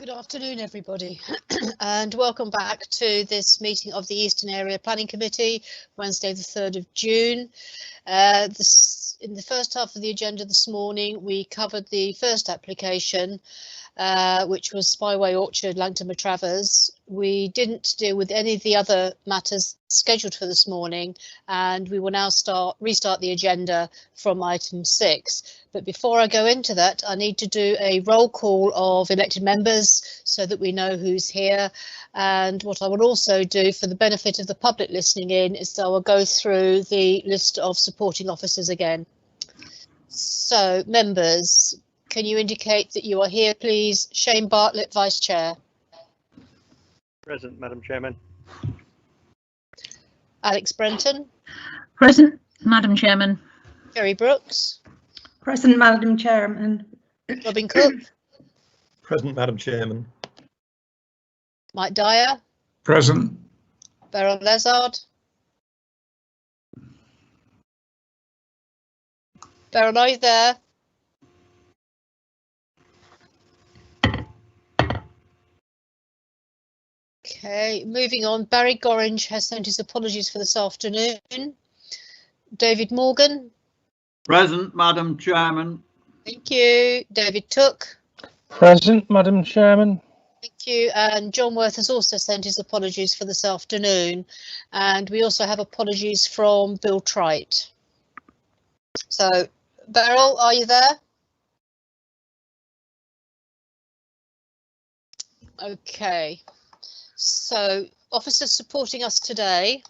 Good afternoon, everybody, and welcome back to this meeting of the Eastern Area Planning Committee, Wednesday the 3rd of June. In the first half of the agenda this morning, we covered the first application, which was Spyway Orchard, Langton Matravers. We didn't deal with any of the other matters scheduled for this morning, and we will now restart the agenda from item 6. But before I go into that, I need to do a roll call of elected members so that we know who's here. And what I will also do for the benefit of the public listening in is I will go through the list of supporting officers again. So, members, can you indicate that you are here, please? Shane Bartlett, Vice Chair. Present, Madam Chairman. Alex Brenton. Present, Madam Chairman. Jerry Brooks. Present, Madam Chairman. Robin Cook. Present, Madam Chairman. Mike Dyer. Present. Beryl Lezard. Beryl, are you there? Okay, moving on. Barry Gorringe has sent his apologies for this afternoon. David Morgan. Present, Madam Chairman. Thank you. David Took. Present, Madam Chairman. Thank you. And John Worth has also sent his apologies for this afternoon. And we also have apologies from Bill Trite. So, Beryl, are you there? Okay. So, officers supporting us today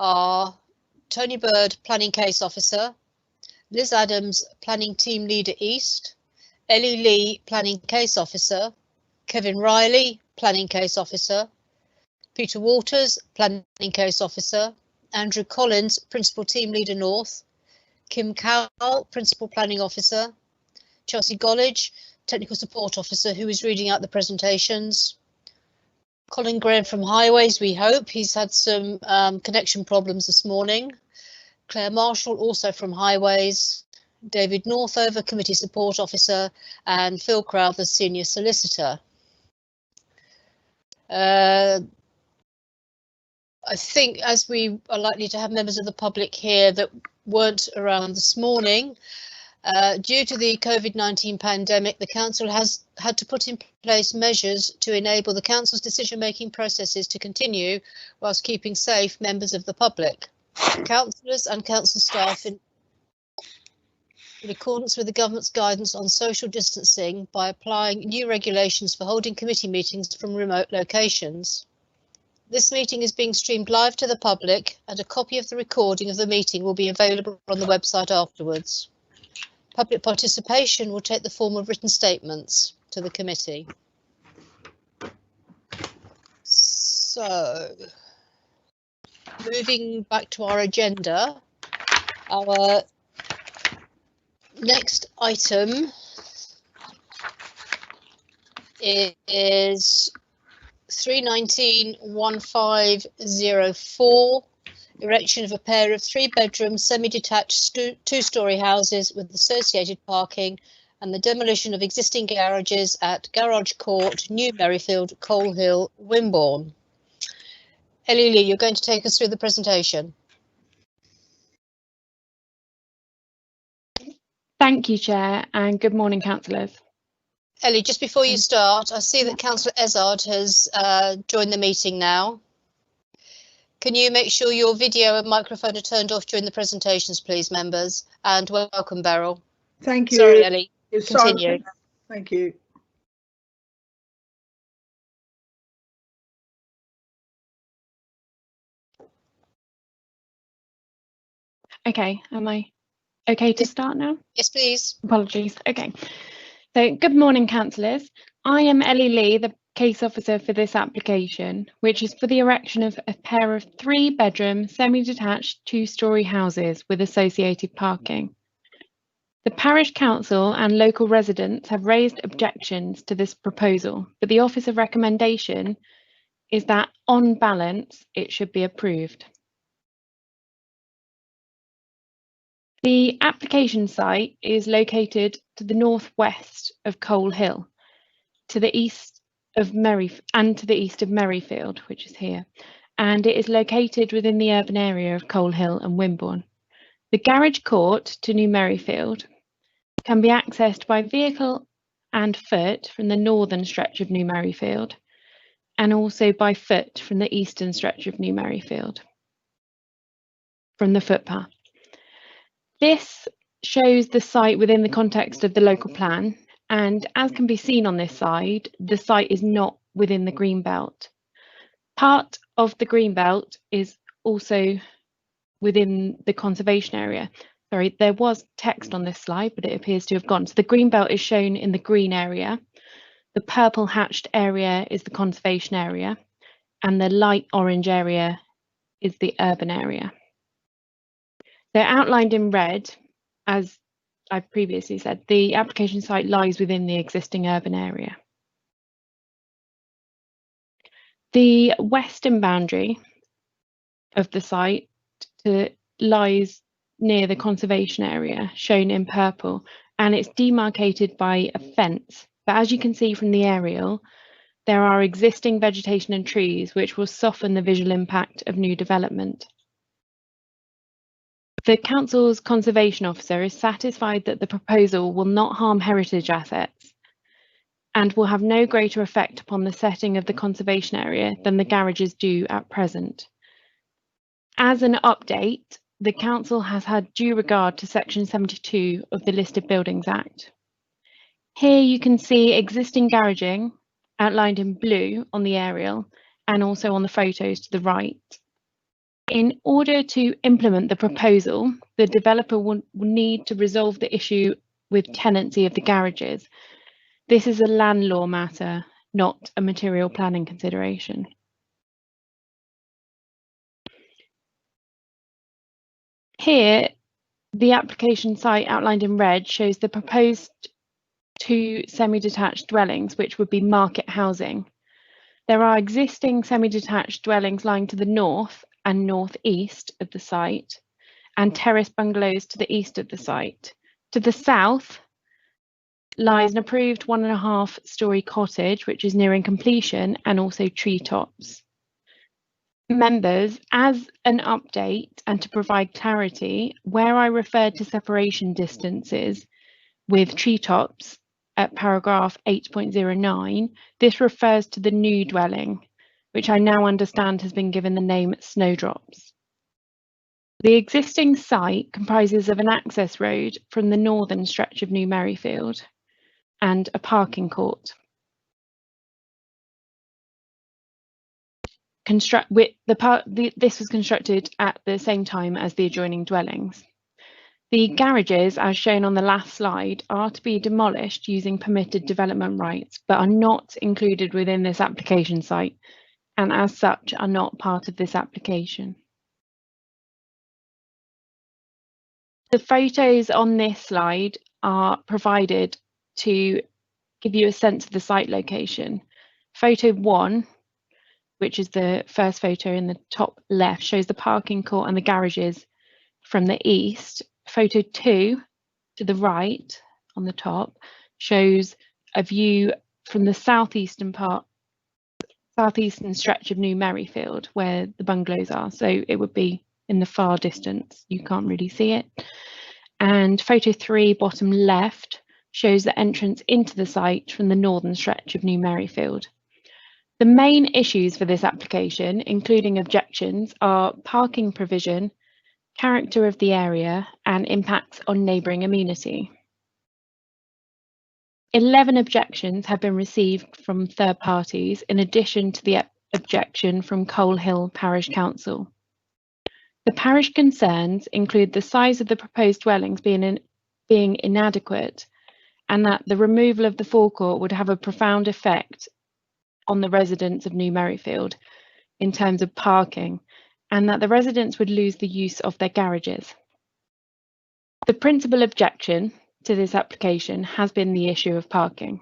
are Tony Bird, Planning Case Officer, Liz Adams, Planning Team Leader East, Ellie Lee, Planning Case Officer, Kevin Riley, Planning Case Officer, Peter Walters, Planning Case Officer, Andrew Collins, Principal Team Leader North, Kim Cowell, Principal Planning Officer, Chelsea Gollidge, Technical Support Officer, who is reading out the presentations, Colin Graham from Highways, we hope. He's had some connection problems this morning. Claire Marshall, also from Highways. David Northover, Committee Support Officer, and Phil Crowther, Senior Solicitor. I think as we are likely to have members of the public here that weren't around this morning, due to the COVID-19 pandemic, the Council has had to put in place measures to enable the Council's decision-making processes to continue whilst keeping safe members of the public. Councillors and Council staff, in accordance with the Government's guidance on social distancing, by applying new regulations for holding committee meetings from remote locations. This meeting is being streamed live to the public, and a copy of the recording of the meeting will be available on the website afterwards. Public participation will take the form of written statements to the committee. So, moving back to our agenda, our next item is 319-1504. Erection of a pair of 3-bedroom semi-detached 2-storey houses with associated parking, and the demolition of existing garages at Garage Court, New Merrifield, Coal Hill, Wimborne. Ellie Lee, you're going to take us through the presentation. Thank you, Chair, and good morning, councillors. Ellie, just before you start, I see that Councillor Ezard has joined the meeting now. Can you make sure your video and microphone are turned off during the presentations, please, members? And welcome, Beryl. Thank you. Sorry, Ellie. Sorry. Continue. Thank you. Okay, am I okay to start now? Yes, please. Apologies. Okay. So, good morning, councillors. I am Ellie Lee, the case officer for this application, which is for the erection of a pair of 3-bedroom semi-detached 2-storey houses with associated parking. The parish council and local residents have raised objections to this proposal, but the officer recommendation is that on balance it should be approved. The application site is located to the northwest of Coal Hill, to the east of Merrifield, which is here, and it is located within the urban area of Coal Hill and Wimborne. The garage court to New Merrifield can be accessed by vehicle and foot from the northern stretch of New Merrifield, and also by foot from the eastern stretch of New Merrifield, from the footpath. This shows the site within the context of the local plan, and as can be seen on this side, the site is not within the green belt. Part of the green belt is also within the conservation area. Sorry, there was text on this slide, but it appears to have gone. So the green belt is shown in the green area. The purple hatched area is the conservation area, and the light orange area is the urban area. They're outlined in red, as I previously said. The application site lies within the existing urban area. The western boundary of the site lies near the conservation area, shown in purple, and it's demarcated by a fence. But as you can see from the aerial, there are existing vegetation and trees which will soften the visual impact of new development. The council's conservation officer is satisfied that the proposal will not harm heritage assets and will have no greater effect upon the setting of the conservation area than the garages do at present. As an update, the council has had due regard to section 72 of the Listed Buildings Act. Here you can see existing garaging outlined in blue on the aerial and also on the photos to the right. In order to implement the proposal, the developer will need to resolve the issue with tenancy of the garages. This is a land law matter, not a material planning consideration. Here, the application site outlined in red shows the proposed 2 semi-detached dwellings, which would be market housing. There are existing semi-detached dwellings lying to the north and northeast of the site, and terrace bungalows to the east of the site. To the south lies an approved 1.5-storey cottage, which is nearing completion, and also treetops. Members, as an update and to provide clarity, where I referred to separation distances with treetops at paragraph 8.09, this refers to the new dwelling, which I now understand has been given the name Snowdrops. The existing site comprises of an access road from the northern stretch of New Merrifield and a parking court. This was constructed at the same time as the adjoining dwellings. The garages, as shown on the last slide, are to be demolished using permitted development rights, but are not included within this application site, and as such are not part of this application. The photos on this slide are provided to give you a sense of the site location. Photo 1, which is the first photo in the top left, shows the parking court and the garages from the east. Photo 2 to the right on the top shows a view from the southeastern stretch of New Merrifield, where the bungalows are. So it would be in the far distance. You can't really see it. And photo 3, bottom left, shows the entrance into the site from the northern stretch of New Merrifield. The main issues for this application, including objections, are parking provision, character of the area, and impacts on neighbouring amenity. 11 objections have been received from third parties, in addition to the objection from Coal Hill Parish Council. The parish concerns include the size of the proposed dwellings being inadequate, and that the removal of the forecourt would have a profound effect on the residents of New Merrifield in terms of parking, and that the residents would lose the use of their garages. The principal objection to this application has been the issue of parking.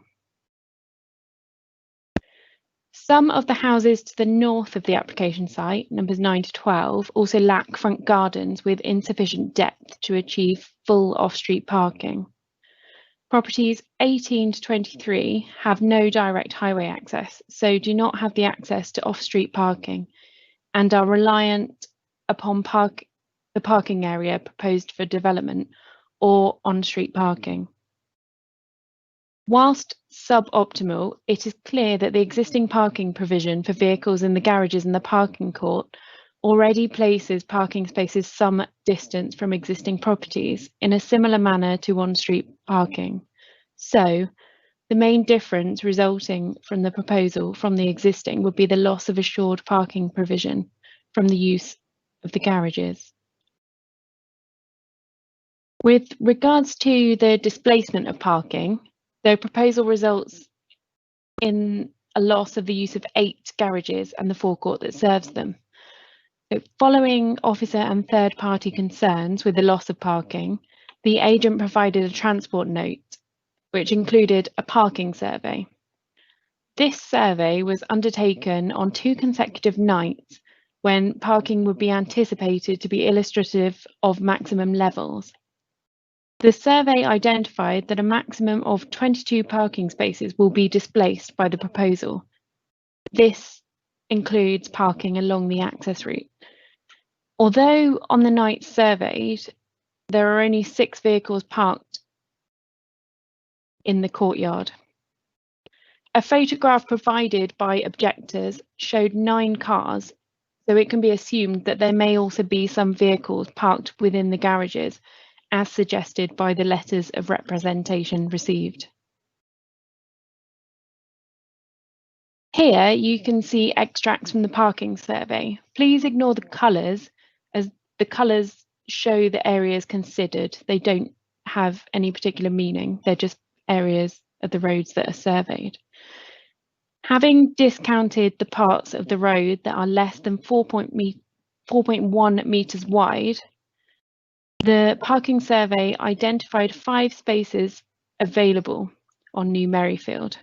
Some of the houses to the north of the application site, numbers 9 to 12, also lack front gardens with insufficient depth to achieve full off-street parking. Properties 18 to 23 have no direct highway access, so do not have the access to off-street parking and are reliant upon the parking area proposed for development or on-street parking. Whilst suboptimal, it is clear that the existing parking provision for vehicles in the garages and the parking court already places parking spaces some distance from existing properties in a similar manner to on-street parking. So, the main difference resulting from the proposal from the existing would be the loss of assured parking provision from the use of the garages. With regards to the displacement of parking, the proposal results in a loss of the use of 8 garages and the forecourt that serves them. So following officer and third-party concerns with the loss of parking, the agent provided a transport note, which included a parking survey. This survey was undertaken on 2 consecutive nights when parking would be anticipated to be illustrative of maximum levels. The survey identified that a maximum of 22 parking spaces will be displaced by the proposal. This includes parking along the access route. Although on the night surveyed, there are only 6 vehicles parked in the courtyard. A photograph provided by objectors showed 9 cars, so it can be assumed that there may also be some vehicles parked within the garages, as suggested by the letters of representation received. Here you can see extracts from the parking survey. Please ignore the colours, as the colours show the areas considered. They don't have any particular meaning. They're just areas of the roads that are surveyed. Having discounted the parts of the road that are less than 4.1 metres wide, the parking survey identified 5 spaces available on New Merrifield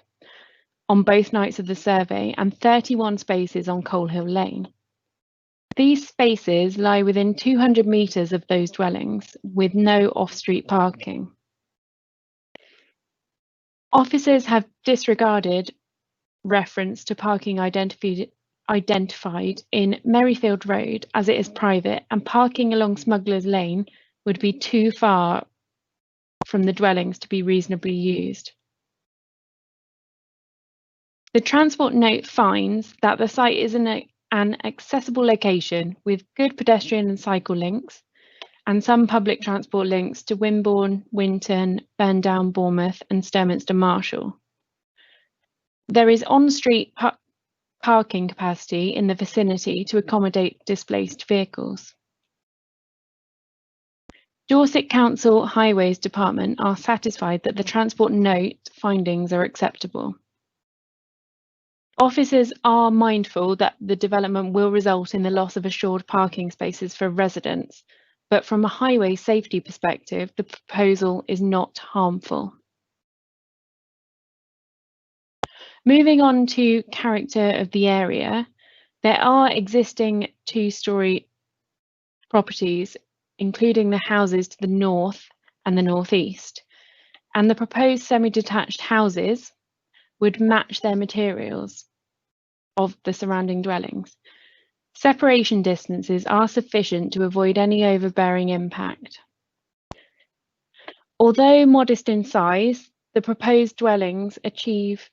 on both nights of the survey and 31 spaces on Coal Hill Lane. These spaces lie within 200 metres of those dwellings with no off-street parking. Officers have disregarded reference to parking identified in Merrifield Road as it is private, and parking along Smugglers Lane would be too far from the dwellings to be reasonably used. The transport note finds that the site is in an accessible location with good pedestrian and cycle links and some public transport links to Wimborne, Winton, Burndown, Bournemouth and Sturminster Marshall. There is on-street parking capacity in the vicinity to accommodate displaced vehicles. Dorset Council Highways Department are satisfied that the transport note findings are acceptable. Officers are mindful that the development will result in the loss of assured parking spaces for residents, but from a highway safety perspective, the proposal is not harmful. Moving on to character of the area, there are existing 2-storey properties, including the houses to the north and the northeast, and the proposed semi-detached houses would match their materials of the surrounding dwellings. Separation distances are sufficient to avoid any overbearing impact. Although modest in size, the proposed dwellings achieve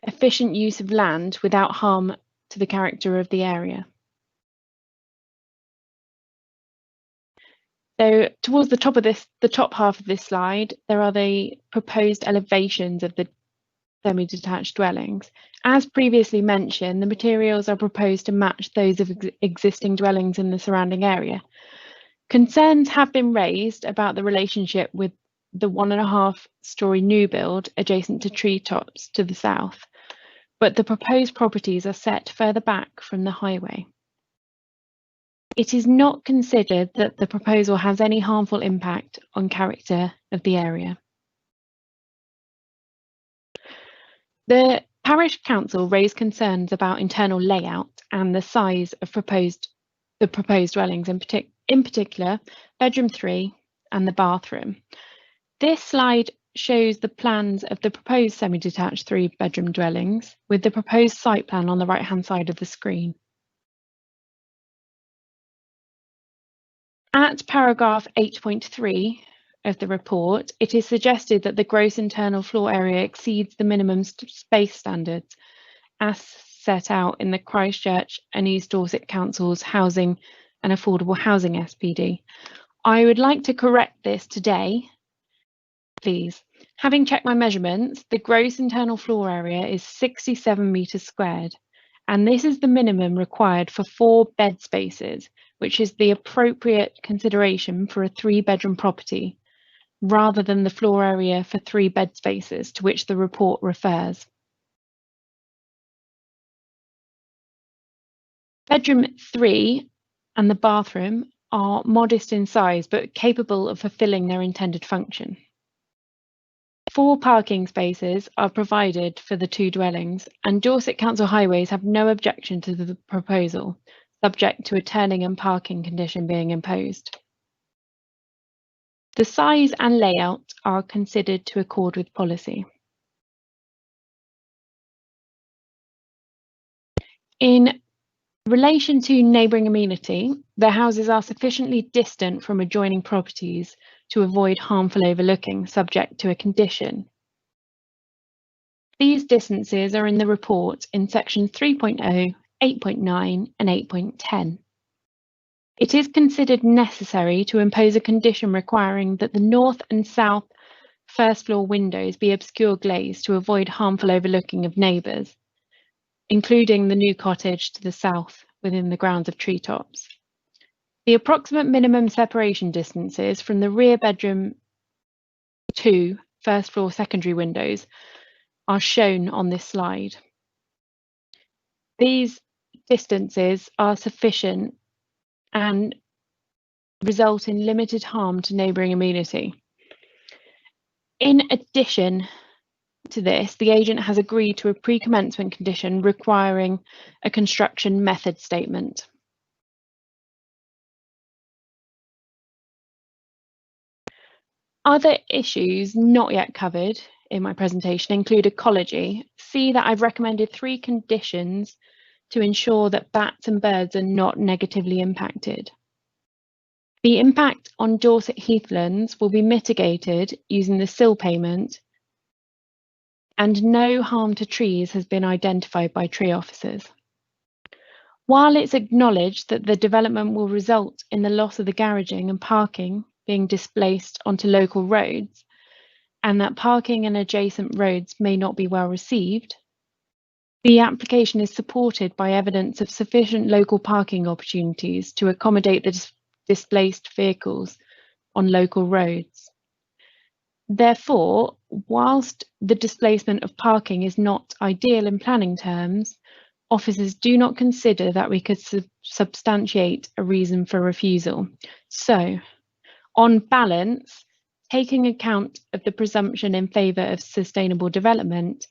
efficient use of land without harm to the character of the area. So towards the top half of this slide, there are the proposed elevations of the semi-detached dwellings. As previously mentioned, the materials are proposed to match those of existing dwellings in the surrounding area. Concerns have been raised about the relationship with the 1.5-storey new build adjacent to Treetops to the south, but the proposed properties are set further back from the highway. It is not considered that the proposal has any harmful impact on character of the area. The Parish Council raised concerns about internal layout and the size of the proposed dwellings, in particular bedroom 3 and the bathroom. This slide shows the plans of the proposed semi-detached 3-bedroom dwellings with the proposed site plan on the right-hand side of the screen. At paragraph 8.3 of the report, it is suggested that the gross internal floor area exceeds the minimum space standards as set out in the Christchurch and East Dorset Council's Housing and Affordable Housing SPD. I would like to correct this today, please. Having checked my measurements, the gross internal floor area is 67 metres squared, and this is the minimum required for 4 bed spaces, which is the appropriate consideration for a 3-bedroom property, rather than the floor area for 3 bed spaces to which the report refers. Bedroom 3 and the bathroom are modest in size but capable of fulfilling their intended function. 4 parking spaces are provided for the 2 dwellings, and Dorset Council Highways have no objection to the proposal, subject to a turning and parking condition being imposed. The size and layout are considered to accord with policy. In relation to neighbouring amenity, the houses are sufficiently distant from adjoining properties to avoid harmful overlooking, subject to a condition. These distances are in the report in section 3.0, 8.9 and 8.10. It is considered necessary to impose a condition requiring that the north and south first floor windows be obscure glazed to avoid harmful overlooking of neighbours, including the new cottage to the south within the grounds of treetops. The approximate minimum separation distances from the rear bedroom 2 first floor secondary windows are shown on this slide. These distances are sufficient and result in limited harm to neighbouring amenity. In addition to this, the agent has agreed to a pre-commencement condition requiring a construction method statement. Other issues not yet covered in my presentation include ecology. See that I've recommended 3 conditions to ensure that bats and birds are not negatively impacted. The impact on Dorset heathlands will be mitigated using the sill payment, and no harm to trees has been identified by tree officers. While it's acknowledged that the development will result in the loss of the garaging and parking being displaced onto local roads, and that parking and adjacent roads may not be well received, the application is supported by evidence of sufficient local parking opportunities to accommodate the displaced vehicles on local roads. Therefore, whilst the displacement of parking is not ideal in planning terms, officers do not consider that we could substantiate a reason for refusal. So, on balance, taking account of the presumption in favour of sustainable development,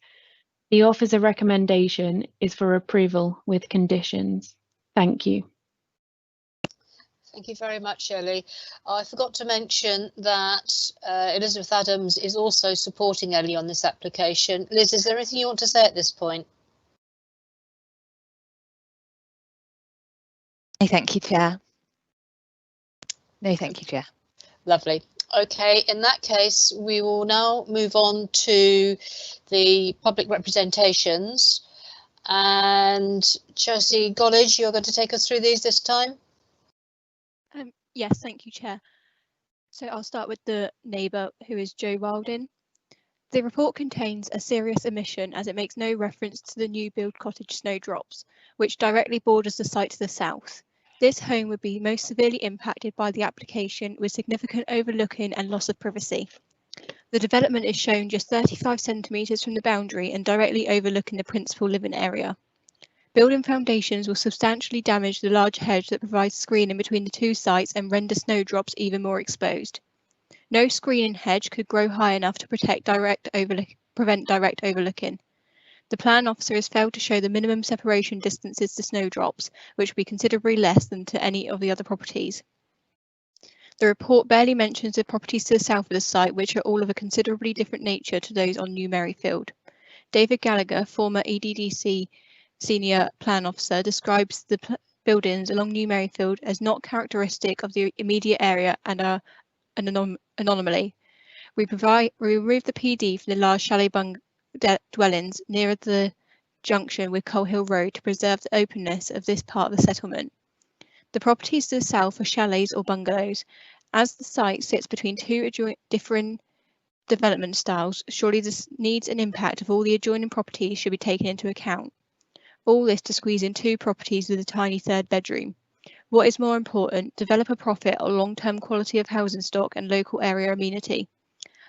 the officer recommendation is for approval with conditions. Thank you. Thank you very much, Shelley. I forgot to mention that Elizabeth Adams is also supporting Ellie on this application. Liz, is there anything you want to say at this point? No, thank you, Chair. No, thank you, Chair. Lovely. Okay, in that case, we will now move on to the public representations. And Chelsea Gollidge, you're going to take us through these this time? Yes, thank you, Chair. So I'll start with the neighbour, who is Joe Wilding. The report contains a serious omission as it makes no reference to the new build cottage Snowdrops, which directly borders the site to the south. This home would be most severely impacted by the application, with significant overlooking and loss of privacy. The development is shown just 35 centimetres from the boundary and directly overlooking the principal living area. Building foundations will substantially damage the large hedge that provides screening between the 2 sites and render Snowdrops even more exposed. No screening hedge could grow high enough to prevent direct overlooking. The plan officer has failed to show the minimum separation distances to Snowdrops, which will be considerably less than to any of the other properties. The report barely mentions the properties to the south of the site, which are all of a considerably different nature to those on New Merryfield. David Gallagher, former EDDC Senior Plan Officer, describes the buildings along New Merryfield as not characteristic of the immediate area and are an anomaly. We removed the PD from the large chalet dwellings nearer the junction with Coal Hill Road to preserve the openness of this part of the settlement. The properties to the south are chalets or bungalows. As the site sits between two different development styles, surely the needs and impact of all the adjoining properties should be taken into account. All this to squeeze in 2 properties with a tiny 3rd bedroom. What is more important, developer profit or long-term quality of housing stock and local area amenity?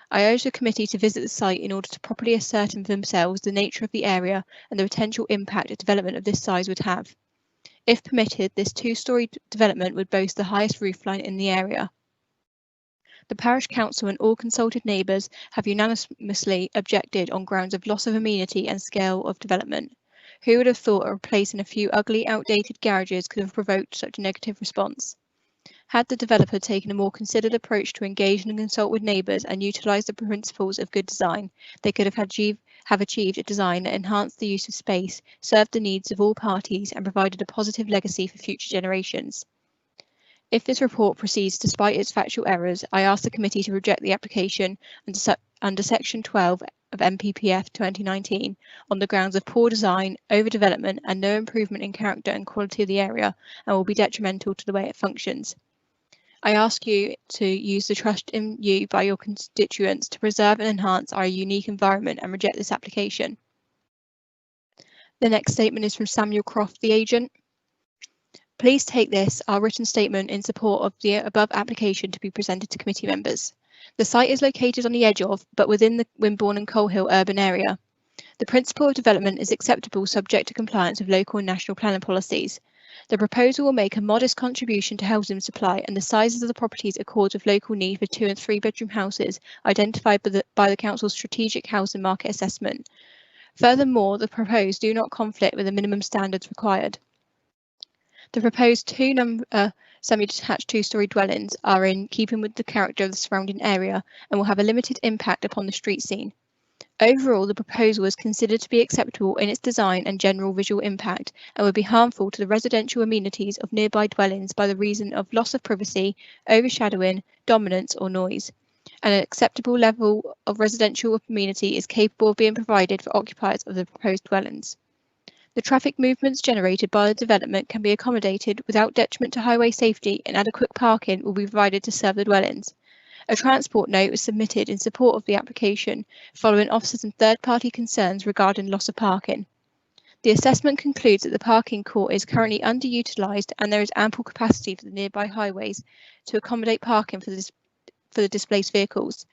I urge the committee to visit the site in order to properly ascertain for themselves the nature of the area and the potential impact a development of this size would have. If permitted, this 2-storey development would boast the highest roofline in the area. The parish council and all consulted neighbours have unanimously objected on grounds of loss of amenity and scale of development. Who would have thought replacing a few ugly, outdated garages could have provoked such a negative response? Had the developer taken a more considered approach to engage and consult with neighbours and utilised the principles of good design, they could have achieved a design that enhanced the use of space, served the needs of all parties and provided a positive legacy for future generations. If this report proceeds despite its factual errors, I ask the committee to reject the application under Section 12 of MPPF 2019 on the grounds of poor design, overdevelopment and no improvement in character and quality of the area and will be detrimental to the way it functions. I ask you to use the trust in you by your constituents to preserve and enhance our unique environment and reject this application. The next statement is from Samuel Croft, the agent. Please take this, our written statement in support of the above application, to be presented to committee members. The site is located on the edge of, but within the Wimborne and Coal Hill urban area. The principle of development is acceptable subject to compliance with local and national planning policies. The proposal will make a modest contribution to housing supply and the sizes of the properties accord with local need for 2- and 3-bedroom houses identified by the Council's strategic housing market assessment. Furthermore, the proposed do not conflict with the minimum standards required. The proposed 2-number semi-detached 2-storey dwellings are in keeping with the character of the surrounding area and will have a limited impact upon the street scene. Overall, the proposal is considered to be acceptable in its design and general visual impact and would be harmful to the residential amenities of nearby dwellings by the reason of loss of privacy, overshadowing, dominance or noise. An acceptable level of residential amenity is capable of being provided for occupiers of the proposed dwellings. The traffic movements generated by the development can be accommodated without detriment to highway safety, and adequate parking will be provided to serve the dwellings. A transport note was submitted in support of the application, following officers and third-party concerns regarding loss of parking. The assessment concludes that the parking court is currently underutilised and there is ample capacity for the nearby highways to accommodate parking for the displaced vehicles.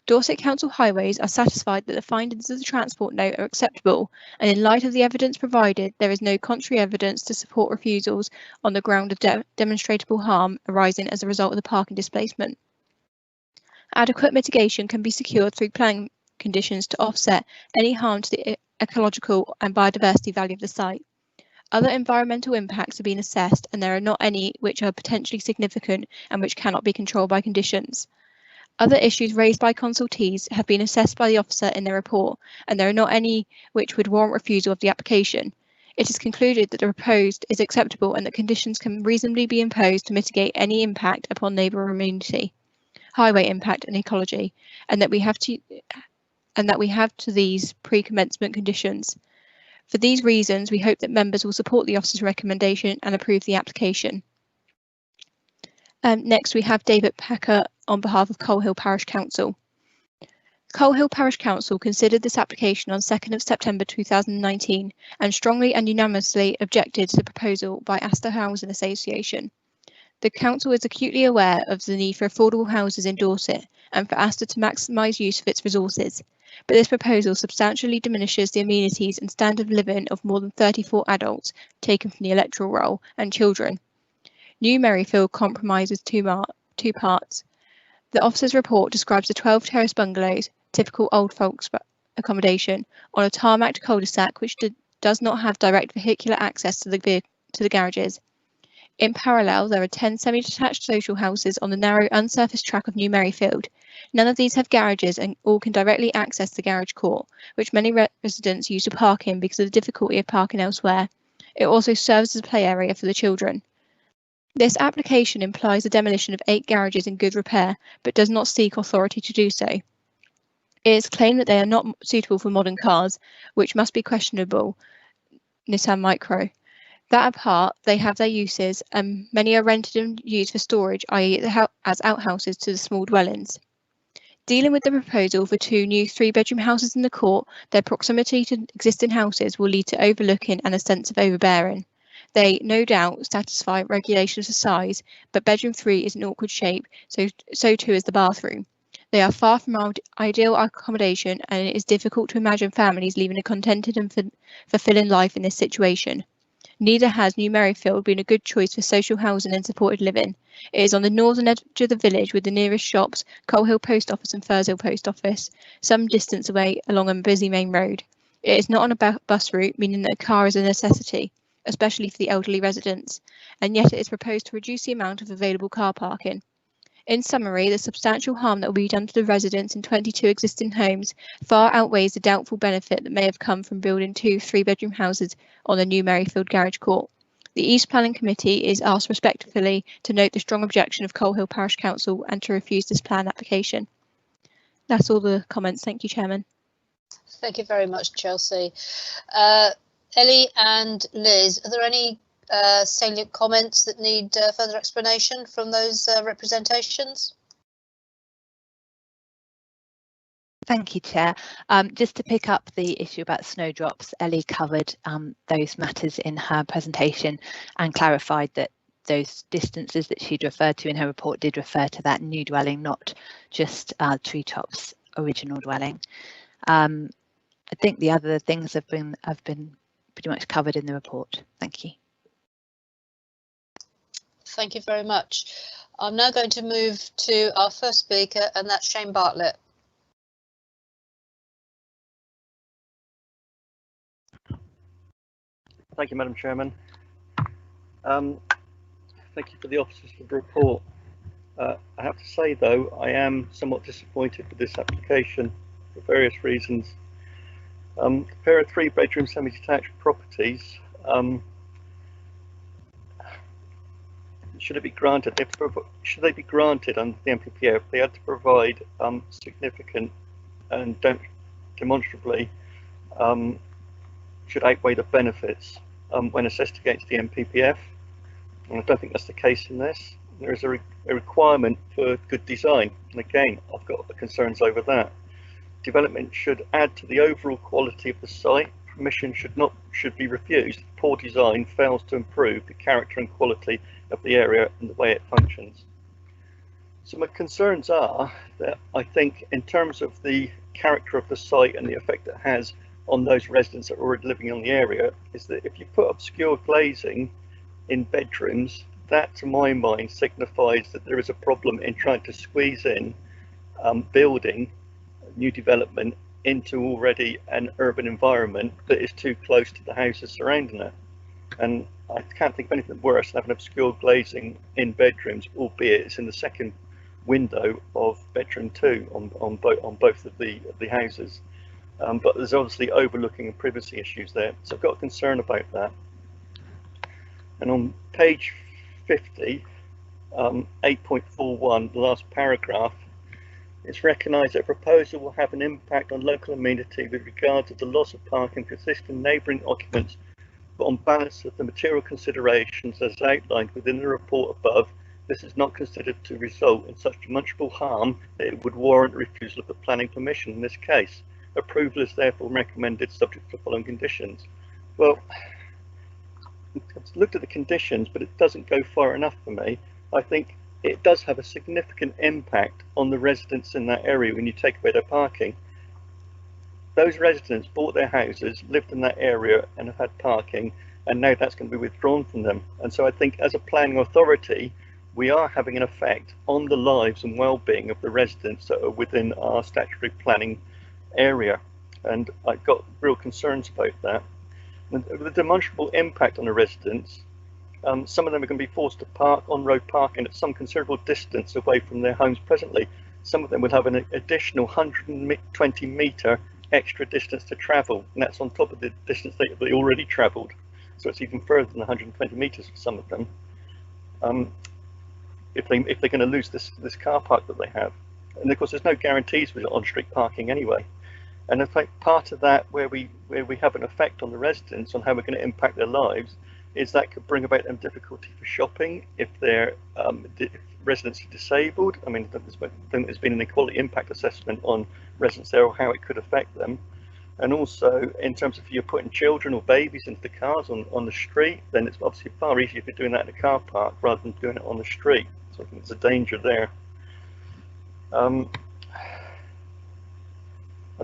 Dorset Council Highways are satisfied that the findings of the transport note are acceptable, and in light of the evidence provided, there is no contrary evidence to support refusals on the ground of demonstrable harm arising as a result of the parking displacement. Adequate mitigation can be secured through planning conditions to offset any harm to the ecological and biodiversity value of the site. Other environmental impacts are being assessed, and there are not any which are potentially significant and which cannot be controlled by conditions. Other issues raised by consultees have been assessed by the officer in their report, and there are not any which would warrant refusal of the application. It is concluded that the proposed is acceptable and that conditions can reasonably be imposed to mitigate any impact upon neighbour community, highway impact and ecology, and that we have to these pre-commencement conditions. For these reasons, we hope that members will support the officer's recommendation and approve the application. Next, we have David Packer on behalf of Coal Hill Parish Council. Coal Hill Parish Council considered this application on 2nd of September 2019 and strongly and unanimously objected to the proposal by Astor Housing Association. The Council is acutely aware of the need for affordable houses in Dorset and for Astor to maximise use of its resources, but this proposal substantially diminishes the amenities and standard of living of more than 34 adults taken from the electoral roll and children. New Merryfield comprises two parts. The officer's report describes the 12 terrace bungalows, typical old folks accommodation, on a tarmacked cul-de-sac which does not have direct vehicular access to the garages. In parallel, there are 10 semi-detached social houses on the narrow unsurfaced track of New Merryfield. None of these have garages and all can directly access the garage court, which many residents use to park in because of the difficulty of parking elsewhere. It also serves as a play area for the children. This application implies the demolition of 8 garages in good repair, but does not seek authority to do so. It is claimed that they are not suitable for modern cars, which must be questionable. Nissan Micro. That apart, they have their uses, and many are rented and used for storage, i.e. as outhouses to the small dwellings. Dealing with the proposal for 2 new 3-bedroom houses in the court, their proximity to existing houses will lead to overlooking and a sense of overbearing. They, no doubt, satisfy regulations for size, but bedroom 3 is an awkward shape, so too is the bathroom. They are far from ideal accommodation, and it is difficult to imagine families leaving a contented and fulfilling life in this situation. Neither has New Merryfield been a good choice for social housing and supported living. It is on the northern edge of the village with the nearest shops, Coal Hill Post Office and Firs Hill Post Office, some distance away along a busy main road. It is not on a bus route, meaning that a car is a necessity, especially for the elderly residents, and yet it is proposed to reduce the amount of available car parking. In summary, the substantial harm that will be done to the residents in 22 existing homes far outweighs the doubtful benefit that may have come from building 2 3-bedroom houses on the New Merryfield Garage Court. The East Planning Committee is asked respectfully to note the strong objection of Coal Hill Parish Council and to refuse this plan application. That's all the comments. Thank you, Chairman. Thank you very much, Chelsea. Ellie and Liz, are there any salient comments that need further explanation from those representations? Thank you, Chair. Just to pick up the issue about snowdrops, Ellie covered those matters in her presentation and clarified that those distances that she'd referred to in her report did refer to that new dwelling, not just Treetop's original dwelling. I think the other things have been pretty much covered in the report. Thank you. Thank you very much. I'm now going to move to our first speaker, and that's Shane Bartlett. Thank you, Madam Chairman. Thank you for the officers for the report. I have to say, though, I am somewhat disappointed with this application for various reasons. A pair of 3-bedroom semi-detached properties, should it be granted? Should they be granted under the MPPF? They had to provide significant and demonstrably should outweigh the benefits when assessed against the MPPF. And I don't think that's the case in this. There is a requirement for good design, and again, I've got concerns over that. Development should add to the overall quality of the site. Permission should be refused if poor design fails to improve the character and quality of the area and the way it functions. So my concerns are that I think in terms of the character of the site and the effect it has on those residents that are already living in the area, is that if you put obscure glazing in bedrooms, that to my mind signifies that there is a problem in trying to squeeze in building new development into already an urban environment that is too close to the houses surrounding it. And I can't think of anything worse than having obscure glazing in bedrooms, albeit it's in the second window of bedroom 2 on both of the houses. But there's obviously overlooking and privacy issues there, so I've got a concern about that. And on page 50, 8.41, the last paragraph, it's recognised that a proposal will have an impact on local amenity with regard to the loss of parking for existing neighbouring occupants, but on balance of the material considerations as outlined within the report above, this is not considered to result in such demonstrable harm that it would warrant refusal of the planning permission in this case. Approval is therefore recommended subject to the following conditions. Well, I've looked at the conditions, but it doesn't go far enough for me. I think it does have a significant impact on the residents in that area when you take away their parking. Those residents bought their houses, lived in that area and have had parking, and now that's going to be withdrawn from them. And so I think as a planning authority, we are having an effect on the lives and well-being of the residents that are within our statutory planning area. And I've got real concerns about that. And the demonstrable impact on the residents, Some of them are going to be forced to park on road parking at some considerable distance away from their homes presently. Some of them will have an additional 120 metre extra distance to travel, and that's on top of the distance they already travelled. So it's even further than 120 metres for some of them. If they're going to lose this car park that they have, and of course there's no guarantees with on-street parking anyway. And in fact, part of that where we have an effect on the residents on how we're going to impact their lives is that could bring about them difficulty for shopping if their residents are disabled. I mean, there's been an equality impact assessment on residents there or how it could affect them. And also in terms of if you're putting children or babies into the cars on the street, then it's obviously far easier if you're doing that in a car park rather than doing it on the street. So I think there's a danger there. I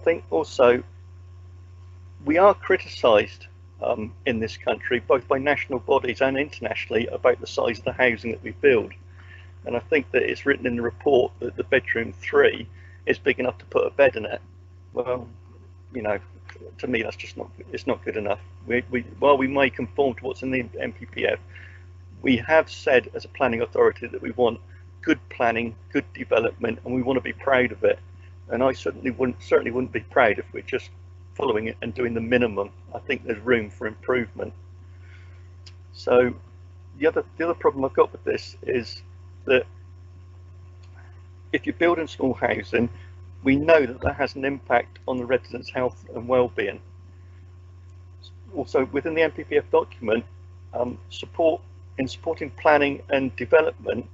think also we are criticised in this country, both by national bodies and internationally, about the size of the housing that we build. And I think that it's written in the report that the bedroom 3 is big enough to put a bed in it. Well, you know, to me that's just not good enough. While we may conform to what's in the NPPF, we have said as a planning authority that we want good planning, good development, and we want to be proud of it. And I certainly wouldn't be proud if we're just following it and doing the minimum. I think there's room for improvement. So the other problem I've got with this is that if you're building small housing, we know that has an impact on the residents' health and well-being. Also within the NPPF document, supporting planning and development,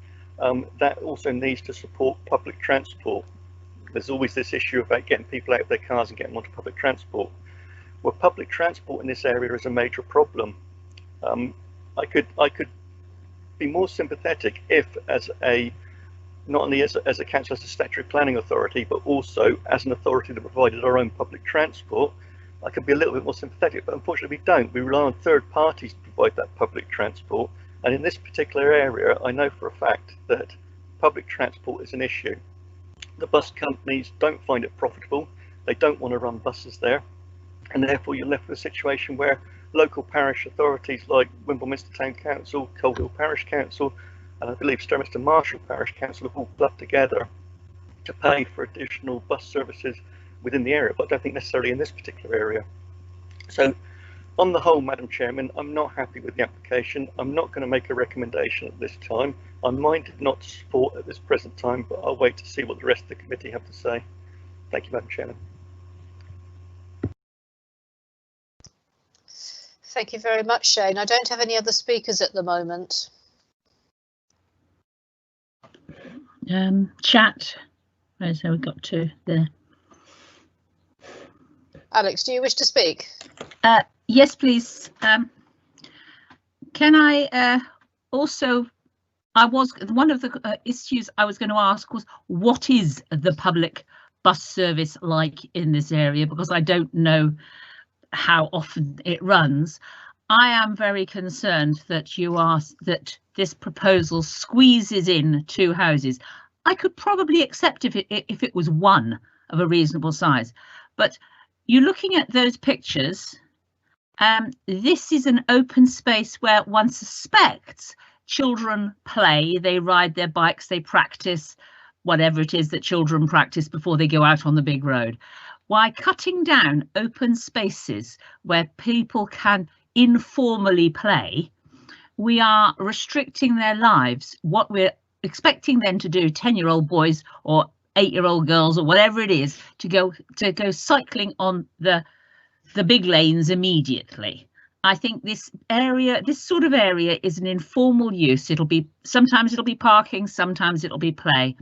that also needs to support public transport. There's always this issue about getting people out of their cars and getting them onto public transport. Well, public transport in this area is a major problem. I could be more sympathetic if, not only as a council, as a statutory planning authority, but also as an authority that provided our own public transport, I could be a little bit more sympathetic. But unfortunately, we don't. We rely on third parties to provide that public transport. And in this particular area, I know for a fact that public transport is an issue. The bus companies don't find it profitable. They don't want to run buses there. And therefore you're left with a situation where local parish authorities like Wimbledon Town Council, Coalhill Parish Council, and I believe Sturminster Marshall Parish Council have all clubbed together to pay for additional bus services within the area, but I don't think necessarily in this particular area. So on the whole, Madam Chairman, I'm not happy with the application. I'm not going to make a recommendation at this time. I'm minded not to support at this present time, but I'll wait to see what the rest of the committee have to say. Thank you, Madam Chairman. Thank you very much, Shane. I don't have any other speakers at the moment. Chat. Where's we got to there? Alex, do you wish to speak? Yes, please. Can I also? One of the issues I was going to ask was, what is the public bus service like in this area? Because I don't know how often it runs. I am very concerned that that this proposal squeezes in 2 houses. I could probably accept if it was one of a reasonable size, but you're looking at those pictures. This is an open space where one suspects children play, they ride their bikes, they practice whatever it is that children practice before they go out on the big road. Why cutting down open spaces where people can informally play, we are restricting their lives. What we're expecting them to do, 10-year-old boys or 8-year-old girls or whatever it is, to go cycling on the big lanes immediately. I think this sort of area is an informal use. Sometimes it'll be parking, sometimes it'll be play.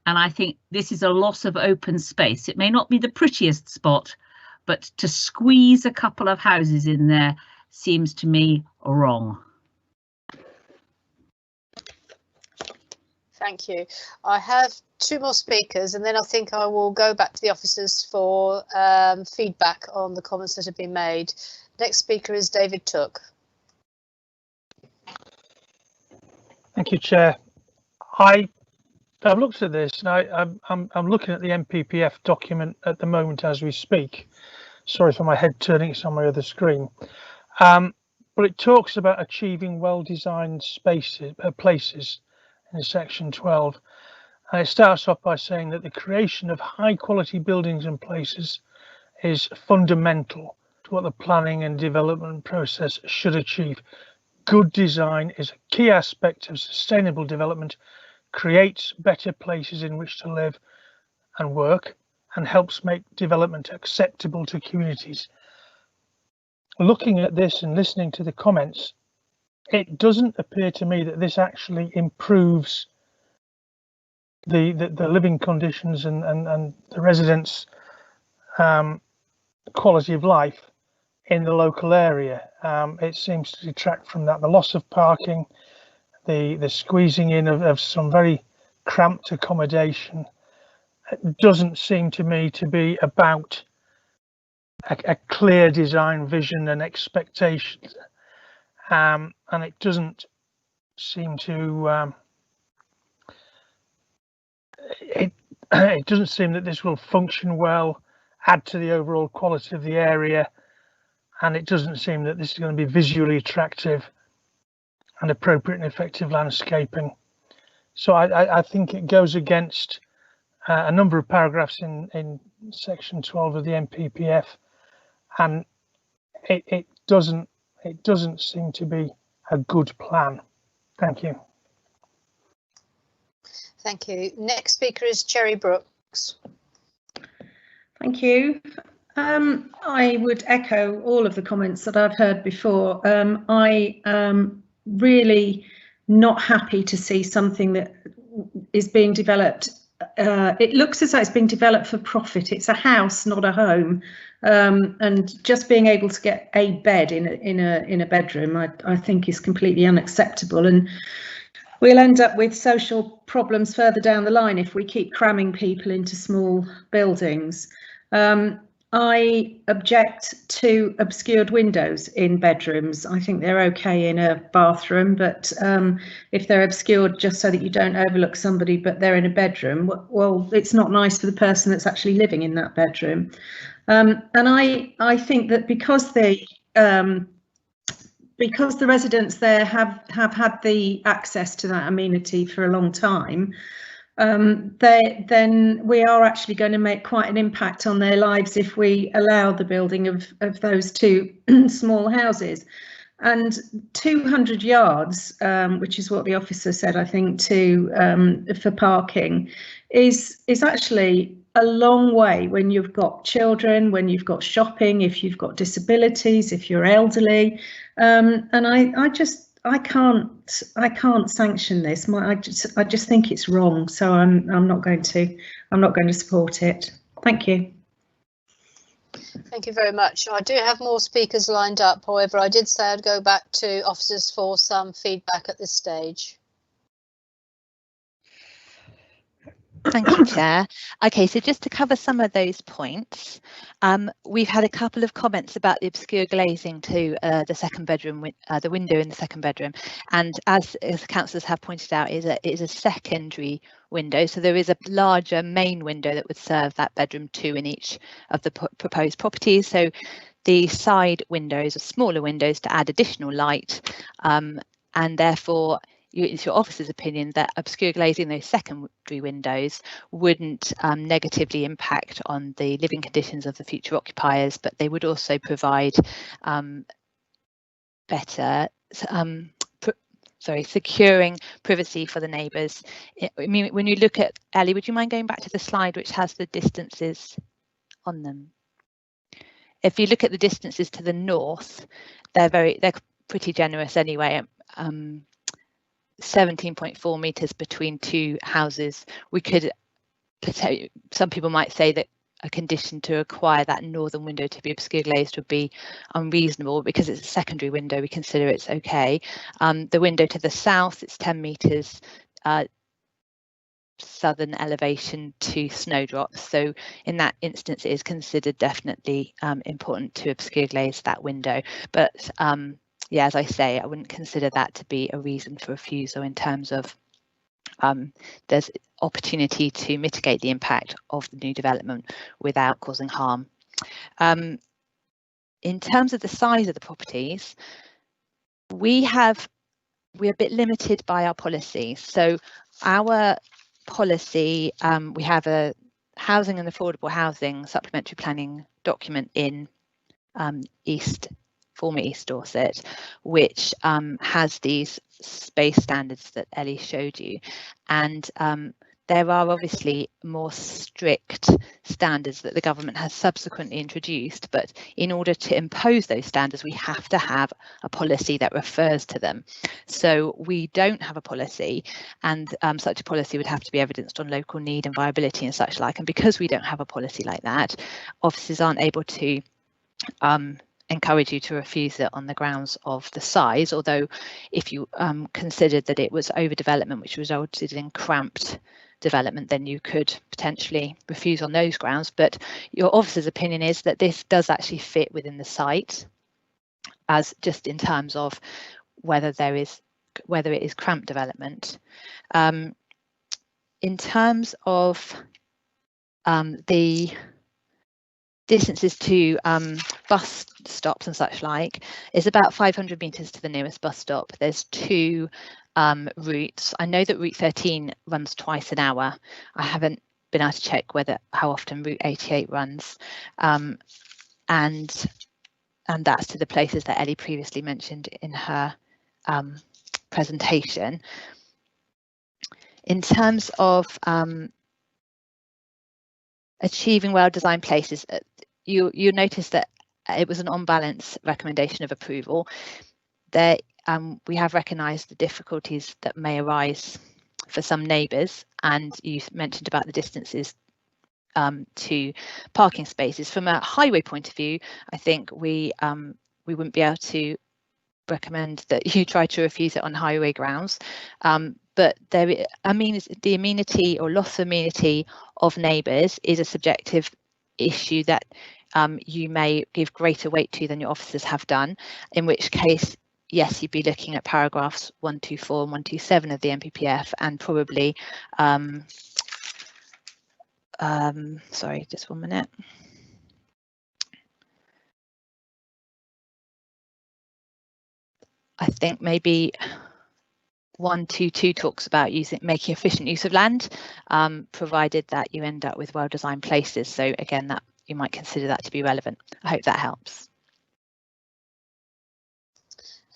And I think this is a loss of open space. It may not be the prettiest spot, but to squeeze a couple of houses in there seems to me wrong. Thank you. I have 2 more speakers, and then I think I will go back to the officers for feedback on the comments that have been made. Next speaker is David Took. Thank you, Chair. I've looked at this, and I'm looking at the NPPF document at the moment as we speak. Sorry for my head turning, it's on my other screen. but it talks about achieving well-designed spaces, places in section 12. And it starts off by saying that the creation of high-quality buildings and places is fundamental to what the planning and development process should achieve. Good design is a key aspect of sustainable development, creates better places in which to live and work, and helps make development acceptable to communities. Looking at this and listening to the comments, it doesn't appear to me that this actually improves the living conditions and the residents' quality of life in the local area. It seems to detract from that. The loss of parking, the squeezing in of some very cramped accommodation, it doesn't seem to me to be about a clear design vision and expectations, and it doesn't seem to it doesn't seem that this will function well, add to the overall quality of the area, and it doesn't seem that this is going to be visually attractive and appropriate and effective landscaping. So I think it goes against a number of paragraphs in section 12 of the MPPF, and it doesn't seem to be a good plan. Thank you. Thank you. Next speaker is Cherry Brooks. Thank you. I would echo all of the comments that I've heard before. I am really not happy to see something that is being developed. It looks as though it's being developed for profit. It's a house, not a home. And just being able to get a bed in a bedroom, I think is completely unacceptable. And we'll end up with social problems further down the line if we keep cramming people into small buildings. I object to obscured windows in bedrooms. I think they're okay in a bathroom, but if they're obscured just so that you don't overlook somebody, but they're in a bedroom, well, it's not nice for the person that's actually living in that bedroom. And I think that because the residents there have had the access to that amenity for a long time, then we are actually going to make quite an impact on their lives if we allow the building of those two small houses. And 200 yards, which is what the officer said, I think, for parking, is actually a long way when you've got children, when you've got shopping, if you've got disabilities, if you're elderly. And I can't sanction this. I just think it's wrong. So I'm not going to support it. Thank you. Thank you very much. I do have more speakers lined up. However, I did say I'd go back to officers for some feedback at this stage. Thank you, Chair. Okay, so just to cover some of those points, we've had a couple of comments about the obscure glazing to the second bedroom, the window in the second bedroom, and as the councillors have pointed out, it is a secondary window, so there is a larger main window that would serve that bedroom 2 in each of the proposed properties. So the side windows are smaller windows to add additional light, and therefore it's your officer's opinion that obscure glazing those secondary windows wouldn't negatively impact on the living conditions of the future occupiers, but they would also provide better securing privacy for the neighbours. I mean, when you look at, Ellie, would you mind going back to the slide which has the distances on them? If you look at the distances to the north, they're pretty generous anyway. 17.4 metres between two houses. We could, some people might say that a condition to require that northern window to be obscure glazed would be unreasonable. Because it's a secondary window, we consider it's okay. The window to the south, it's 10 metres southern elevation to snowdrops. So in that instance, it is considered definitely important to obscure glaze that window. But yeah, as I say, I wouldn't consider that to be a reason for refusal in terms of there's opportunity to mitigate the impact of the new development without causing harm. In terms of the size of the properties, we're a bit limited by our policy. So our policy, we have a housing and affordable housing supplementary planning document in former East Dorset, which has these space standards that Ellie showed you, and there are obviously more strict standards that the government has subsequently introduced, but in order to impose those standards, we have to have a policy that refers to them. So we don't have a policy, and such a policy would have to be evidenced on local need and viability and such like. And because we don't have a policy like that, officers aren't able to encourage you to refuse it on the grounds of the size, although if you considered that it was overdevelopment which resulted in cramped development, then you could potentially refuse on those grounds. But your officer's opinion is that this does actually fit within the site, as just in terms of whether it is cramped development. In terms of the distances to bus stops and such like, is about 500 metres to the nearest bus stop. There's two routes. I know that Route 13 runs twice an hour. I haven't been able to check how often Route 88 runs, and that's to the places that Ellie previously mentioned in her presentation. In terms of achieving well-designed places, you notice that it was an on-balance recommendation of approval. There, we have recognised the difficulties that may arise for some neighbours, and you mentioned about the distances to parking spaces. From a highway point of view, I think we wouldn't be able to recommend that you try to refuse it on highway grounds. But the amenity or loss of amenity of neighbours is a subjective issue that you may give greater weight to than your officers have done, in which case, yes, you'd be looking at paragraphs 124 and 127 of the NPPF, and probably, sorry, just 1 minute. I think maybe 122 talks about making efficient use of land, provided that you end up with well-designed places. So again, that you might consider that to be relevant. I hope that helps.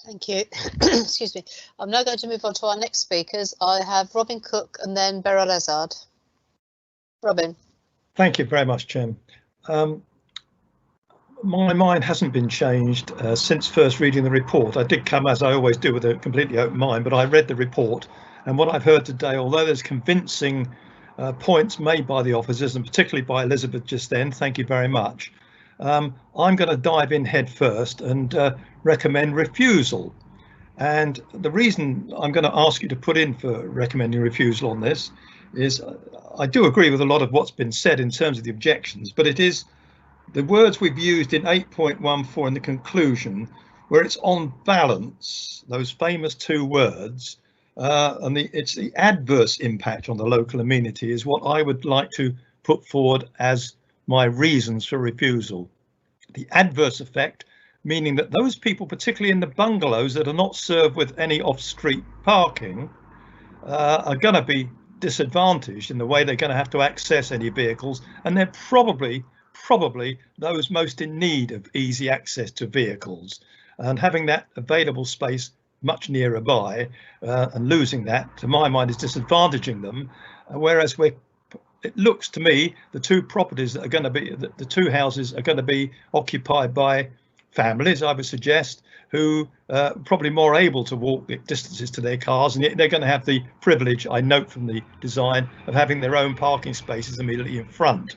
Thank you. Excuse me. I'm now going to move on to our next speakers. I have Robin Cook and then Beryl Azard. Robin. Thank you very much, Chairman. My mind hasn't been changed since first reading the report. I did come, as I always do, with a completely open mind, but I read the report, and what I've heard today, although there's convincing points made by the officers, and particularly by Elizabeth just then, thank you very much. I'm going to dive in head first and recommend refusal. And the reason I'm going to ask you to put in for recommending refusal on this is I do agree with a lot of what's been said in terms of the objections, but it is the words we've used in 8.14 in the conclusion, where it's on balance, those famous two words, and it's the adverse impact on the local amenity is what I would like to put forward as my reasons for refusal. The adverse effect, meaning that those people, particularly in the bungalows that are not served with any off-street parking, are going to be disadvantaged in the way they're going to have to access any vehicles, and they're probably those most in need of easy access to vehicles, and having that available space much nearer by and losing that, to my mind, is disadvantaging them. Whereas it looks to me the two properties that are going to be, the two houses are going to be occupied by families, I would suggest, who are probably more able to walk distances to their cars, and yet they're going to have the privilege, I note from the design, of having their own parking spaces immediately in front.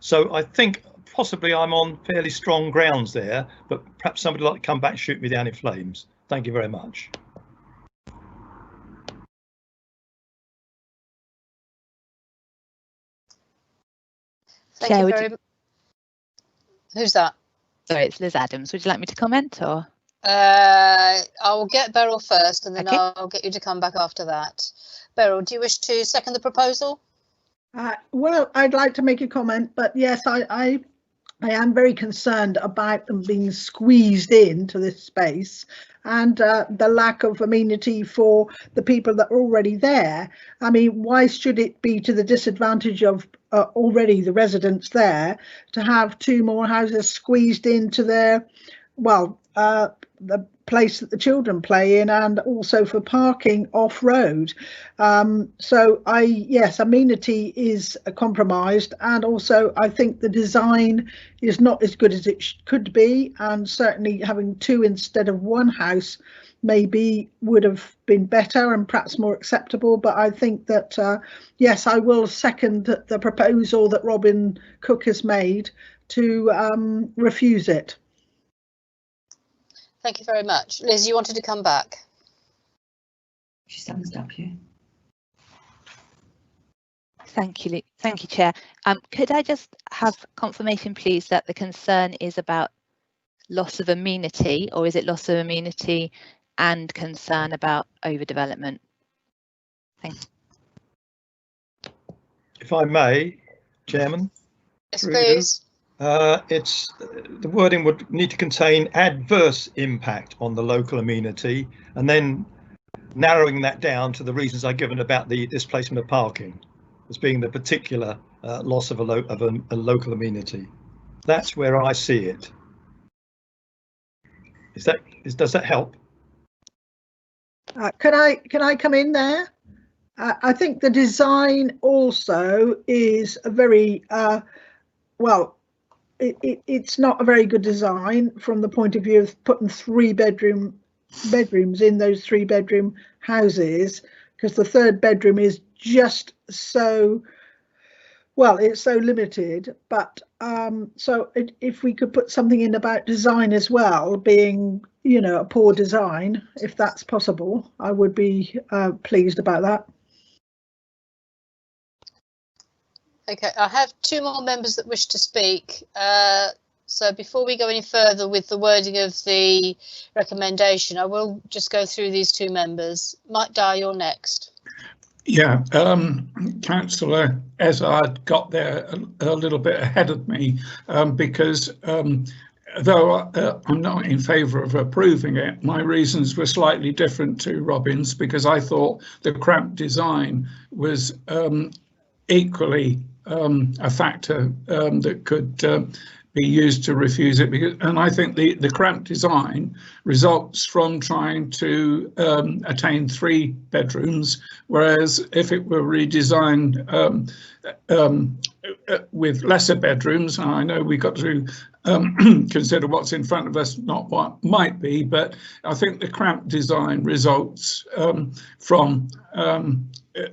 So I think possibly I'm on fairly strong grounds there, but perhaps somebody would like to come back and shoot me down in flames. Thank you very much. Thank you very much. Who's that? Sorry, it's Liz Adams. Would you like me to comment, or? I'll get Beryl first, and then Okay. I'll get you to come back after that. Beryl, do you wish to second the proposal? Well, I'd like to make a comment, but yes, I I am very concerned about them being squeezed into this space and the lack of amenity for the people that are already there. I mean, why should it be to the disadvantage of already the residents there to have 2 more houses squeezed into their, well, the place that the children play in, and also for parking off road. So yes, amenity is compromised, and also I think the design is not as good as it could be, and certainly having 2 instead of 1 house maybe would have been better and perhaps more acceptable. But I think that yes, I will second the proposal that Robin Cook has made to refuse it. Thank you very much. Liz, you wanted to come back? She's thumbs up here. Thank you, Chair. Could I just have confirmation, please, that the concern is about loss of amenity, or is it loss of amenity and concern about overdevelopment? Thank you. If I may, Chairman. Yes, please. It's the wording would need to contain adverse impact on the local amenity, and then narrowing that down to the reasons I've given about the displacement of parking as being the particular loss of a local amenity. That's where I see it. Does that help? Can I come in there? I think the design also is a very well. It's not a very good design from the point of view of putting 3 bedrooms in those 3 bedroom houses, because the 3rd bedroom is just so, well, it's so limited. But so if we could put something in about design as well, being, you know, a poor design, if that's possible, I would be pleased about that. Okay, I have 2 more members that wish to speak. So before we go any further with the wording of the recommendation, I will just go through these 2 members. Mike Dyer, you're next. Yeah, Councillor Ezard got there a little bit ahead of me, because though I'm not in favour of approving it, my reasons were slightly different to Robin's, because I thought the cramped design was equally a factor that could be used to refuse it, and I think the cramped design results from trying to attain 3 bedrooms, whereas if it were redesigned with lesser bedrooms, and I know we've got to consider what's in front of us, not what might be, but I think the cramped design results from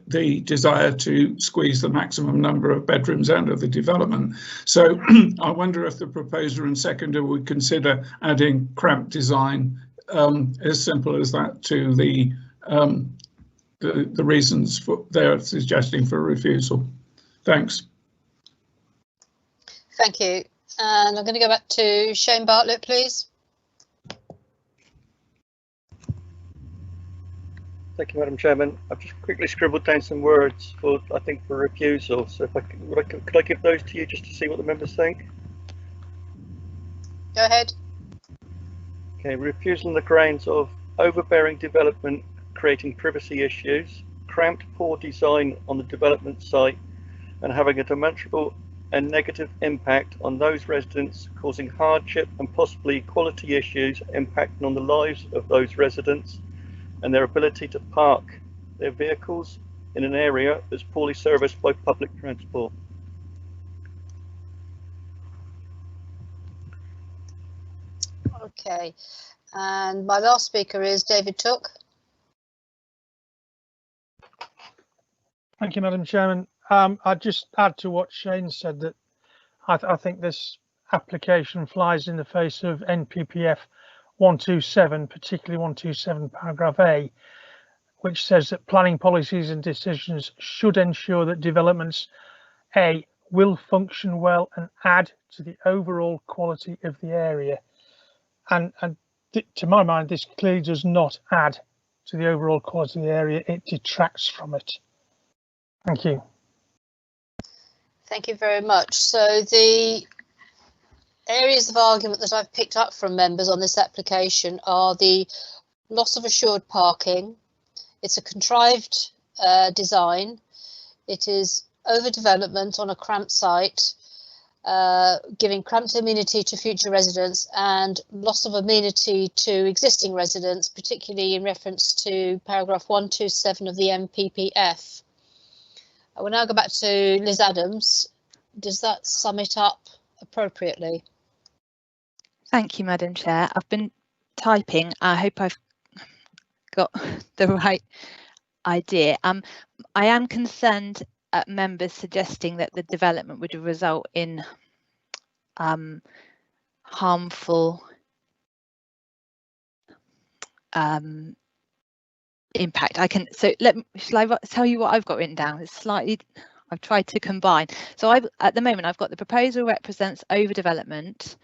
the desire to squeeze the maximum number of bedrooms out of the development. So I wonder if the proposer and seconder would consider adding cramped design, as simple as that, to the reasons they're suggesting for refusal. Thanks. Thank you. And I'm going to go back to Shane Bartlett, please. Thank you, Madam Chairman. I've just quickly scribbled down some words for, I think, for refusal. So if could I give those to you just to see what the members think? Go ahead. Okay, refusal on the grounds of overbearing development creating privacy issues, cramped poor design on the development site, and having a demonstrable and negative impact on those residents, causing hardship and possibly quality issues impacting on the lives of those residents and their ability to park their vehicles in an area that's poorly serviced by public transport. Okay, and my last speaker is David Took. Thank you, Madam Chairman. I'd just add to what Shane said, that I think this application flies in the face of NPPF 127, particularly 127 paragraph A, which says that planning policies and decisions should ensure that developments A will function well and add to the overall quality of the area. And to my mind, this clearly does not add to the overall quality of the area, it detracts from it. Thank you. Thank you very much. So the areas of argument that I've picked up from members on this application are the loss of assured parking. It's a contrived design. It is overdevelopment on a cramped site, giving cramped amenity to future residents and loss of amenity to existing residents, particularly in reference to paragraph 127 of the MPPF. I will now go back to Liz Adams. Does that sum it up appropriately? Thank you, Madam Chair. I've been typing. I hope I've got the right idea. I am concerned at members suggesting that the development would result in harmful impact. Shall I tell you what I've got written down? It's slightly, I've tried to combine. So at the moment I've got the proposal represents overdevelopment,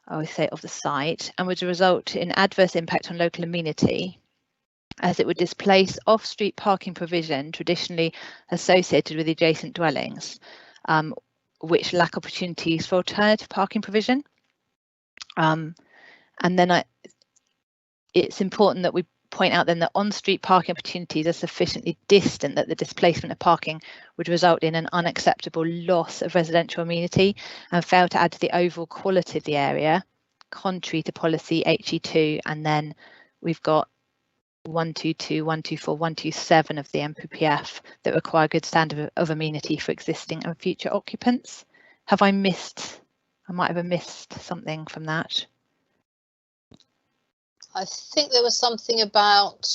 I would say, of the site and would result in adverse impact on local amenity, as it would displace off-street parking provision traditionally associated with adjacent dwellings, which lack opportunities for alternative parking provision. And then it's important that we point out then that on-street parking opportunities are sufficiently distant that the displacement of parking would result in an unacceptable loss of residential amenity and fail to add to the overall quality of the area, contrary to policy HE2, and then we've got 122, 124, 127 of the MPPF that require good standard of amenity for existing and future occupants. Have I missed? I might have missed something from that. I think there was something about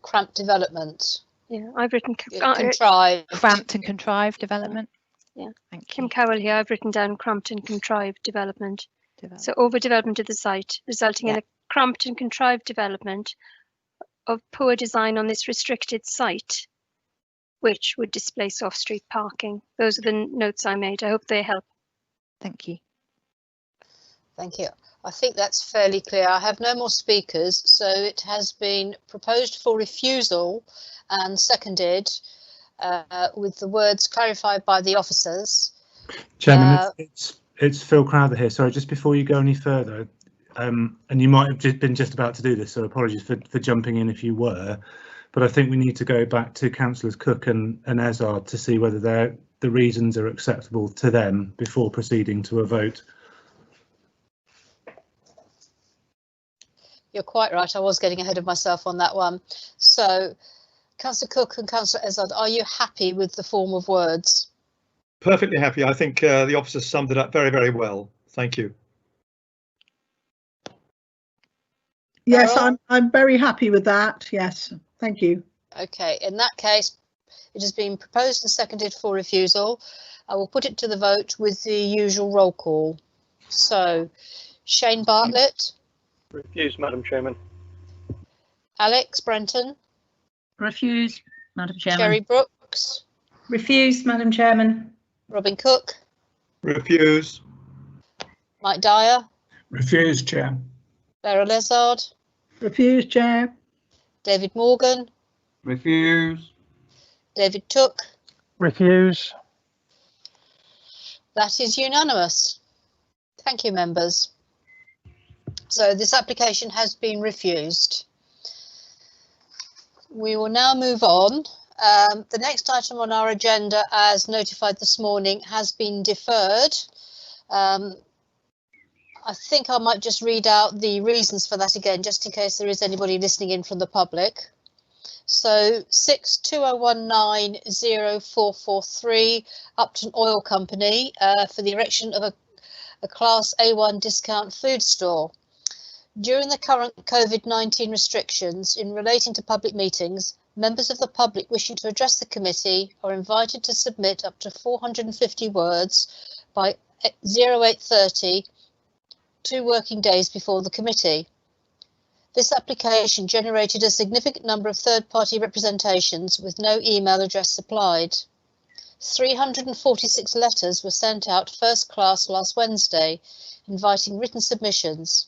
cramped development. Yeah, I've written contrived. Cramped and contrived development. Yeah, thank Kim you. Carroll here. I've written down cramped and contrived development. So overdevelopment of the site, resulting in a cramped and contrived development of poor design on this restricted site, which would displace off-street parking. Those are the notes I made. I hope they help. Thank you. Thank you. I think that's fairly clear. I have no more speakers, so it has been proposed for refusal and seconded with the words clarified by the officers. Chairman, it's Phil Crowther here. Sorry, just before you go any further, and you might have been just about to do this, so apologies for jumping in if you were, but I think we need to go back to Councillors Cook and Ezard to see whether the reasons are acceptable to them before proceeding to a vote. You're quite right. I was getting ahead of myself on that one. So, Councillor Cook and Councillor Ezard, are you happy with the form of words? Perfectly happy. I think the officers summed it up very, very well. Thank you. Yes, I'm very happy with that. Yes, thank you. OK, in that case, it has been proposed and seconded for refusal. I will put it to the vote with the usual roll call. So, Shane Bartlett. Refuse, Madam Chairman. Alex Brenton. Refuse, Madam Chairman. Sherry Brooks. Refuse, Madam Chairman. Robin Cook. Refuse. Mike Dyer. Refuse, Chair. Beryl Ezard. Refuse, Chair. David Morgan. Refuse. David Took. Refuse. That is unanimous. Thank you, members. So this application has been refused. We will now move on. The next item on our agenda, as notified this morning, has been deferred. I think I might just read out the reasons for that again, just in case there is anybody listening in from the public. So 620190443 Upton Oil Company for the erection of a Class A1 discount food store. During the current COVID-19 restrictions in relating to public meetings, members of the public wishing to address the committee are invited to submit up to 450 words by 08:30, 2 working days before the committee. This application generated a significant number of third-party representations with no email address supplied. 346 letters were sent out first class last Wednesday, inviting written submissions.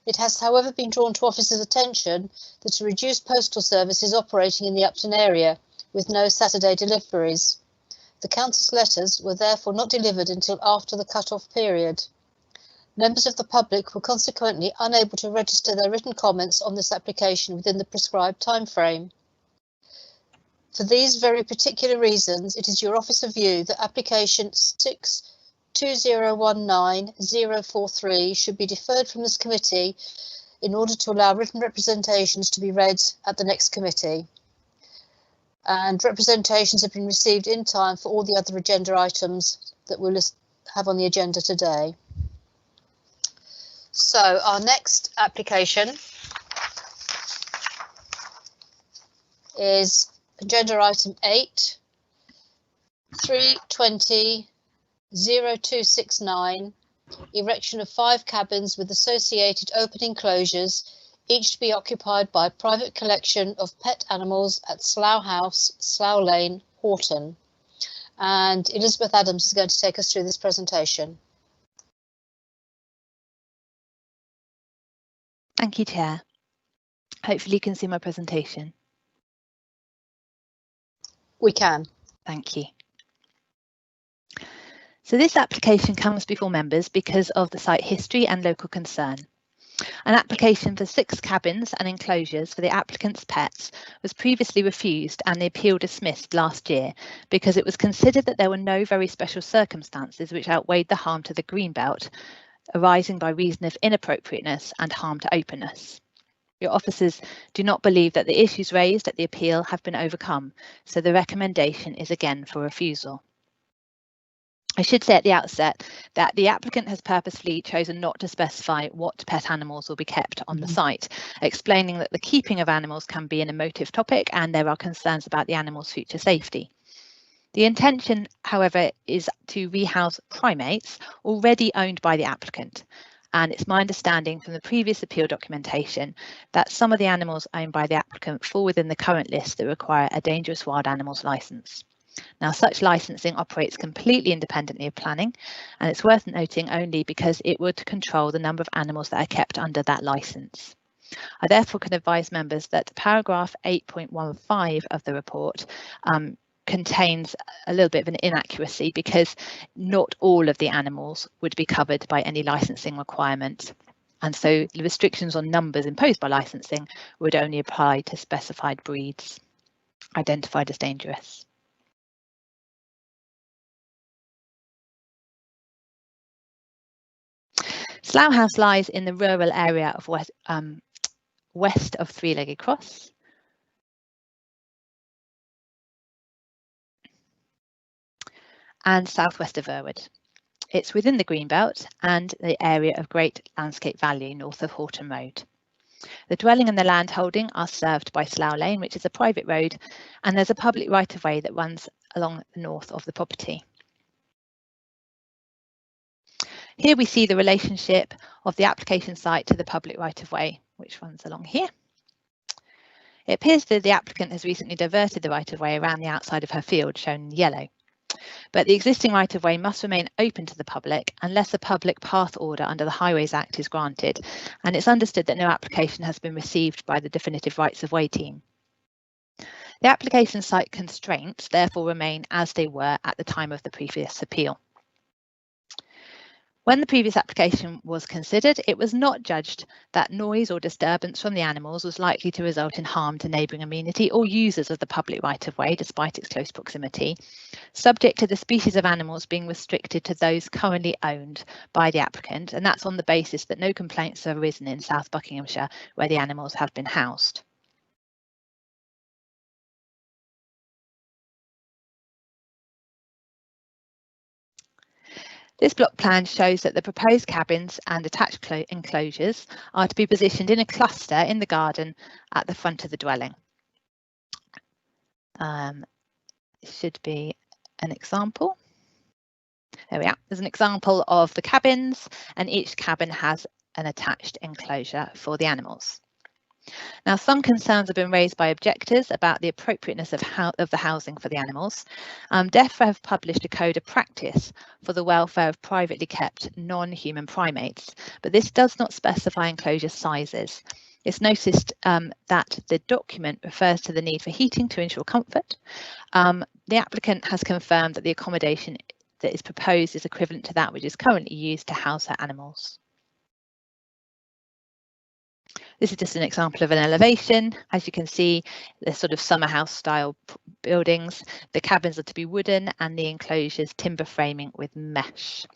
It has, however, been drawn to officers' attention that a reduced postal service is operating in the Upton area, with no Saturday deliveries. The council's letters were therefore not delivered until after the cut-off period. Members of the public were consequently unable to register their written comments on this application within the prescribed timeframe. For these very particular reasons, it is your officer view that application 62019-043 should be deferred from this committee in order to allow written representations to be read at the next committee. And representations have been received in time for all the other agenda items that we'll have on the agenda today. So our next application is agenda item 8, 320-0269, erection of 5 cabins with associated open enclosures, each to be occupied by private collection of pet animals at Slough House, Slough Lane, Horton. And Elizabeth Adams is going to take us through this presentation. Thank you, Chair. Hopefully you can see my presentation. We can. Thank you. So this application comes before members because of the site history and local concern. An application for 6 cabins and enclosures for the applicant's pets was previously refused and the appeal dismissed last year because it was considered that there were no very special circumstances which outweighed the harm to the greenbelt arising by reason of inappropriateness and harm to openness. Your officers do not believe that the issues raised at the appeal have been overcome, so the recommendation is again for refusal. I should say at the outset that the applicant has purposefully chosen not to specify what pet animals will be kept on the site, explaining that the keeping of animals can be an emotive topic and there are concerns about the animal's future safety. The intention, however, is to rehouse primates already owned by the applicant. And it's my understanding from the previous appeal documentation that some of the animals owned by the applicant fall within the current list that require a dangerous wild animals licence. Now, such licensing operates completely independently of planning, and it's worth noting only because it would control the number of animals that are kept under that licence. I therefore can advise members that paragraph 8.15 of the report contains a little bit of an inaccuracy because not all of the animals would be covered by any licensing requirement. And so the restrictions on numbers imposed by licensing would only apply to specified breeds identified as dangerous. Slough House lies in the rural area of west of Three-Legged Cross. And southwest of Irwood. It's within the Greenbelt and the area of Great Landscape Valley north of Horton Road. The dwelling and the land holding are served by Slough Lane, which is a private road, and there's a public right-of-way that runs along the north of the property. Here we see the relationship of the application site to the public right-of-way, which runs along here. It appears that the applicant has recently diverted the right-of-way around the outside of her field, shown in yellow. But the existing right-of-way must remain open to the public unless a public path order under the Highways Act is granted, and it's understood that no application has been received by the Definitive Rights-of-Way team. The application site constraints therefore remain as they were at the time of the previous appeal. When the previous application was considered, it was not judged that noise or disturbance from the animals was likely to result in harm to neighbouring amenity or users of the public right-of-way, despite its close proximity, subject to the species of animals being restricted to those currently owned by the applicant, and that's on the basis that no complaints have arisen in South Buckinghamshire where the animals have been housed. This block plan shows that the proposed cabins and attached enclosures are to be positioned in a cluster in the garden at the front of the dwelling. It should be an example. There we are. There's an example of the cabins, and each cabin has an attached enclosure for the animals. Now, some concerns have been raised by objectors about the appropriateness of the housing for the animals. DEFRA have published a code of practice for the welfare of privately kept non-human primates, but this does not specify enclosure sizes. It's noticed that the document refers to the need for heating to ensure comfort. The applicant has confirmed that the accommodation that is proposed is equivalent to that which is currently used to house her animals. This is just an example of an elevation. As you can see, the sort of summer house style buildings. The cabins are to be wooden and the enclosures timber framing with mesh.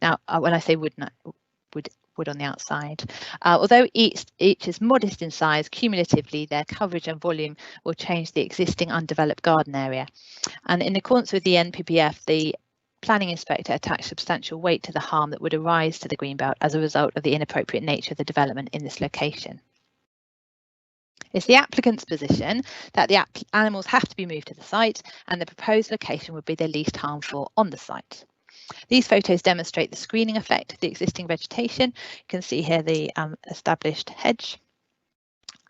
Now, when I say wood on the outside, although each is modest in size, cumulatively their coverage and volume will change the existing undeveloped garden area. And in accordance with the NPPF, the planning inspector attached substantial weight to the harm that would arise to the greenbelt as a result of the inappropriate nature of the development in this location. It's the applicant's position that the animals have to be moved to the site and the proposed location would be the least harmful on the site. These photos demonstrate the screening effect of the existing vegetation. You can see here the established hedge,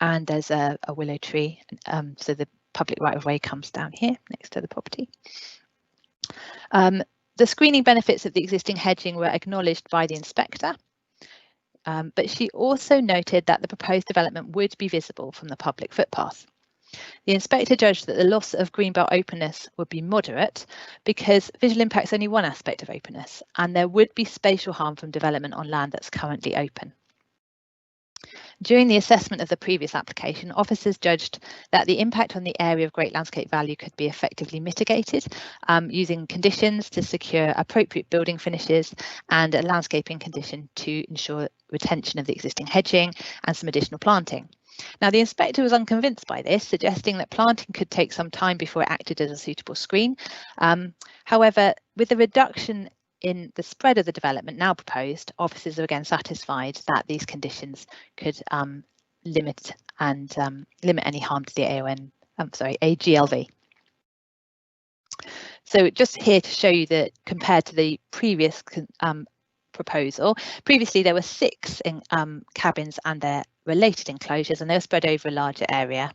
and there's a willow tree, so the public right-of-way comes down here next to the property. The screening benefits of the existing hedging were acknowledged by the inspector, but she also noted that the proposed development would be visible from the public footpath. The inspector judged that the loss of greenbelt openness would be moderate because visual impact is only one aspect of openness, and there would be spatial harm from development on land that's currently open. During the assessment of the previous application, officers judged that the impact on the area of great landscape value could be effectively mitigated using conditions to secure appropriate building finishes and a landscaping condition to ensure retention of the existing hedging and some additional planting. Now, the inspector was unconvinced by this, suggesting that planting could take some time before it acted as a suitable screen. However, with the reduction in the spread of the development now proposed, officers are again satisfied that these conditions could limit any harm to the AGLV. So just here to show you that compared to the previous proposal, previously there were 6 cabins and their related enclosures, and they were spread over a larger area.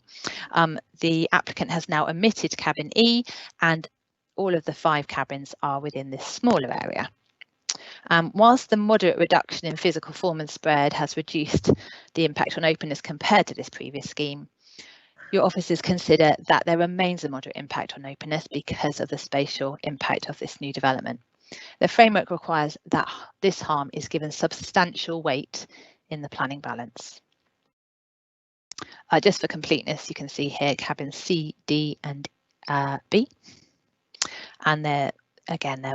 The applicant has now omitted cabin E, and all of the 5 cabins are within this smaller area. Whilst the moderate reduction in physical form and spread has reduced the impact on openness compared to this previous scheme, your officers consider that there remains a moderate impact on openness because of the spatial impact of this new development. The framework requires that this harm is given substantial weight in the planning balance. Just for completeness, you can see here cabins C, D and B, and they're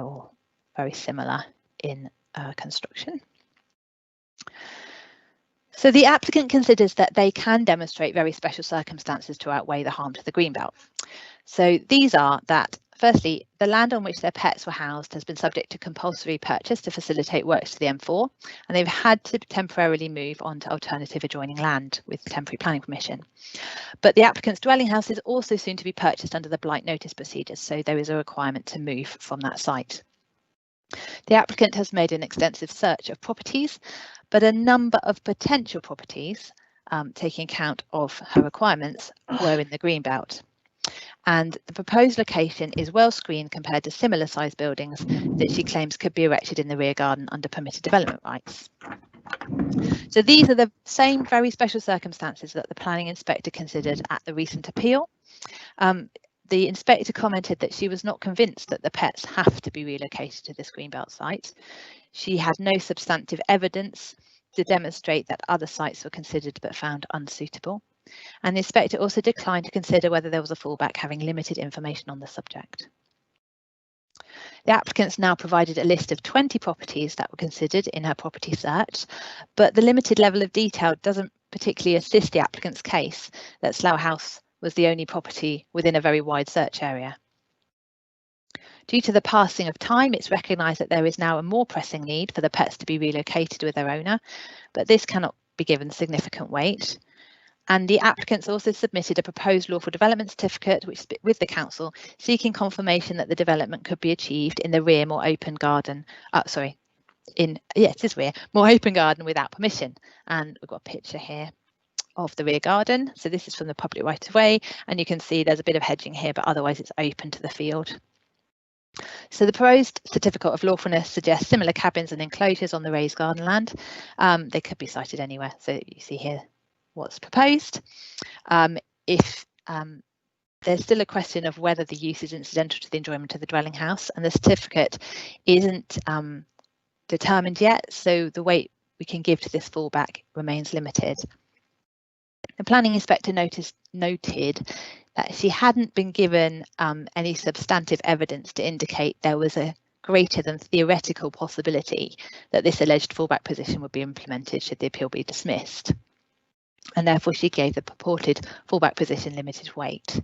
all very similar in construction. So the applicant considers that they can demonstrate very special circumstances to outweigh the harm to the greenbelt. So these are that, firstly, the land on which their pets were housed has been subject to compulsory purchase to facilitate works to the M4, and they've had to temporarily move on to alternative adjoining land with temporary planning permission. But the applicant's dwelling house is also soon to be purchased under the blight notice procedures, so there is a requirement to move from that site. The applicant has made an extensive search of properties, but a number of potential properties, taking account of her requirements, were in the greenbelt. And the proposed location is well screened compared to similar sized buildings that she claims could be erected in the rear garden under permitted development rights. So these are the same very special circumstances that the planning inspector considered at the recent appeal. The inspector commented that she was not convinced that the pets have to be relocated to this greenbelt site. She had no substantive evidence to demonstrate that other sites were considered but found unsuitable. And the inspector also declined to consider whether there was a fallback, having limited information on the subject. The applicant's now provided a list of 20 properties that were considered in her property search, but the limited level of detail doesn't particularly assist the applicant's case that Slough House was the only property within a very wide search area. Due to the passing of time, it's recognised that there is now a more pressing need for the pets to be relocated with their owner, but this cannot be given significant weight. And the applicants also submitted a proposed lawful development certificate with the council, seeking confirmation that the development could be achieved in the rear, more open garden. More open garden without permission. And we've got a picture here of the rear garden. So this is from the public right of way, and you can see there's a bit of hedging here, but otherwise it's open to the field. So the proposed certificate of lawfulness suggests similar cabins and enclosures on the raised garden land. They could be sited anywhere. So you see here what's proposed. If there's still a question of whether the use is incidental to the enjoyment of the dwelling house, and the certificate isn't determined yet, so the weight we can give to this fallback remains limited. The planning inspector noted that she hadn't been given any substantive evidence to indicate there was a greater than theoretical possibility that this alleged fallback position would be implemented should the appeal be dismissed. And therefore she gave the purported fallback position limited weight.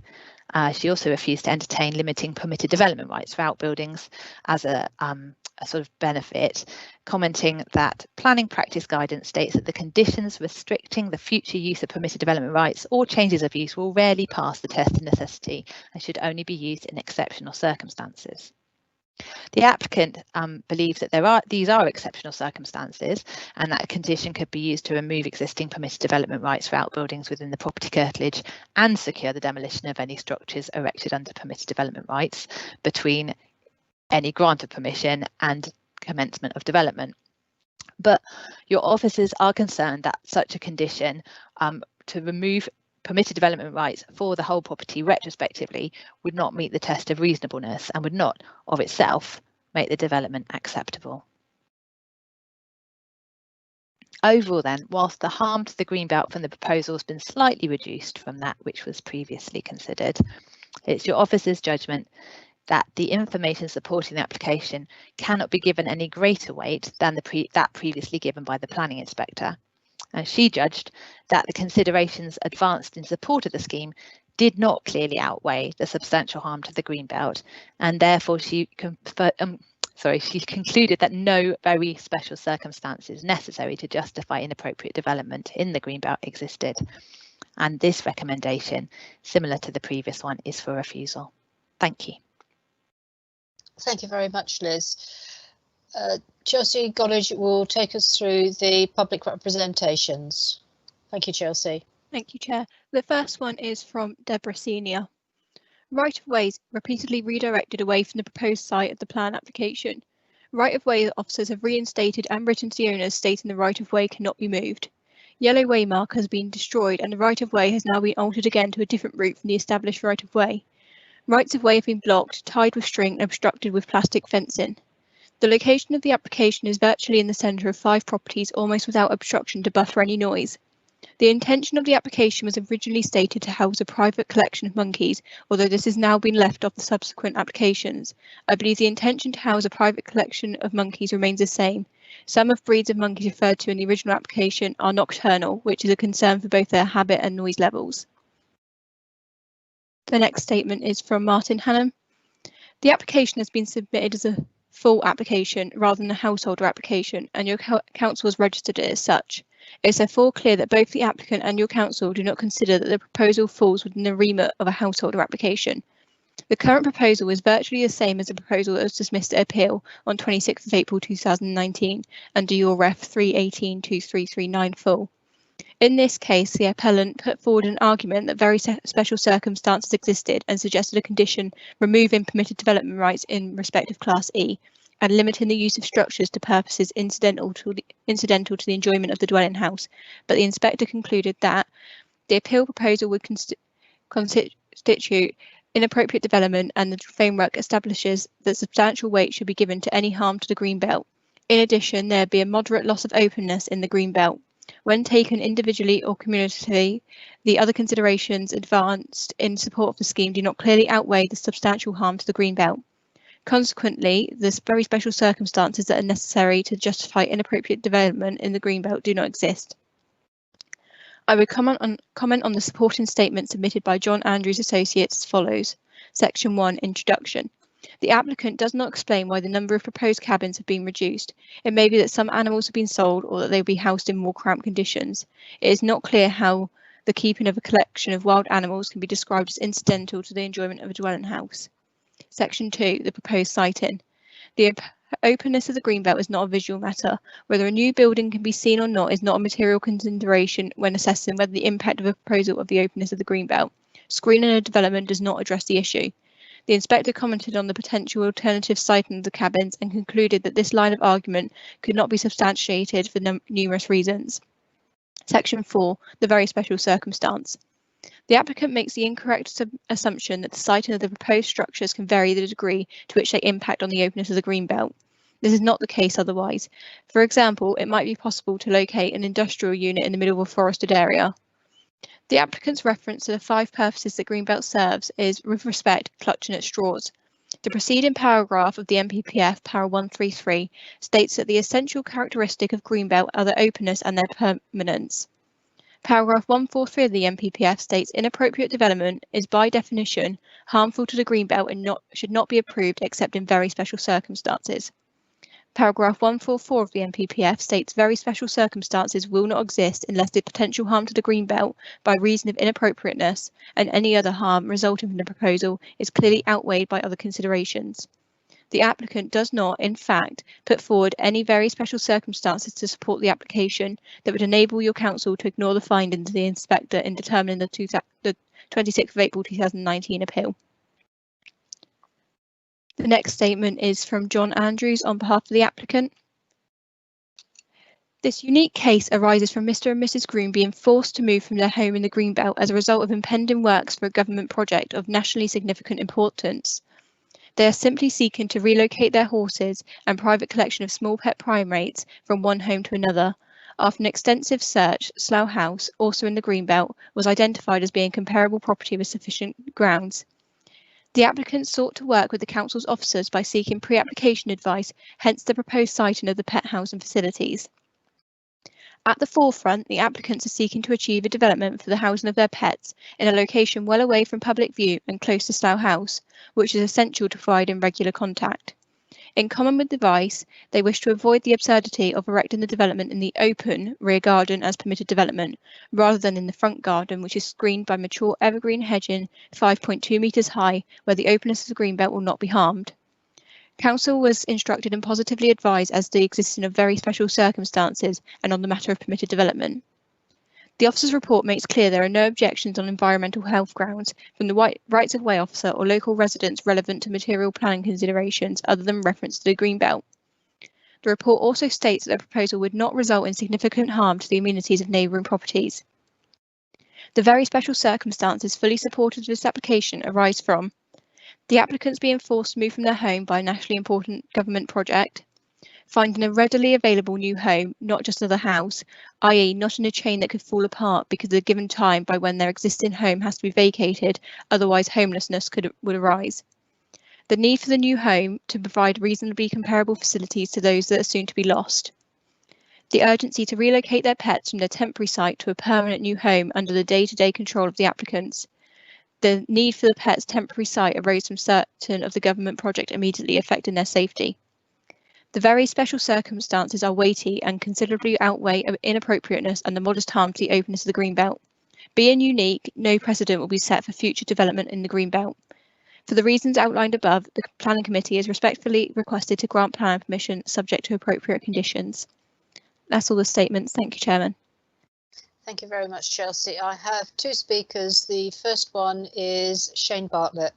She also refused to entertain limiting permitted development rights for outbuildings as a sort of benefit, commenting that planning practice guidance states that the conditions restricting the future use of permitted development rights or changes of use will rarely pass the test of necessity and should only be used in exceptional circumstances. The applicant believes that these are exceptional circumstances and that a condition could be used to remove existing permitted development rights for outbuildings within the property curtilage and secure the demolition of any structures erected under permitted development rights between any grant of permission and commencement of development. But your officers are concerned that such a condition to remove permitted development rights for the whole property retrospectively would not meet the test of reasonableness and would not, of itself, make the development acceptable. Overall then, whilst the harm to the greenbelt from the proposal has been slightly reduced from that which was previously considered, it's your officer's judgment that the information supporting the application cannot be given any greater weight than that previously given by the planning inspector. And she judged that the considerations advanced in support of the scheme did not clearly outweigh the substantial harm to the greenbelt, and therefore she concluded that no very special circumstances necessary to justify inappropriate development in the greenbelt existed. And this recommendation, similar to the previous one, is for refusal. Thank you. Thank you very much, Liz. Chelsea Goddard will take us through the public representations. Thank you, Chelsea. Thank you, Chair. The first one is from Deborah Senior. Right-of-ways repeatedly redirected away from the proposed site of the plan application. Right-of-way officers have reinstated and written to the owners stating the right-of-way cannot be moved. Yellow waymark has been destroyed and the right-of-way has now been altered again to a different route from the established right-of-way. Rights-of-way have been blocked, tied with string and obstructed with plastic fencing. The location of the application is virtually in the centre of 5 properties, almost without obstruction to buffer any noise. The intention of the application was originally stated to house a private collection of monkeys, although this has now been left off the subsequent applications. I believe the intention to house a private collection of monkeys remains the same. Some of breeds of monkeys referred to in the original application are nocturnal, which is a concern for both their habit and noise levels. The next statement is from Martin Hannam. The application has been submitted as a full application rather than a householder application, and your council has registered it as such. It is therefore clear that both the applicant and your council do not consider that the proposal falls within the remit of a householder application. The current proposal is virtually the same as the proposal that was dismissed at appeal on 26th of April 2019 under your Ref 318-2339 full. In this case, the appellant put forward an argument that very special circumstances existed and suggested a condition removing permitted development rights in respect of Class E and limiting the use of structures to purposes incidental to the enjoyment of the dwelling house. But the inspector concluded that the appeal proposal would constitute inappropriate development and the framework establishes that substantial weight should be given to any harm to the greenbelt. In addition, there would be a moderate loss of openness in the greenbelt. When taken individually or cumulatively, the other considerations advanced in support of the scheme do not clearly outweigh the substantial harm to the greenbelt. Consequently, the very special circumstances that are necessary to justify inappropriate development in the greenbelt do not exist. I would comment on the supporting statement submitted by John Andrews Associates as follows. Section 1, Introduction. The applicant does not explain why the number of proposed cabins have been reduced. It may be that some animals have been sold or that they will be housed in more cramped conditions. It is not clear how the keeping of a collection of wild animals can be described as incidental to the enjoyment of a dwelling house. Section 2, the proposed siting. The openness of the greenbelt is not a visual matter. Whether a new building can be seen or not is not a material consideration when assessing whether the impact of a proposal of the openness of the greenbelt. Screening a development does not address the issue. The inspector commented on the potential alternative siting of the cabins and concluded that this line of argument could not be substantiated for numerous reasons. Section 4, the very special circumstance. The applicant makes the incorrect assumption that the siting of the proposed structures can vary the degree to which they impact on the openness of the greenbelt. This is not the case otherwise. For example, it might be possible to locate an industrial unit in the middle of a forested area. The applicant's reference to the 5 purposes that Greenbelt serves is, with respect, clutching at straws. The preceding paragraph of the NPPF, para 133, states that the essential characteristic of Greenbelt are their openness and their permanence. Paragraph 143 of the NPPF states inappropriate development is by definition harmful to the Greenbelt and should not be approved except in very special circumstances. Paragraph 144 of the NPPF states very special circumstances will not exist unless the potential harm to the Greenbelt by reason of inappropriateness and any other harm resulting from the proposal is clearly outweighed by other considerations. The applicant does not, in fact, put forward any very special circumstances to support the application that would enable your council to ignore the findings of the inspector in determining the 26th of April 2019 appeal. The next statement is from John Andrews on behalf of the applicant. This unique case arises from Mr. and Mrs. Groom being forced to move from their home in the Greenbelt as a result of impending works for a government project of nationally significant importance. They are simply seeking to relocate their horses and private collection of small pet primates from one home to another. After an extensive search, Slough House, also in the Greenbelt, was identified as being comparable property with sufficient grounds. The applicant sought to work with the council's officers by seeking pre-application advice, hence the proposed siting of the pet house and facilities. At the forefront, the applicants are seeking to achieve a development for the housing of their pets in a location well away from public view and close to Slough House, which is essential to providing regular contact. In common with the Vice, they wish to avoid the absurdity of erecting the development in the open rear garden as permitted development, rather than in the front garden, which is screened by mature evergreen hedging 5.2 metres high, where the openness of the Greenbelt will not be harmed. Council was instructed and positively advised as to the existence of very special circumstances and on the matter of permitted development. The officer's report makes clear there are no objections on environmental health grounds from the rights of way officer or local residents relevant to material planning considerations other than reference to the Greenbelt. The report also states that the proposal would not result in significant harm to the amenities of neighbouring properties. The very special circumstances fully supported this application arise from the applicants being forced to move from their home by a nationally important government project, finding a readily available new home, not just another house, i.e. not in a chain that could fall apart because of the given time by when their existing home has to be vacated, otherwise homelessness would arise. The need for the new home to provide reasonably comparable facilities to those that are soon to be lost. The urgency to relocate their pets from their temporary site to a permanent new home under the day-to-day control of the applicants. The need for the pet's temporary site arose from certain of the government project immediately affecting their safety. The very special circumstances are weighty and considerably outweigh inappropriateness and the modest harm to the openness of the Greenbelt. Being unique, no precedent will be set for future development in the Greenbelt. For the reasons outlined above, the Planning Committee is respectfully requested to grant planning permission subject to appropriate conditions. That's all the statements. Thank you, Chairman. Thank you very much, Chelsea. I have 2 speakers. The first one is Shane Bartlett.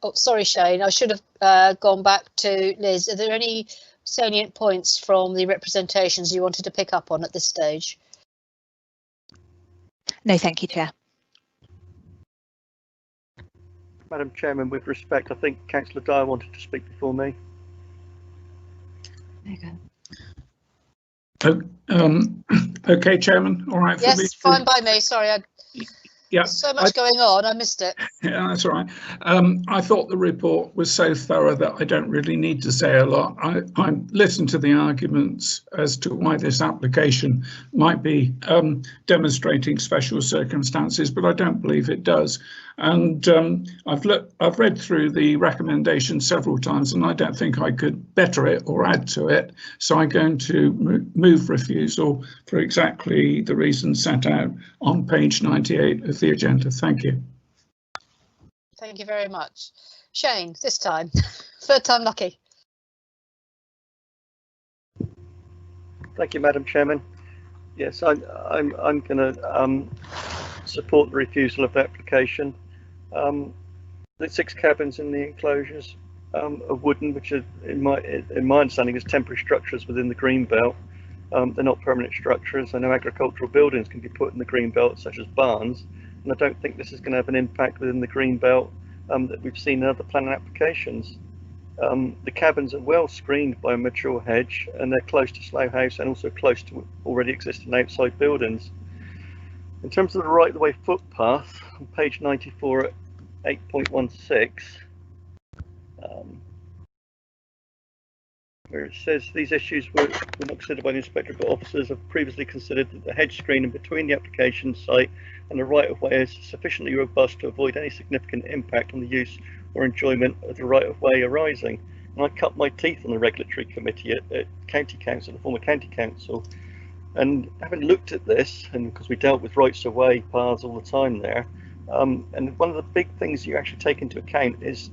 Oh, sorry, Shane, I should have gone back to Liz. Are there any salient points from the representations you wanted to pick up on at this stage? No, thank you, Chair. Madam Chairman, with respect, I think Councillor Dyer wanted to speak before me. There you go. Okay, Chairman, all right. Yes, fine by me. Sorry, yeah, so much going on, I missed it. Yeah, that's all right. I thought the report was so thorough that I don't really need to say a lot. I listened to the arguments as to why this application might be demonstrating special circumstances, but I don't believe it does. And I've read through the recommendation several times, and I don't think I could better it or add to it. So I'm going to move refusal for exactly the reasons set out on page 98 of the agenda. Thank you. Thank you very much. Shane, this time, third time lucky. Thank you, Madam Chairman. Yes, I'm going to support the refusal of the application. The 6 cabins in the enclosures are wooden, which are, in my understanding, is temporary structures within the Greenbelt. They're not permanent structures. I know agricultural buildings can be put in the Greenbelt, such as barns, and I don't think this is going to have an impact within the Greenbelt that we've seen in other planning applications. The cabins are well screened by a mature hedge, and they're close to Slough House and also close to already existing outside buildings. In terms of the right-of-way footpath, on page 94 at 8.16, where it says these issues were not considered by the inspectorate, but officers have previously considered that the hedge screening between the application site and the right-of-way is sufficiently robust to avoid any significant impact on the use or enjoyment of the right-of-way arising. And I cut my teeth on the regulatory committee at County Council, the former County Council, and having looked at this, and because we dealt with rights-of-way paths all the time there, and one of the big things you actually take into account is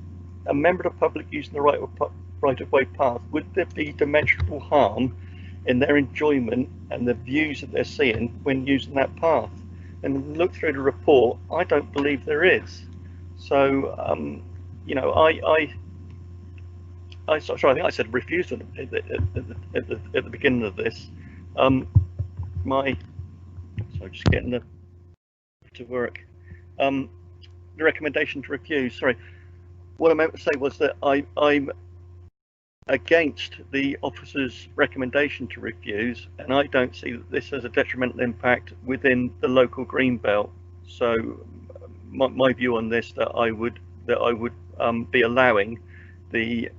a member of the public using the right-of-way path, would there be demonstrable harm in their enjoyment and the views that they're seeing when using that path? And look through the report, I don't believe there is. So, you know, sorry, I think I said refuse at the beginning of this. Sorry, just getting to work. The recommendation to refuse. Sorry, what I meant to say was that I'm against the officer's recommendation to refuse, and I don't see that this has a detrimental impact within the local green belt. So my view on this, that I would be allowing the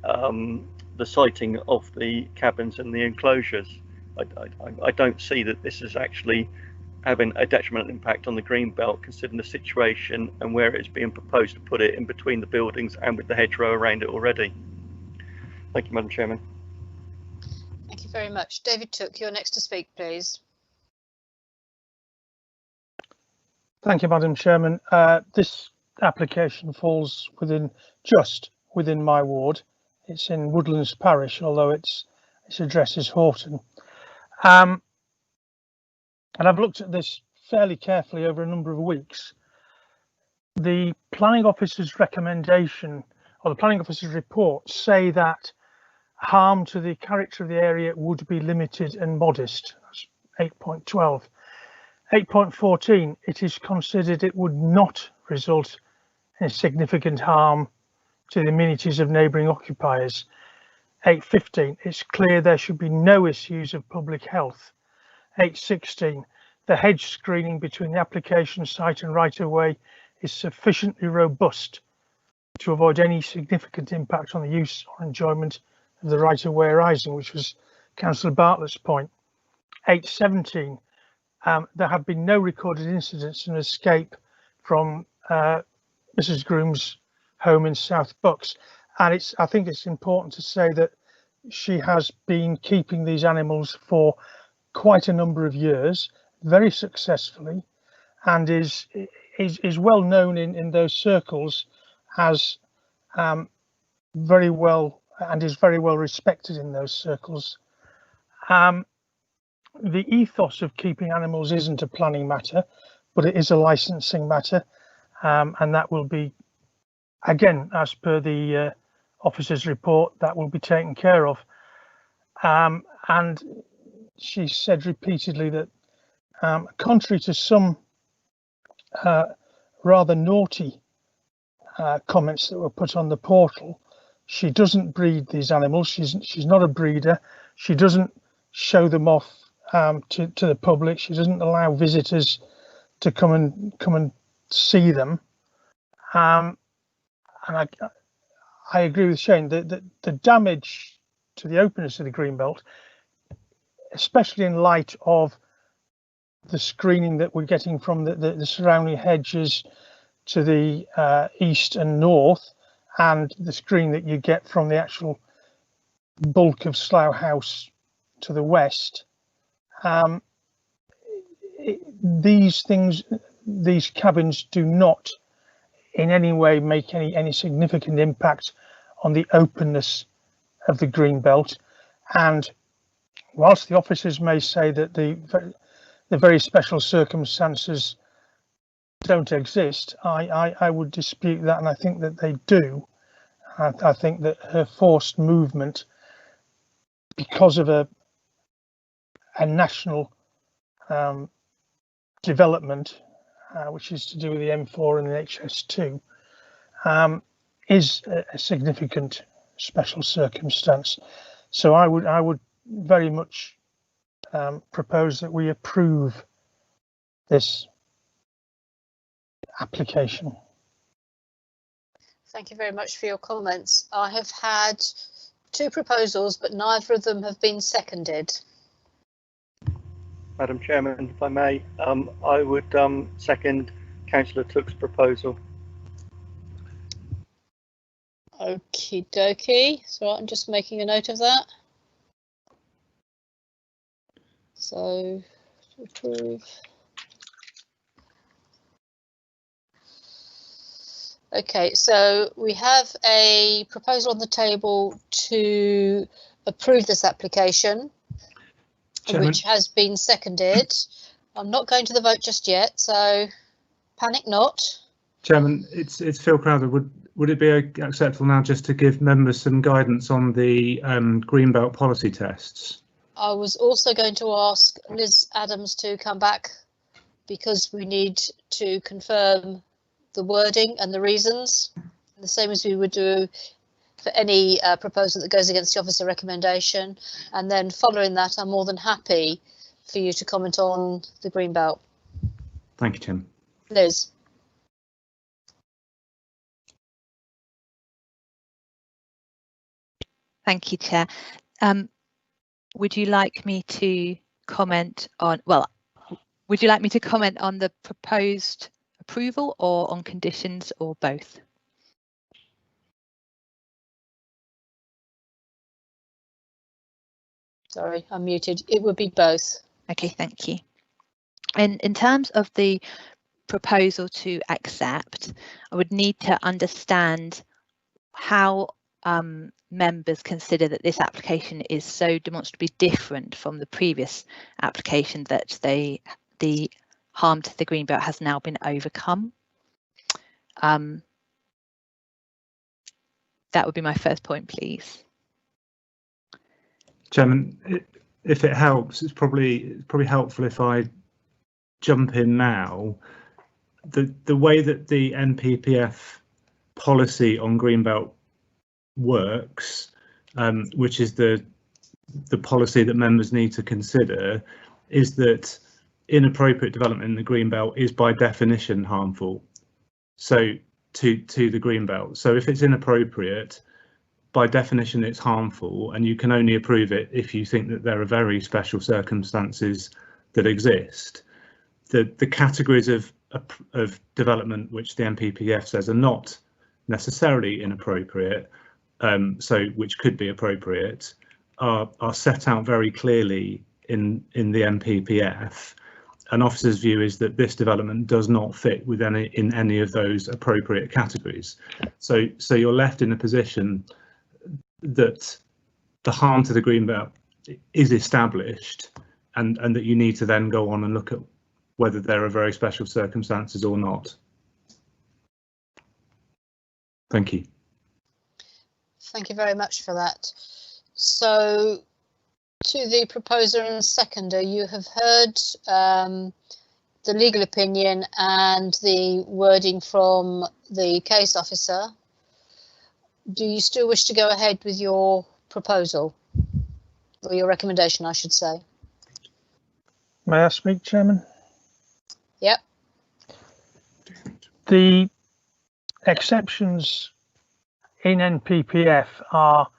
siting of the cabins and the enclosures. I don't see that this is actually having a detrimental impact on the green belt, considering the situation and where it's being proposed to put it in between the buildings and with the hedgerow around it already. Thank you, Madam Chairman. Thank you very much. David Took, you're next to speak, please. Thank you, Madam Chairman. This application falls just within my ward. It's in Woodlands Parish, although its address is Horton. And I've looked at this fairly carefully over a number of weeks. The planning officer's recommendation, or the planning officer's report, say that harm to the character of the area would be limited and modest. That's 8.12. 8.14, it is considered it would not result in significant harm to the amenities of neighbouring occupiers. 8.15, it's clear there should be no issues of public health. 8.16, the hedge screening between the application site and right-of-way is sufficiently robust to avoid any significant impact on the use or enjoyment of the right-of-way arising, which was Councillor Bartlett's point. 8.17, there have been no recorded incidents of escape from Mrs. Groom's home in South Bucks, and I think it's important to say that she has been keeping these animals for quite a number of years, very successfully, and is well known in those circles as very well, and is very well respected in those circles. The ethos of keeping animals isn't a planning matter, but it is a licensing matter, and that will be, again, as per the officer's report, that will be taken care of. And she said repeatedly that, contrary to some rather naughty comments that were put on the portal, she doesn't breed these animals. She's not a breeder. She doesn't show them off to the public. She doesn't allow visitors to come and see them. And I agree with Shane that the damage to the openness of the greenbelt, especially in light of the screening that we're getting from the surrounding hedges to the east and north, and the screen that you get from the actual bulk of Slough House to the west, these cabins do not in any way make any significant impact on the openness of the green belt. And whilst the officers may say that the very special circumstances don't exist, I would dispute that, and I think that they do. I think that her forced movement, because of a national development, which is to do with the M4 and the HS2, is a significant special circumstance. So I would very much propose that we approve this application. Thank you very much for your comments. I have had 2 proposals, but neither of them have been seconded. Madam Chairman, if I may, I would second Councillor Took's proposal. Okie dokie. So I'm just making a note of that. So to approve. Okay, so we have a proposal on the table to approve this application, Chairman. which has been seconded. I'm not going to the vote just yet, so panic not. Chairman, it's Phil Crowther. Would it be acceptable now just to give members some guidance on the Greenbelt policy tests? I was also going to ask Liz Adams to come back because we need to confirm the wording and the reasons, the same as we would do for any proposal that goes against the officer recommendation. And then following that, I'm more than happy for you to comment on the Greenbelt. Thank you, Tim. Liz. Thank you, Chair. Would you like me to comment on, would you like me to comment on the proposed approval or on conditions or both? Sorry, I'm muted. It would be both. Okay, thank you. And in terms of the proposal to accept, I would need to understand how members consider that this application is so demonstrably different from the previous application that the harm to the Greenbelt has now been overcome. That would be my first point, please. Chairman, if it helps, it's probably helpful if I jump in now. The way that the NPPF policy on Greenbelt works, which is the policy that members need to consider, is that inappropriate development in the Greenbelt is by definition harmful. So to the Greenbelt. So if it's inappropriate, by definition it's harmful, and you can only approve it if you think that there are very special circumstances that exist. The categories of development which the NPPF says are not necessarily inappropriate, so which could be appropriate, are set out very clearly in the NPPF. An officer's view is that this development does not fit within any of those appropriate categories. So you're left in a position that the harm to the Greenbelt is established, and that you need to then go on and look at whether there are very special circumstances or not. Thank you. Thank you very much for that. So to the proposer and seconder, you have heard the legal opinion and the wording from the case officer. Do you still wish to go ahead with your proposal, or your recommendation, I should say? May I speak, Chairman? Yep. The exceptions in NPPF are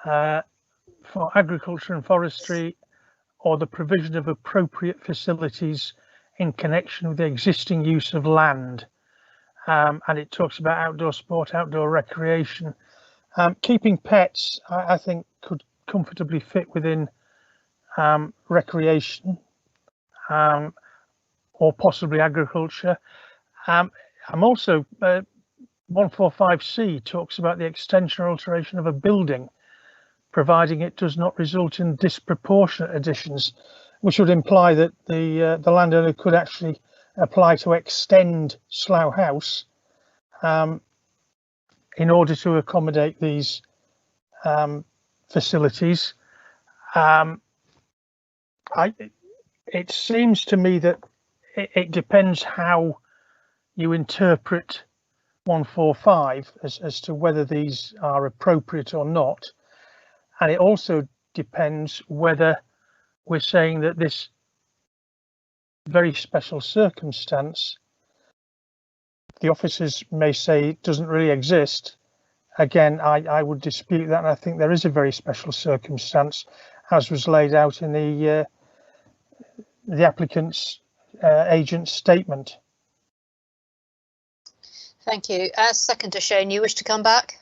for agriculture and forestry, or the provision of appropriate facilities in connection with the existing use of land. And it talks about outdoor sport, outdoor recreation. Keeping pets, I think, could comfortably fit within recreation, or possibly agriculture. I'm also 145C talks about the extension or alteration of a building, providing it does not result in disproportionate additions, which would imply that the landowner could actually apply to extend Slough House in order to accommodate these facilities. It seems to me that it depends how you interpret 145 as to whether these are appropriate or not, and it also depends whether we're saying that this very special circumstance the officers may say it doesn't really exist. Again, I would dispute that, and I think there is a very special circumstance, as was laid out in the applicant's agent's statement. Thank you. Seconder Shane, you wish to come back?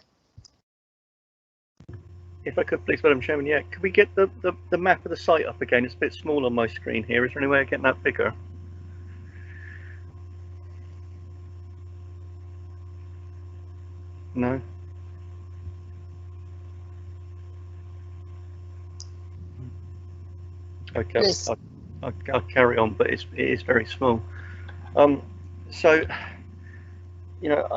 If I could please, Madam Chairman, yeah, could we get the map of the site up again? It's a bit small on my screen here. Is there any way of getting that bigger? No? Okay, Yes. I'll carry on, but it is very small. So, you know,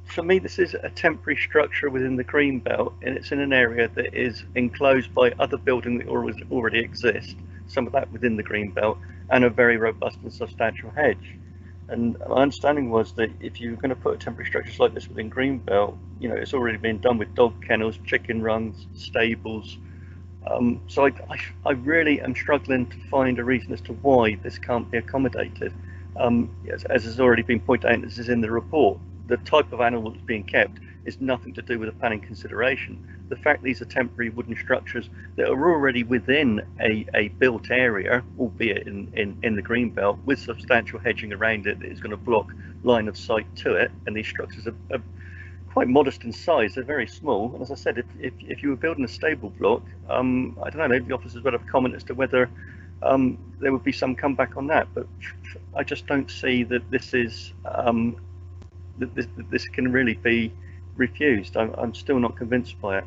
for me, this is a temporary structure within the green belt, and it's in an area that is enclosed by other building that already exist, some of that within the green belt, and a very robust and substantial hedge. And my understanding was that if you're going to put temporary structures like this within green belt, you know, it's already been done with dog kennels, chicken runs, stables. So I really am struggling to find a reason as to why this can't be accommodated. As has already been pointed out, this is in the report. The type of animal that's being kept is nothing to do with a planning consideration. The fact these are temporary wooden structures that are already within a built area, albeit in the green belt, with substantial hedging around it that is going to block line of sight to it, and these structures are quite modest in size. They're very small, and as I said, if you were building a stable block, I don't know, maybe the officers would have a comment as to whether there would be some comeback on that, but I just don't see that this is this can really be refused. I'm still not convinced by it.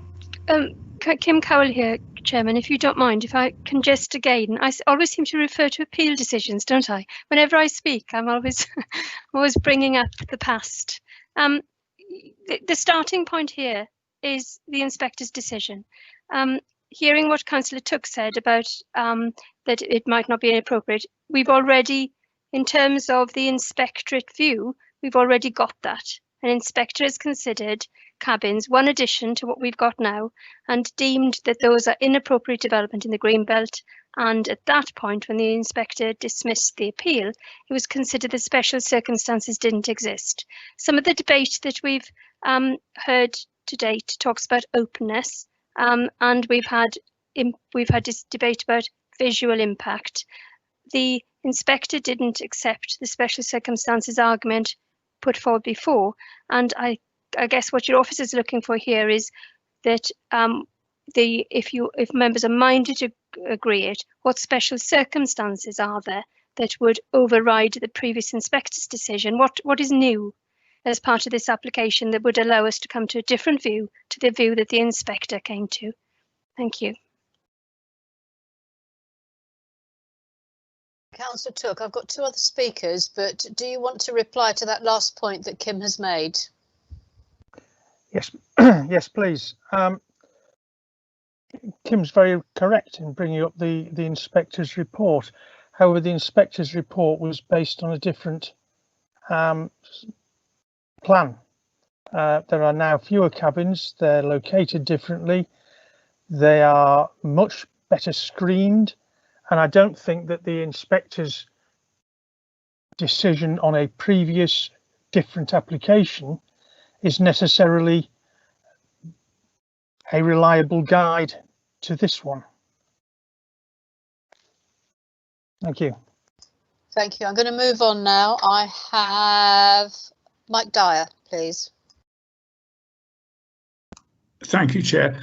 Kim Cowell here, Chairman, if you don't mind, if I can just again, I always seem to refer to appeal decisions, don't I? Whenever I speak, I'm always bringing up the past. The starting point here is the inspector's decision. Hearing what Councillor Took said about that it might not be inappropriate, we've already, in terms of the inspectorate view, we've already got that. An inspector has considered cabins, one addition to what we've got now, and deemed that those are inappropriate development in the green belt. And at that point, when the inspector dismissed the appeal, it was considered the special circumstances didn't exist. Some of the debate that we've heard to date talks about openness, and we've had this debate about visual impact. The inspector didn't accept the special circumstances argument put forward before, and I guess what your office is looking for here is that if members are minded to agree it, what special circumstances are there that would override the previous inspector's decision? What is new as part of this application that would allow us to come to a different view to the view that the inspector came to? Thank you. Councillor Took, I've got two other speakers, but do you want to reply to that last point that Kim has made? Yes, yes, please. Kim's very correct in bringing up the inspector's report. However, the inspector's report was based on a different plan. There are now fewer cabins. They're located differently. They are much better screened. And I don't think that the inspector's decision on a previous different application is necessarily a reliable guide to this one. Thank you. Thank you. I'm going to move on now. I have Mike Dyer, please. Thank you, Chair.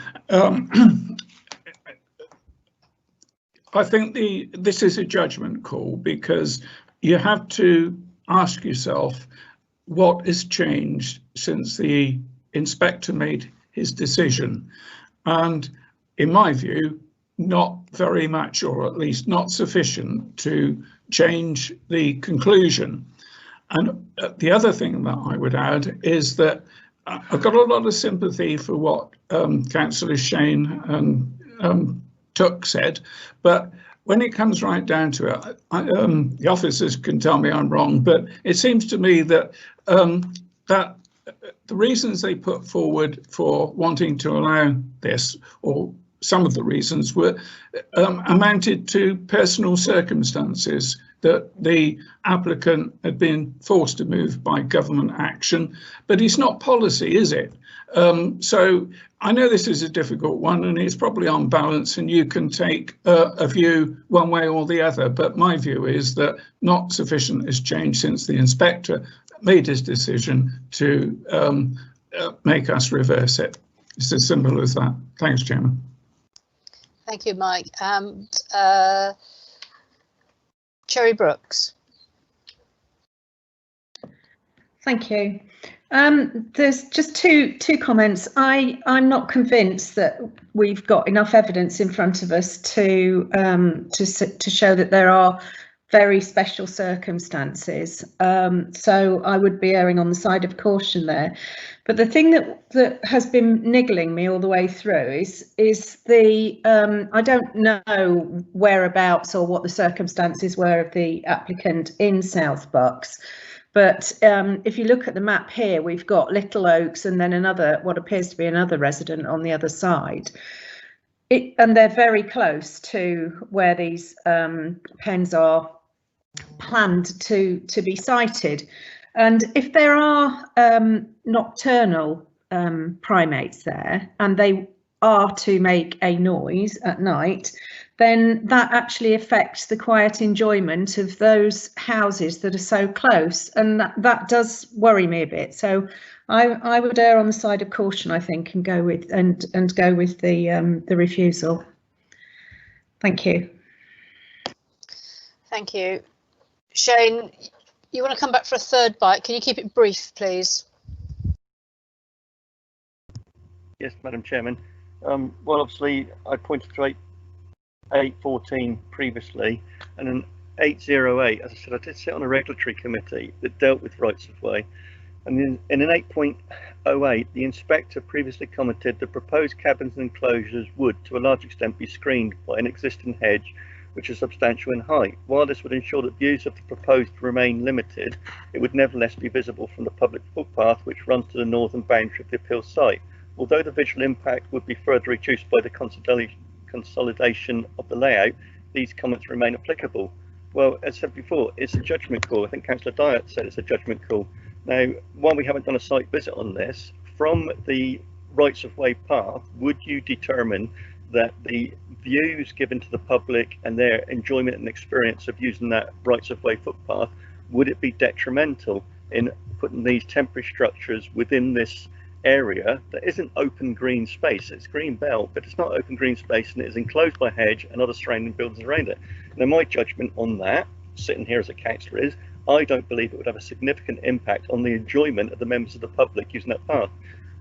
I think this is a judgment call, because you have to ask yourself what has changed since the inspector made his decision. And in my view, not very much, or at least not sufficient to change the conclusion. And the other thing that I would add is that I've got a lot of sympathy for what Councillor Shane and Took said, but when it comes right down to it, the officers can tell me I'm wrong, but it seems to me that that the reasons they put forward for wanting to allow this, or some of the reasons were amounted to personal circumstances, that the applicant had been forced to move by government action, but it's not policy, is it? So I know this is a difficult one and it's probably on balance, and you can take a view one way or the other, but my view is that not sufficient has changed since the inspector made his decision to make us reverse it. It's as simple as that. Thanks, Chairman. Thank you, Mike. Cherry Brooks. Thank you. There's just two comments. I'm not convinced that we've got enough evidence in front of us to show that there are very special circumstances. So I would be erring on the side of caution there. But the thing that has been niggling me all the way through is the I don't know whereabouts or what the circumstances were of the applicant in South Bucks. But if you look at the map here, we've got Little Oaks and then another, what appears to be another resident on the other side. And they're very close to where these pens are planned to be sited. And if there are nocturnal primates there and they are to make a noise at night, then that actually affects the quiet enjoyment of those houses that are so close, and that does worry me a bit. So I would err on the side of caution, I think, and go with the refusal. Thank you. Thank you. Shane, you want to come back for a third bite? Can you keep it brief, please? Yes, Madam Chairman. Well, obviously, I pointed to 814 previously, and in 808, as I said, I did sit on a regulatory committee that dealt with rights of way. And in an 8.08, the inspector previously commented the proposed cabins and enclosures would, to a large extent, be screened by an existing hedge, which is substantial in height. While this would ensure that views of the proposed remain limited, it would nevertheless be visible from the public footpath which runs to the northern boundary of the appeal site. Although the visual impact would be further reduced by the consolidation of the layout, these comments remain applicable. Well, as said before, it's a judgment call. I think Councillor Dyatt said it's a judgment call. Now, while we haven't done a site visit on this, from the rights of way path, would you determine that the views given to the public and their enjoyment and experience of using that rights of way footpath, would it be detrimental in putting these temporary structures within this area that isn't open green space? It's green belt, but it's not open green space, and it is enclosed by hedge and other surrounding buildings around it. Now, my judgment on that, sitting here as a councillor, is I don't believe it would have a significant impact on the enjoyment of the members of the public using that path.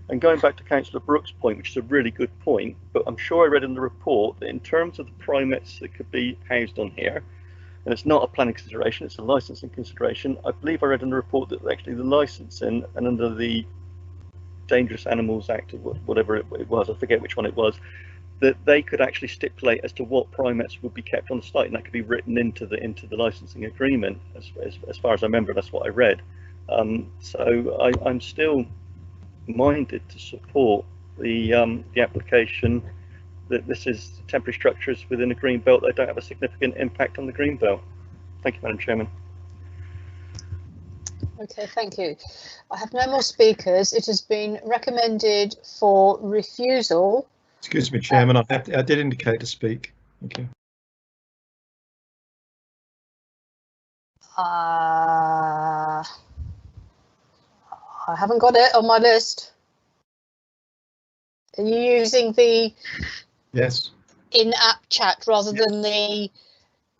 And going back to Councillor Brooks' point, which is a really good point, but I'm sure I read in the report that in terms of the primates that could be housed on here, and it's not a planning consideration, it's a licensing consideration, I believe I read in the report that actually the licensing and under the Dangerous Animals Act, or whatever it was, I forget which one it was, that they could actually stipulate as to what primates would be kept on the site, and that could be written into the licensing agreement. As far as I remember, that's what I read. So I'm still minded to support the application that this is temporary structures within a green belt that don't have a significant impact on the green belt. Thank you, Madam Chairman. Okay, thank you. I have no more speakers. It has been recommended for refusal. Excuse me, Chairman, I did indicate to speak. Thank you. I haven't got it on my list. Are you using the in-app chat rather than the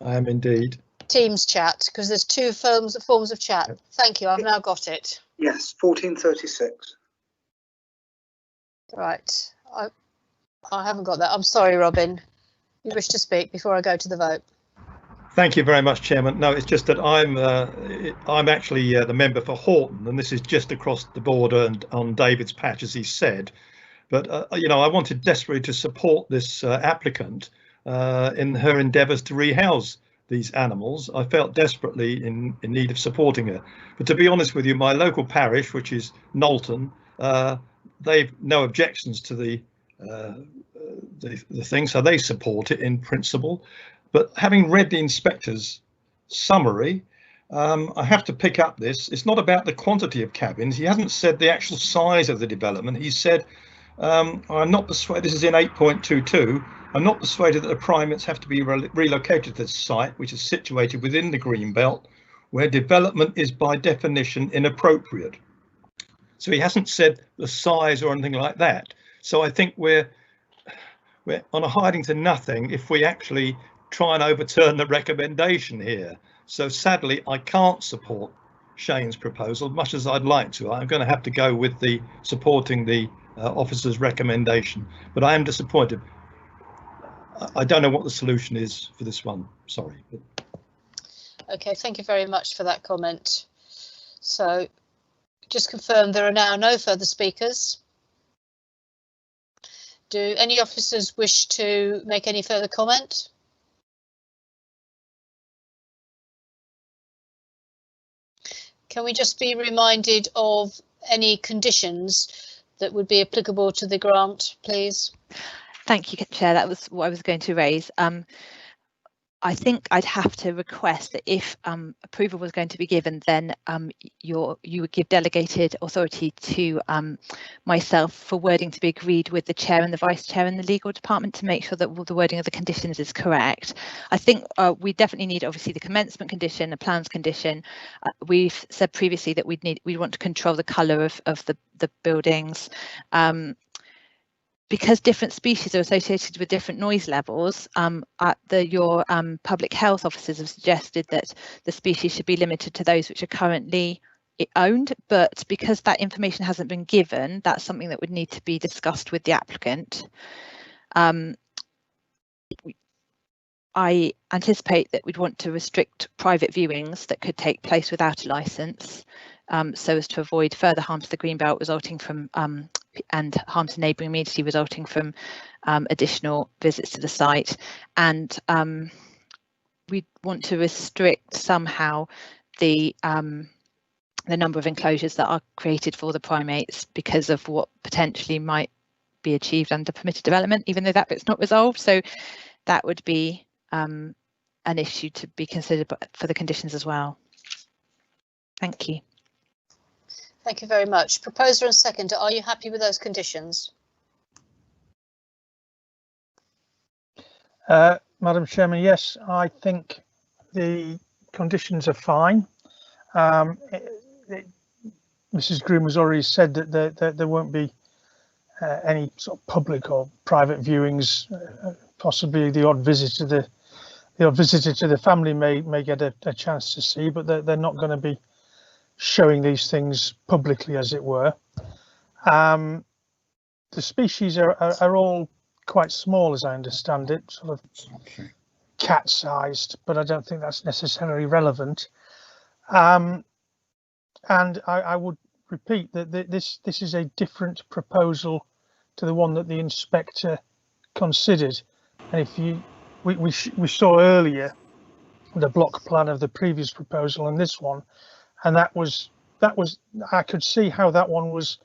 I am indeed. Teams chat? Because there's two forms of chat. Yep. Thank you, I've now got it. Yes, 1436. Right, I haven't got that. I'm sorry, Robin. You wish to speak before I go to the vote? Thank you very much, Chairman. No, it's just that I'm actually the member for Horton, and this is just across the border and on David's patch, as he said. But you know, I wanted desperately to support this applicant in her endeavours to rehouse these animals. I felt desperately in need of supporting her. But to be honest with you, my local parish, which is Knowlton, they've no objections to the the thing, so they support it in principle. But having read the inspector's summary, I have to pick up this. It's not about the quantity of cabins. He hasn't said the actual size of the development. He said, I'm not persuaded, this is in 8.22, I'm not persuaded that the primates have to be relocated to this site, which is situated within the green belt, where development is by definition inappropriate. So he hasn't said the size or anything like that. So I think we're on a hiding to nothing if we actually try and overturn the recommendation here. So sadly, I can't support Shane's proposal, much as I'd like to. I'm going to have to go with the supporting the officer's recommendation, but I am disappointed. I don't know what the solution is for this one. Sorry. Okay, thank you very much for that comment. So just confirm there are now no further speakers. Do any officers wish to make any further comment? Can we just be reminded of any conditions that would be applicable to the grant, please? Thank you, Chair. That was what I was going to raise. I think I'd have to request that if approval was going to be given, then you would give delegated authority to myself for wording to be agreed with the chair and the vice chair in the legal department to make sure that all the wording of the conditions is correct. I think we definitely need, obviously, the commencement condition, the plans condition. We've said previously that we want to control the colour of the buildings. Because different species are associated with different noise levels, your public health officers have suggested that the species should be limited to those which are currently owned, but because that information hasn't been given, that's something that would need to be discussed with the applicant. I anticipate that we'd want to restrict private viewings that could take place without a licence, so as to avoid further harm to the greenbelt resulting from and harm to neighbouring immunity resulting from additional visits to the site. And we want to restrict somehow the number of enclosures that are created for the primates because of what potentially might be achieved under permitted development, even though that bit's not resolved. So that would be an issue to be considered for the conditions as well. Thank you. Thank you very much. Proposer and seconder, are you happy with those conditions? Madam Chairman, yes, I think the conditions are fine. Mrs. Groom has already said that there won't be any sort of public or private viewings. Possibly the odd visitor to the family may get a chance to see, but they're not going to be showing these things publicly, as it were. The species are all quite small, as I understand it, sort of cat-sized, but I don't think that's necessarily relevant. And I would repeat that this is a different proposal to the one that the inspector considered. And if we saw earlier the block plan of the previous proposal and this one, and that was I could see how that one was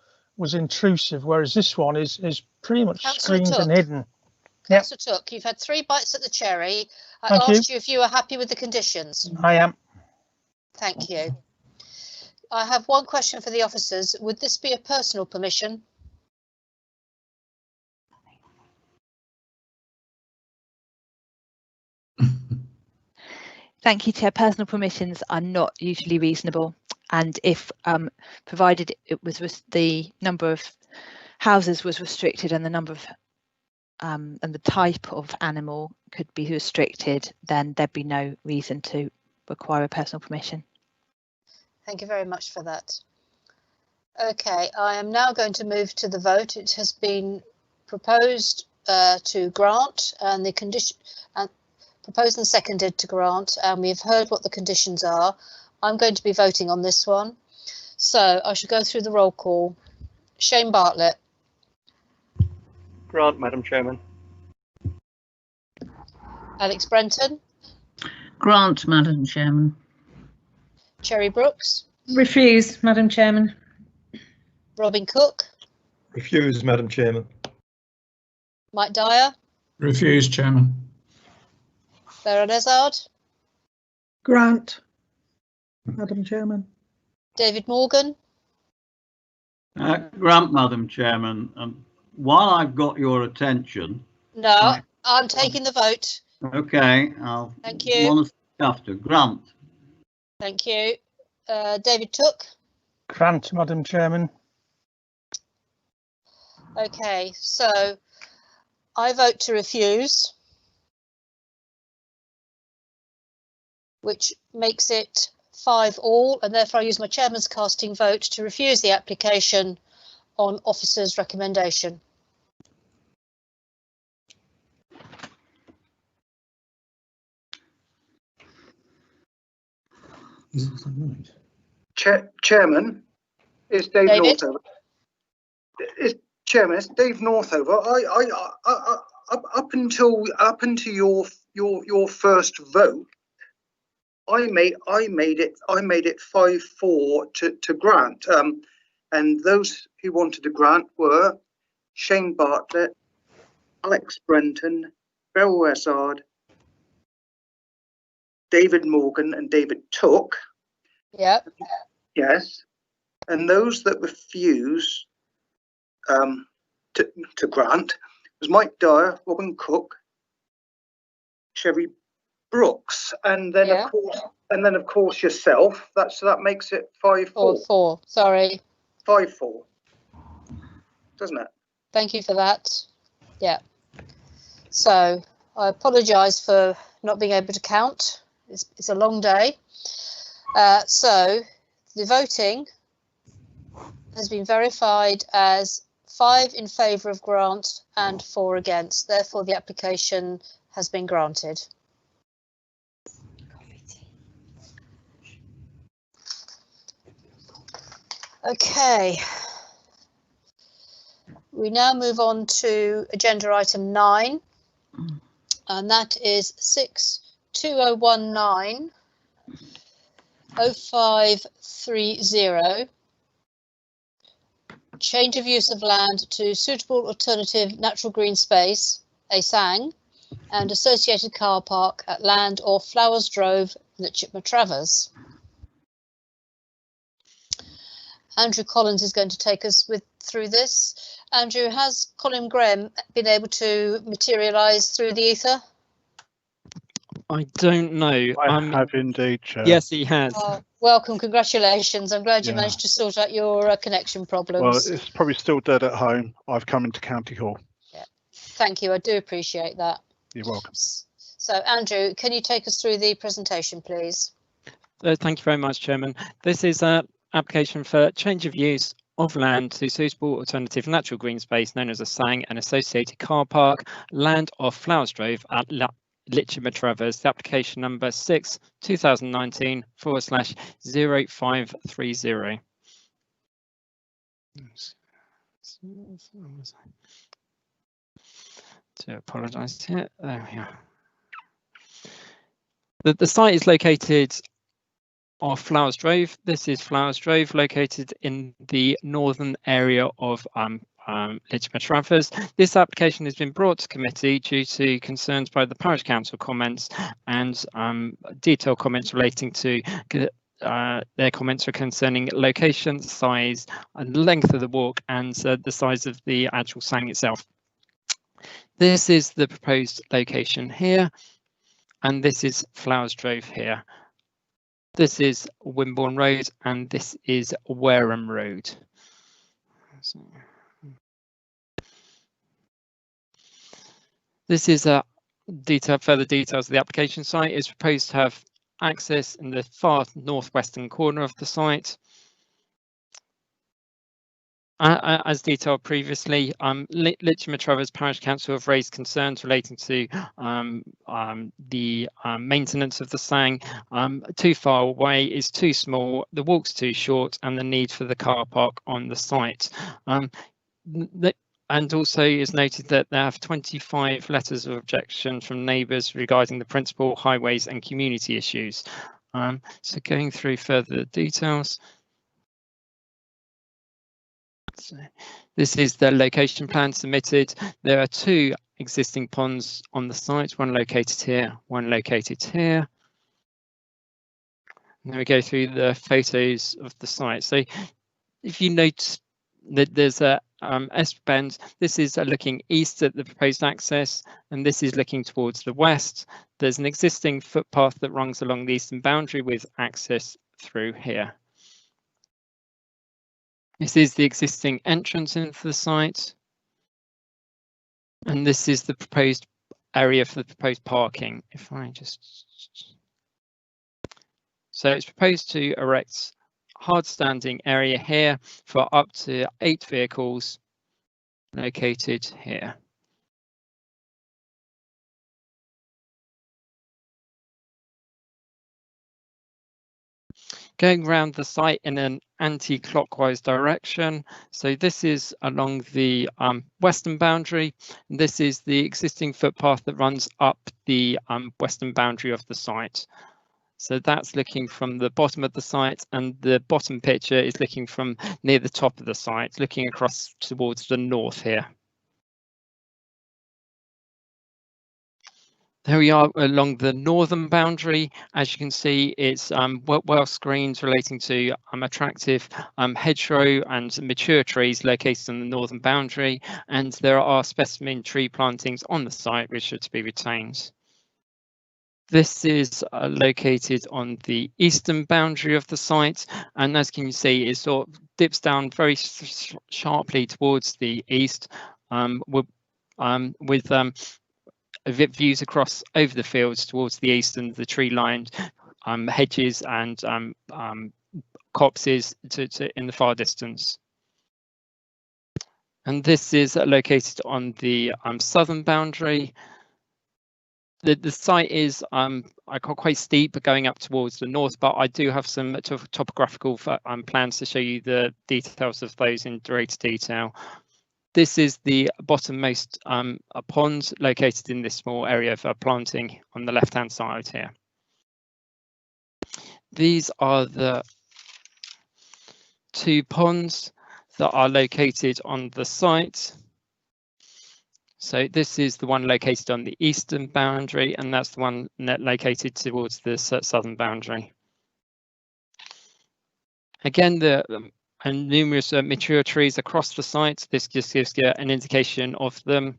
intrusive, whereas this one is pretty much screened and hidden. Councillor Took, you've had 3 bites at the cherry. I asked you if you were happy with the conditions. I am. Thank you. I have one question for the officers. Would this be a personal permission? Thank you, Chair. Personal permissions are not usually reasonable, and if provided it was the number of houses was restricted and the number of and the type of animal could be restricted, then there'd be no reason to require a personal permission. Thank you very much for that. Okay, I am now going to move to the vote. It has been proposed to grant, and the condition proposed and seconded to grant, and we've heard what the conditions are. I'm going to be voting on this one, so I should go through the roll call. Shane Bartlett. Grant, Madam Chairman. Alex Brenton. Grant, Madam Chairman. Cherry Brooks. Refuse, Madam Chairman. Robin Cook. Refuse, Madam Chairman. Mike Dyer. Refuse, Chairman. Beran Ezard. Grant, Madam Chairman. David Morgan. Grant, Madam Chairman. While I've got your attention. No, I'm taking the vote. Okay, Thank you. After Grant. Thank you. David Took. Grant, Madam Chairman. Okay, so I vote to refuse, which makes it 5-all, and therefore I use my chairman's casting vote to refuse the application on officer's recommendation. Chairman, it's Dave David? Northover. Chairman, it's Dave Northover. Up until your first vote, I made it 5-4 to grant. And those who wanted to grant were Shane Bartlett, Alex Brenton, Beryl Ezard, David Morgan, and David Took. Yep. Yes. And those that refused to grant was Mike Dyer, Robin Cook, Sherry Brooks, and then of course yourself. That makes it 5-4. 4-4. Sorry. 5-4. Doesn't it? Thank you for that. Yeah. So I apologise for not being able to count. It's a long day. So the voting has been verified as 5 in favour of grant and 4 against. Therefore, the application has been granted. Okay. We now move on to agenda item 9, and that is 62019 0530. Change of use of land to suitable alternative natural green space, a SANG, and associated car park at Land or Flowers Drove, Litchipmer Travers. Andrew Collins is going to take us through this. Andrew, has Colin Graham been able to materialise through the ether? I don't know. I have indeed, Chair. Yes, he has. Welcome, congratulations. I'm glad you managed to sort out your connection problems. Well, it's probably still dead at home. I've come into County Hall. Yeah. Thank you, I do appreciate that. You're welcome. So, Andrew, can you take us through the presentation, please? Thank you very much, Chairman. This is an application for change of use of land to suitable alternative natural green space known as a SANG and associated car park, Land off Flowers Drove at Litchipmer Travers. The application number 6/2019/0530. To apologise here. There we are. The site is located off Flowers Drove. This is Flowers Drove, located in the northern area of Litchipmer Travers. This application has been brought to committee due to concerns by the parish council comments and detailed comments relating to their comments are concerning location, size, and length of the walk, and the size of the actual SANG itself. This is the proposed location here, and this is Flowers Drove here. This is Wimborne Road, and this is Wareham Road. So, this is a further details of the application site. Is proposed to have access in the far northwestern corner of the site. As detailed previously, Litchipmer Travers Parish Council have raised concerns relating to the maintenance of the SANG. Too far away is too small, the walk's too short, and the need for the car park on the site. And also is noted that they have 25 letters of objection from neighbours regarding the principal highways and community issues. So going through further details. This is the location plan submitted. There are 2 existing ponds on the site, one located here, one located here. And then we go through the photos of the site. So if you note that there's a S-bend, this is looking east at the proposed access, and this is looking towards the west. There's an existing footpath that runs along the eastern boundary with access through here. This is the existing entrance into the site. And this is the proposed area for the proposed parking. If I just... So it's proposed to erect hard standing area here for up to 8 vehicles located here. Going around the site in an anti-clockwise direction. So this is along the western boundary. And this is the existing footpath that runs up the western boundary of the site. So that's looking from the bottom of the site, and the bottom picture is looking from near the top of the site, looking across towards the north here. There we are along the northern boundary. As you can see, it's well screened, relating to attractive hedgerow and mature trees located on the northern boundary, and there are specimen tree plantings on the site which are to be retained. This is located on the eastern boundary of the site, and as you can see, it sort of dips down very sharply towards the east, with views across over the fields towards the east and the tree-lined hedges and copses in the far distance. And this is located on the southern boundary. The site is quite steep going up towards the north, but I do have some topographical plans to show you the details of those in greater detail. This is the bottommost pond located in this small area of planting on the left-hand side here. These are the 2 ponds that are located on the site. So this is the one located on the eastern boundary, and that's the one located towards the southern boundary. Again, and numerous mature trees across the site. This just gives you an indication of them,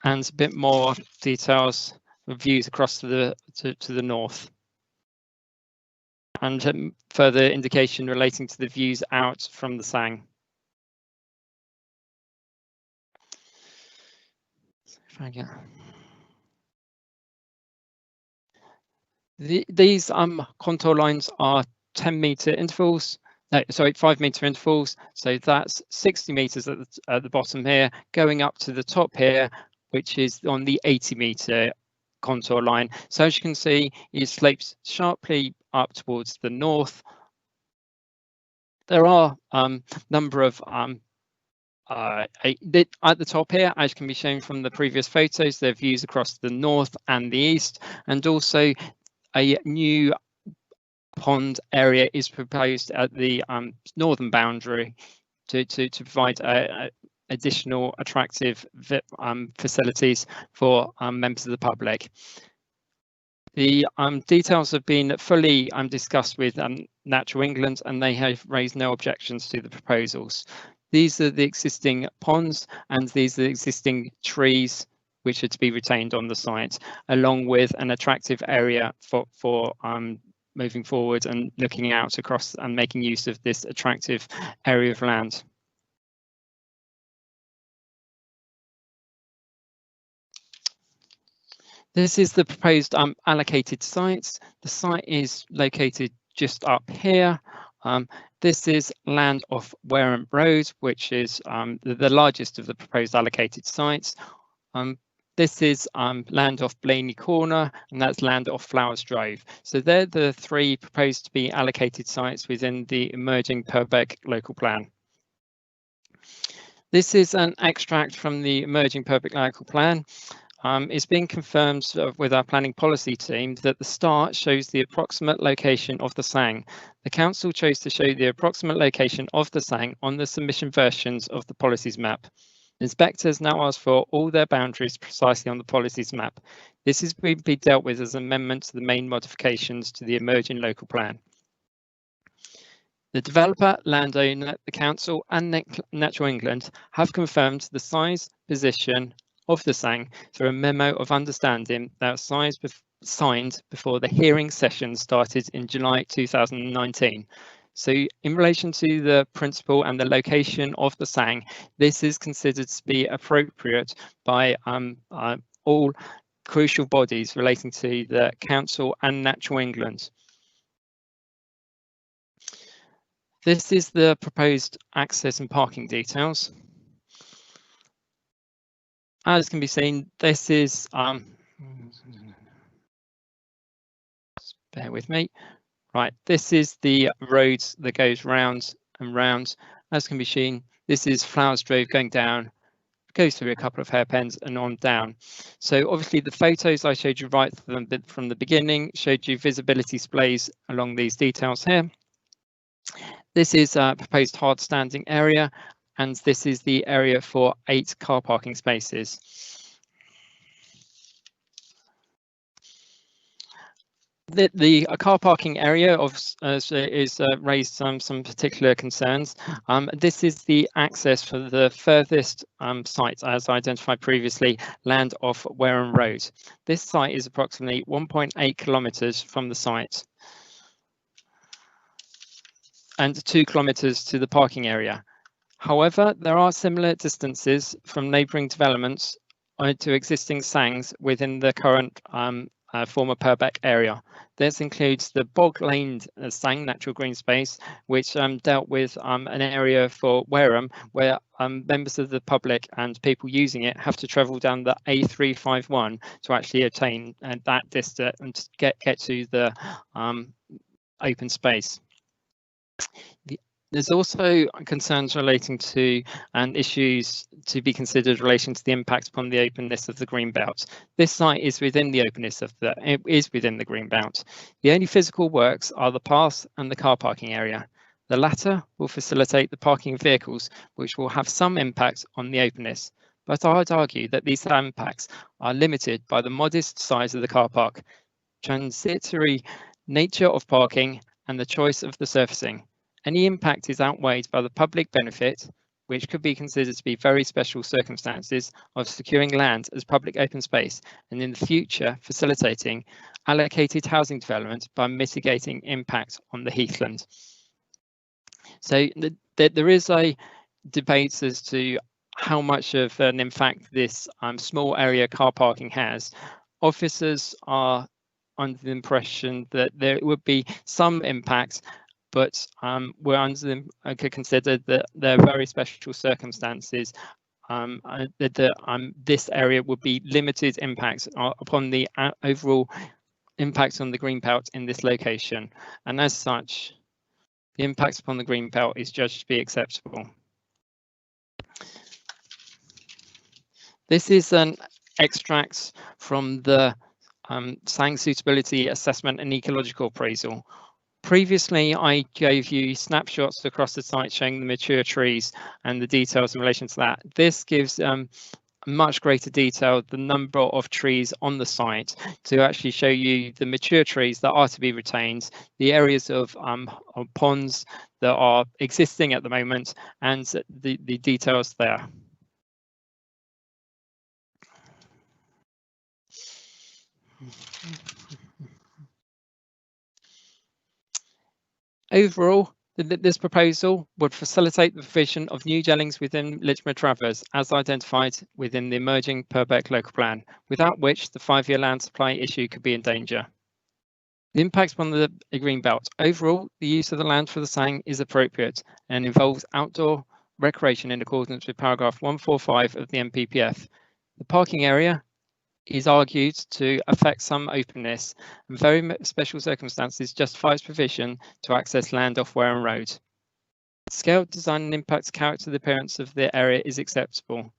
and a bit more details of views across to the north, and further indication relating to the views out from the Sang. If I get these contour lines are 10-meter intervals. No, sorry, 5-meter intervals. So that's 60 meters at the bottom here, going up to the top here, which is on the 80-meter contour line. So as you can see, it slopes sharply up towards the north. There are a number of at the top here, as can be shown from the previous photos, there are views across the north and the east, and also a new pond area is proposed at the northern boundary to provide additional attractive facilities for members of the public. The details have been fully discussed with Natural England, and they have raised no objections to the proposals. These are the existing ponds, and these are the existing trees which are to be retained on the site, along with an attractive area for moving forward and looking out across and making use of this attractive area of land. This is the proposed allocated sites. The site is located just up here. This is land off Wareham Road, which is the largest of the proposed allocated sites. This is land off Blaney Corner, and that's land off Flowers Drive. So they're the 3 proposed to be allocated sites within the emerging Purbeck local plan. This is an extract from the emerging Purbeck local plan. It's been confirmed with our planning policy team that the start shows the approximate location of the SANG. The council chose to show the approximate location of the SANG on the submission versions of the policies map. Inspectors now ask for all their boundaries precisely on the policies map. This is being dealt with as an amendment to the main modifications to the emerging local plan. The developer, landowner, the council and Natural England have confirmed the size, position of the SANG through a memo of understanding that was signed before the hearing session started in July 2019. So in relation to the principle and the location of the SANG, this is considered to be appropriate by all crucial bodies relating to the council and Natural England. This is the proposed access and parking details. As can be seen, this is, bear with me. Right, this is the road that goes round and round. As can be seen, this is Flowers Drove going down, goes through a couple of hairpins and on down. So obviously the photos I showed you right from the beginning showed you visibility displays along these details here. This is a proposed hard standing area, and this is the area for 8 car parking spaces. The car parking area is raised some particular concerns. This is the access for the furthest site, as identified previously, land off Wareham Road. This site is approximately 1.8 kilometres from the site and 2 kilometres to the parking area. However, there are similar distances from neighbouring developments to existing SANGs within the current former Purbeck area. This includes the Bog Lane SANG natural green space, which dealt with an area for Wareham where members of the public and people using it have to travel down the A351 to actually attain that distance and get to the open space. There's also concerns relating to issues to be considered in relation to the impact upon the openness of the green belt. This site is within the openness of the green belt. The only physical works are the path and the car parking area. The latter will facilitate the parking of vehicles, which will have some impact on the openness. But I'd argue that these impacts are limited by the modest size of the car park, transitory nature of parking, and the choice of the surfacing. Any impact is outweighed by the public benefit, which could be considered to be very special circumstances of securing land as public open space and in the future facilitating allocated housing development by mitigating impact on the heathland. So there is a debate as to how much of an impact this small area car parking has. Officers are under the impression that there would be some impact, but we're under them could consider that there are very special circumstances that this area would be limited impact upon the overall impact on the green belt in this location, and as such the impact upon the green belt is judged to be acceptable. This is an extract from the SANG suitability assessment and ecological appraisal. Previously, I gave you snapshots across the site showing the mature trees and the details in relation to that. This gives much greater detail the number of trees on the site to actually show you the mature trees that are to be retained, the areas of ponds that are existing at the moment, and the details there. Overall, this proposal would facilitate the provision of new dwellings within Litchmere Travers as identified within the emerging Purbeck local plan, without which the 5-year land supply issue could be in danger. The impact upon the green belt. Overall, the use of the land for the SANG is appropriate and involves outdoor recreation in accordance with paragraph 145 of the MPPF. The parking area is argued to affect some openness and very special circumstances justifies provision to access land off Wareham Road. Scale, design and impact character of the appearance of the area is acceptable.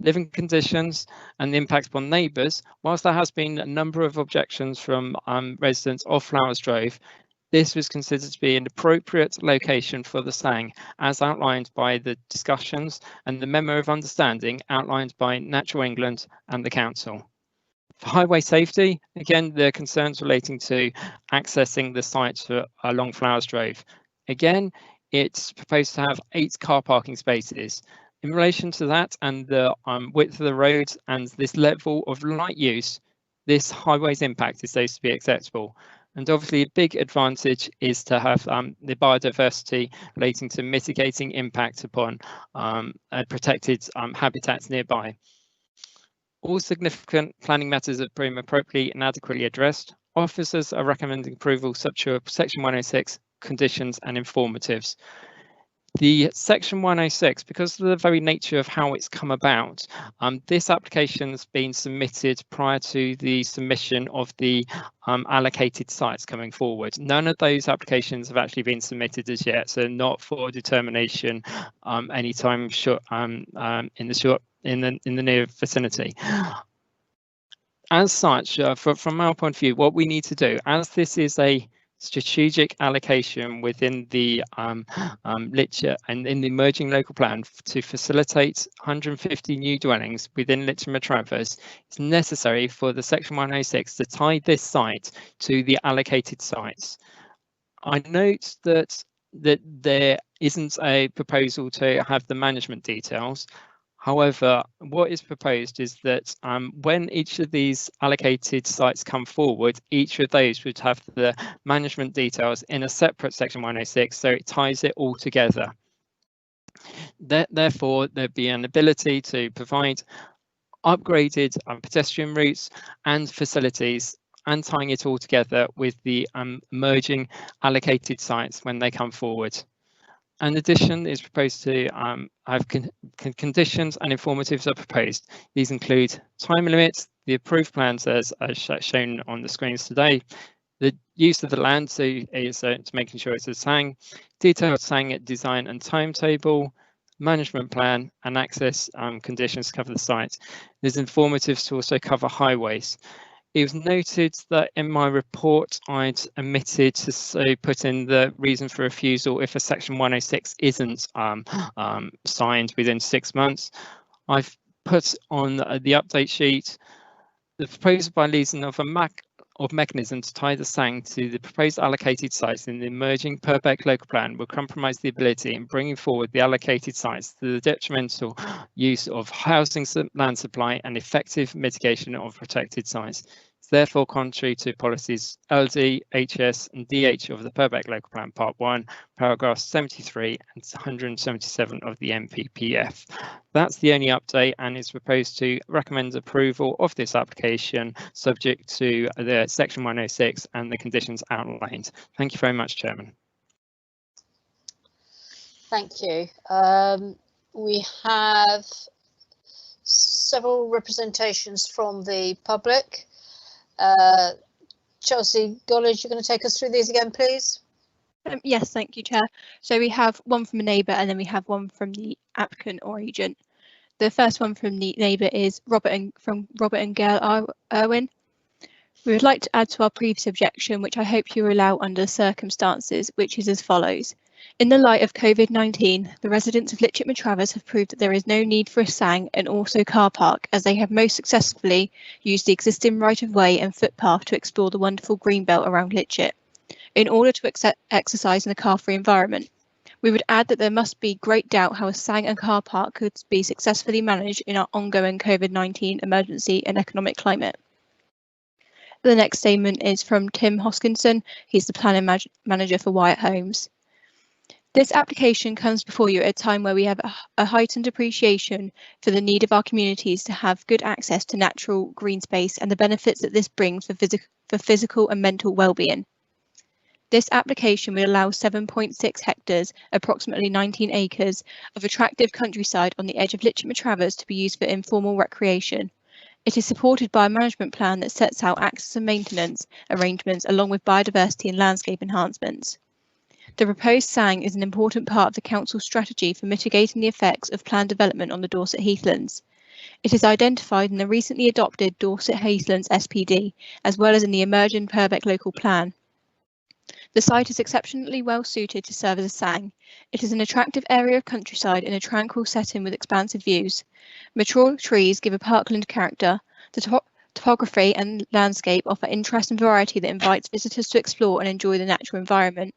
living conditions and the impact upon neighbours. Whilst there has been a number of objections from residents of Flowers Drove, this was considered to be an appropriate location for the SANG, as outlined by the discussions and the memo of understanding outlined by Natural England and the council. For highway safety, again, there are concerns relating to accessing the sites along Flowers Drove. Again, it's proposed to have 8 car parking spaces. In relation to that and the width of the road and this level of light use, this highway's impact is supposed to be acceptable. And obviously a big advantage is to have the biodiversity relating to mitigating impact upon protected habitats nearby. All significant planning matters have been appropriately and adequately addressed. Officers are recommending approval subject to Section 106 conditions and informatives. The Section 106, because of the very nature of how it's come about, this application has been submitted prior to the submission of the allocated sites coming forward. None of those applications have actually been submitted as yet, so not for determination anytime short in the near vicinity. As such, from our point of view, what we need to do, as this is a strategic allocation within the Litcher and in the emerging local plan to facilitate 150 new dwellings within Litcher Travers, it's necessary for the Section 106 to tie this site to the allocated sites. I note that there isn't a proposal to have the management details. However, what is proposed is that when each of these allocated sites come forward, each of those would have the management details in a separate Section 106, so it ties it all together. Therefore, there'd be an ability to provide upgraded pedestrian routes and facilities and tying it all together with the emerging allocated sites when they come forward. An addition is proposed to have conditions and informatives are proposed. These include time limits, the approved plans as shown on the screens today, the use of the land, so is making sure it's a SANG, detailed SANG design and timetable, management plan and access conditions to cover the site. There's informatives to also cover highways. It was noted that in my report I'd omitted to put in the reason for refusal if a Section 106 isn't signed within 6 months. I've put on the update sheet the proposal by Leeson of a mechanism to tie the SANG to the proposed allocated sites in the emerging Purbeck local plan will compromise the ability in bringing forward the allocated sites to the detrimental use of housing land supply and effective mitigation of protected sites. It's therefore contrary to policies LD, HS and DH of the Purbeck local plan part 1, paragraphs 73 and 177 of the MPPF. That's the only update, and it's proposed to recommend approval of this application subject to the Section 106 and the conditions outlined. Thank you very much, Chairman. Thank you. We have several representations from the public. Chelsea Gollage, you're going to take us through these again, please? Yes, thank you, Chair. So we have one from a neighbour and then we have one from the applicant or agent. The first one from the neighbour is Robert and Gail Irwin. We would like to add to our previous objection, which I hope you allow under the circumstances, which is as follows. In the light of COVID-19, the residents of Litchett Travers have proved that there is no need for a SANG and also car park, as they have most successfully used the existing right-of-way and footpath to explore the wonderful green belt around Litchett, in order to exercise in a car-free environment. We would add that there must be great doubt how a SANG and car park could be successfully managed in our ongoing COVID-19 emergency and economic climate. The next statement is from Tim Hoskinson. He's the planning manager for Wyatt Homes. This application comes before you at a time where we have a heightened appreciation for the need of our communities to have good access to natural green space and the benefits that this brings for physical and mental well-being. This application will allow 7.6 hectares, approximately 19 acres, of attractive countryside on the edge of Litchett Travers to be used for informal recreation. It is supported by a management plan that sets out access and maintenance arrangements along with biodiversity and landscape enhancements. The proposed SANG is an important part of the Council's strategy for mitigating the effects of planned development on the Dorset heathlands. It is identified in the recently adopted Dorset Hazelands SPD, as well as in the emerging Purbeck local plan. The site is exceptionally well suited to serve as a sang. It is an attractive area of countryside in a tranquil setting with expansive views. Mature trees give a parkland character. The topography and landscape offer interest and variety that invites visitors to explore and enjoy the natural environment.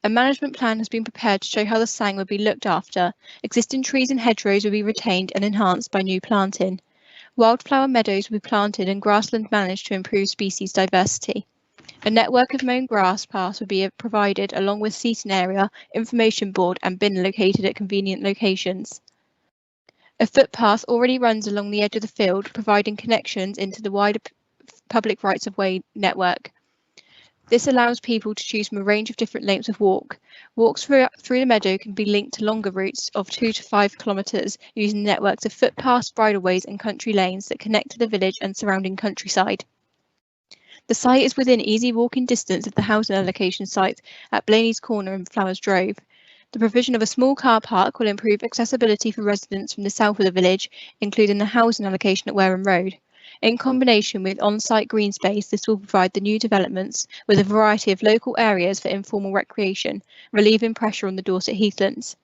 A management plan has been prepared to show how the sang would be looked after. Existing trees and hedgerows will be retained and enhanced by new planting. Wildflower meadows will be planted and grassland managed to improve species diversity. A network of mown grass paths will be provided along with seating area, information board and bin located at convenient locations. A footpath already runs along the edge of the field, providing connections into the wider public rights-of-way network. This allows people to choose from a range of different lengths of walk. Walks through the meadow can be linked to longer routes of 2 to 5 kilometres using networks of footpaths, bridleways and country lanes that connect to the village and surrounding countryside. The site is within easy walking distance of the housing allocation site at Blaney's Corner and Flowers Drove. The provision of a small car park will improve accessibility for residents from the south of the village, including the housing allocation at Wareham Road. In combination with on-site green space, this will provide the new developments with a variety of local areas for informal recreation, relieving pressure on the Dorset heathlands.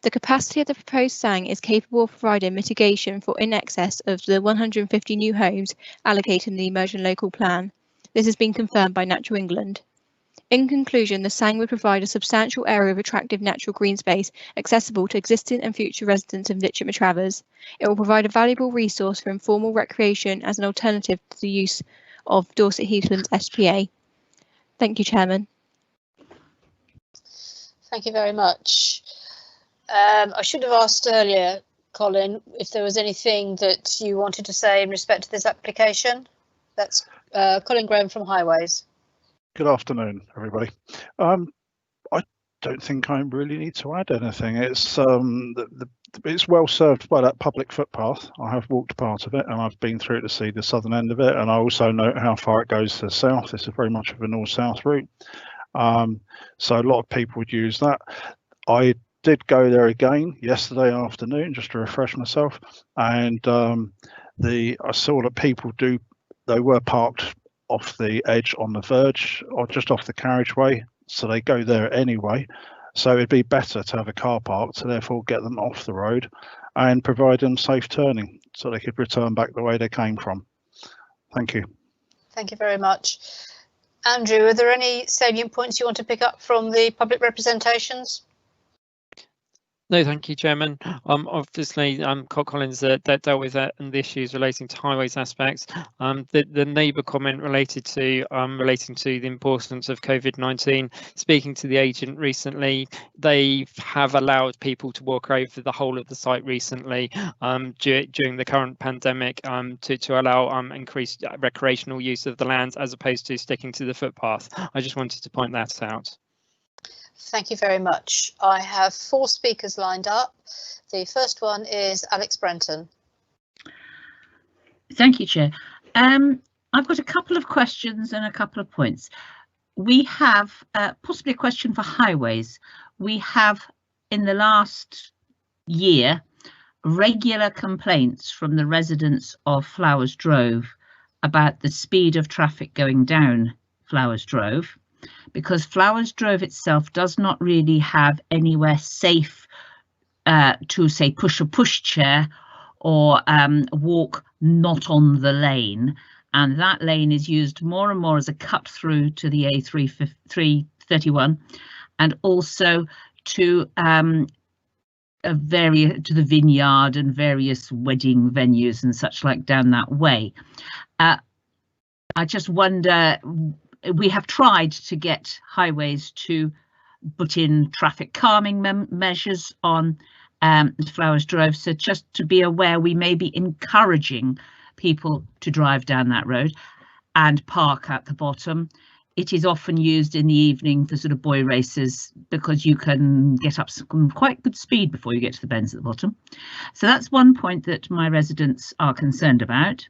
The capacity of the proposed sang is capable of providing mitigation for in excess of the 150 new homes allocated in the emerging local plan. This has been confirmed by Natural England. In conclusion, the sang would provide a substantial area of attractive natural green space accessible to existing and future residents of Litchfield Travers. It will provide a valuable resource for informal recreation as an alternative to the use of Dorset Heathlands SPA. Thank you, Chairman. Thank you very much. I should have asked earlier, Colin, if there was anything that you wanted to say in respect to this application. That's Colin Graham from Highways. Good afternoon, everybody. I don't think I really need to add anything. It's it's well served by that public footpath. I have walked part of it and I've been through to see the southern end of it, and I also know how far it goes to the south. This is very much of a north-south route, so a lot of people would use that. I did go there again yesterday afternoon just to refresh myself, and I saw that people they were parked off the edge on the verge or just off the carriageway, so they go there anyway. So it'd be better to have a car park to therefore get them off the road and provide them safe turning so they could return back the way they came from. Thank you. Thank you very much. Andrew, are there any salient points you want to pick up from the public representations? No, thank you, Chairman. Obviously, Colin's dealt with that and the issues relating to highways aspects. The neighbour comment related to relating to the importance of COVID-19. Speaking to the agent recently, they have allowed people to walk over the whole of the site recently during the current pandemic to allow increased recreational use of the land as opposed to sticking to the footpath. I just wanted to point that out. Thank you very much. I have 4 speakers lined up. The first one is Alex Brenton. Thank you, Chair. I've got a couple of questions and a couple of points. We have possibly a question for highways. We have in the last year regular complaints from the residents of Flowers Drove about the speed of traffic going down Flowers Drove, because Flowers Drove itself does not really have anywhere safe to say push a pushchair or walk not on the lane, and that lane is used more and more as a cut through to the A331 and also to the vineyard and various wedding venues and such like down that way. I just wonder, we have tried to get highways to put in traffic calming measures on Flowers Drove, so just to be aware, we may be encouraging people to drive down that road and park at the bottom. It is often used in the evening for sort of boy races because you can get up some quite good speed before you get to the bends at the bottom. So that's one point that my residents are concerned about.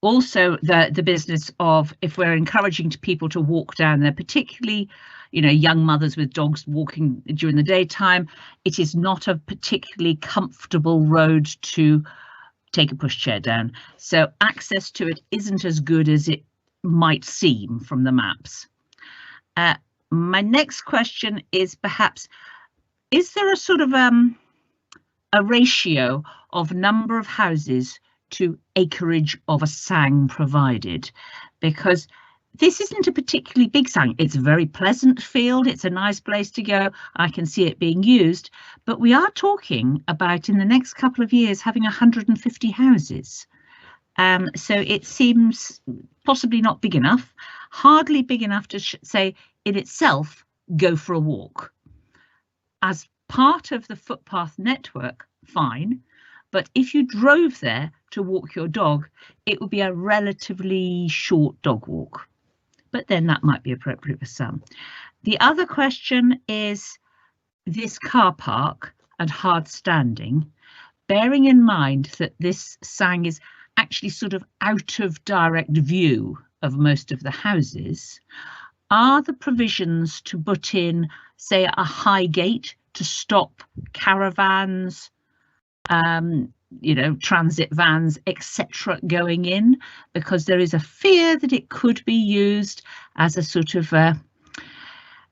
also the business of, if we're encouraging people to walk down there, particularly, you know, young mothers with dogs walking during the daytime, it is not a particularly comfortable road to take a pushchair down. So access to it isn't as good as it might seem from the maps. My next question is perhaps, is there a sort of a ratio of number of houses to acreage of a sang provided? Because this isn't a particularly big sang. It's a very pleasant field. It's a nice place to go. I can see it being used, but we are talking about in the next couple of years having 150 houses. So it seems possibly not big enough, hardly big enough to say in itself, go for a walk. As part of the footpath network, fine, but if you drove there to walk your dog, it would be a relatively short dog walk. But then that might be appropriate for some. The other question is this car park and hard standing, bearing in mind that this sang is actually sort of out of direct view of most of the houses. Are the provisions to put in, say, a high gate to stop caravans, you know, transit vans, etc. going in? Because there is a fear that it could be used as a sort of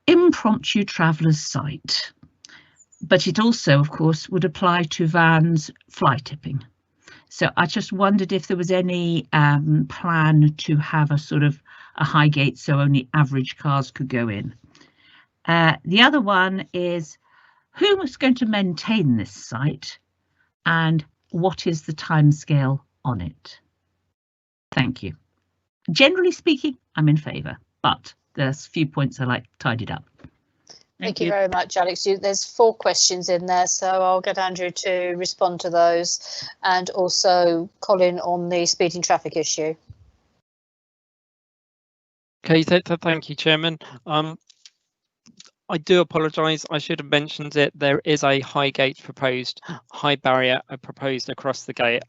impromptu travellers' site. But it also, of course, would apply to vans fly tipping. So I just wondered if there was any plan to have a sort of a high gate so only average cars could go in. The other one is, who is going to maintain this site and what is the timescale on it? Thank you. Generally speaking, I'm in favour, but there's a few points I like tidied up. Thank you very much, Alex. There's 4 questions in there, so I'll get Andrew to respond to those, and also Colin on the speeding traffic issue. Okay, thank you, Chairman. I do apologise. I should have mentioned it. There is a high gate proposed, high barrier proposed across the gate,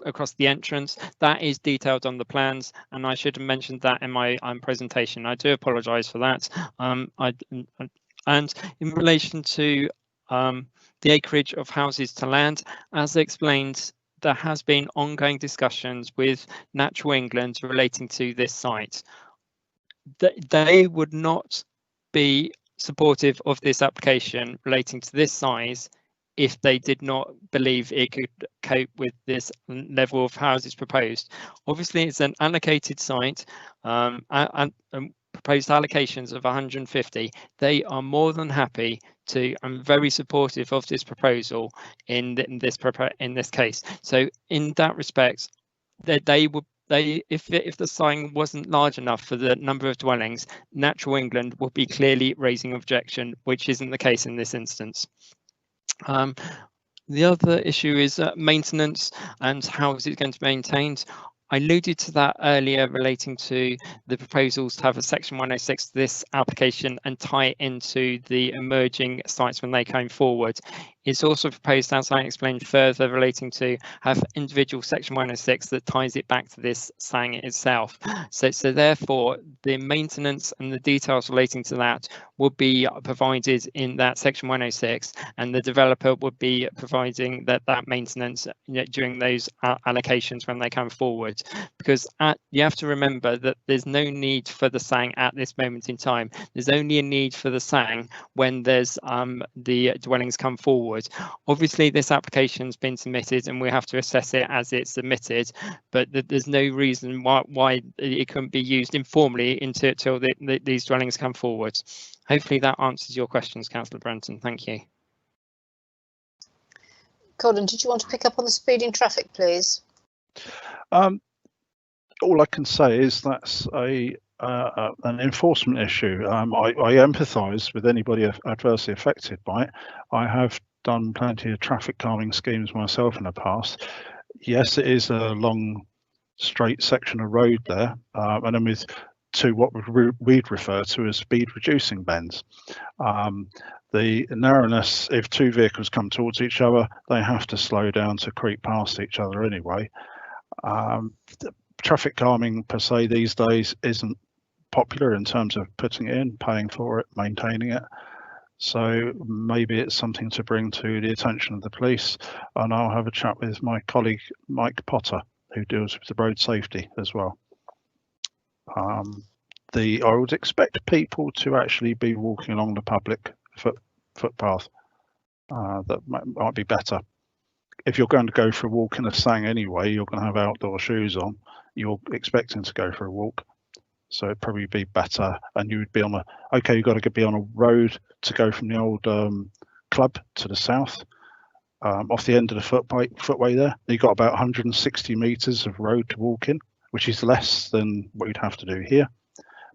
across the entrance. That is detailed on the plans, and I should have mentioned that in my presentation. I do apologise for that. And in relation to the acreage of houses to land, as explained, there has been ongoing discussions with Natural England relating to this site. They would not be supportive of this application relating to this size if they did not believe it could cope with this level of houses proposed. Obviously, it's an allocated site and proposed allocations of 150. They are more than happy to and very supportive of this proposal in this case. So in that respect, if the sign wasn't large enough for the number of dwellings, Natural England would be clearly raising objection, which isn't the case in this instance. The other issue is maintenance and how is it going to be maintained. I alluded to that earlier relating to the proposals to have a section 106 to this application and tie it into the emerging sites when they came forward. It's also proposed, as I explained further, relating to have individual section 106 that ties it back to this sang itself. So therefore, the maintenance and the details relating to that would be provided in that section 106, and the developer would be providing that maintenance during those allocations when they come forward. Because you have to remember that there's no need for the sang at this moment in time. There's only a need for the sang when there's the dwellings come forward. Obviously, this application's been submitted and we have to assess it as it's submitted, but there's no reason why it couldn't be used informally until these dwellings come forward. Hopefully that answers your questions, Councillor Brenton. Thank you. Colin, did you want to pick up on the speeding traffic, please? All I can say is that's an enforcement issue. I empathise with anybody adversely affected by it. I have done plenty of traffic calming schemes myself in the past. Yes, it is a long, straight section of road there, and then with what we'd refer to as speed reducing bends. The narrowness, if 2 vehicles come towards each other, they have to slow down to creep past each other anyway. traffic calming per se these days isn't popular in terms of putting it in, paying for it, maintaining it. So maybe it's something to bring to the attention of the police, and I'll have a chat with my colleague Mike Potter, who deals with the road safety as well. I would expect people to actually be walking along the public footpath. That might be better. If you're going to go for a walk in a sang anyway, you're going to have outdoor shoes on. You're expecting to go for a walk, so it'd probably be better. And you would be on you've got to be on a road to go from the old club to the south. Off the end of the footway there, you've got about 160 meters of road to walk in, which is less than what you'd have to do here,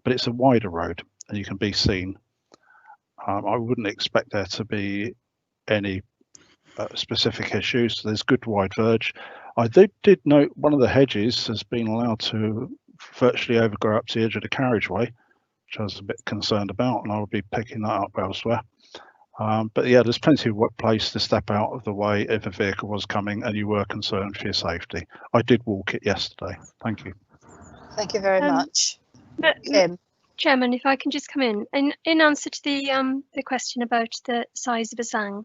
but it's a wider road and you can be seen. I wouldn't expect there to be any specific issues. There's good wide verge. I did note one of the hedges has been allowed to virtually overgrow up to the edge of the carriageway, which I was a bit concerned about, and I would be picking that up elsewhere. But yeah, there's plenty of place to step out of the way if a vehicle was coming and you were concerned for your safety. I did walk it yesterday. Thank you. Thank you very much. Kim. Chairman, if I can just come in answer to the question about the size of a sang.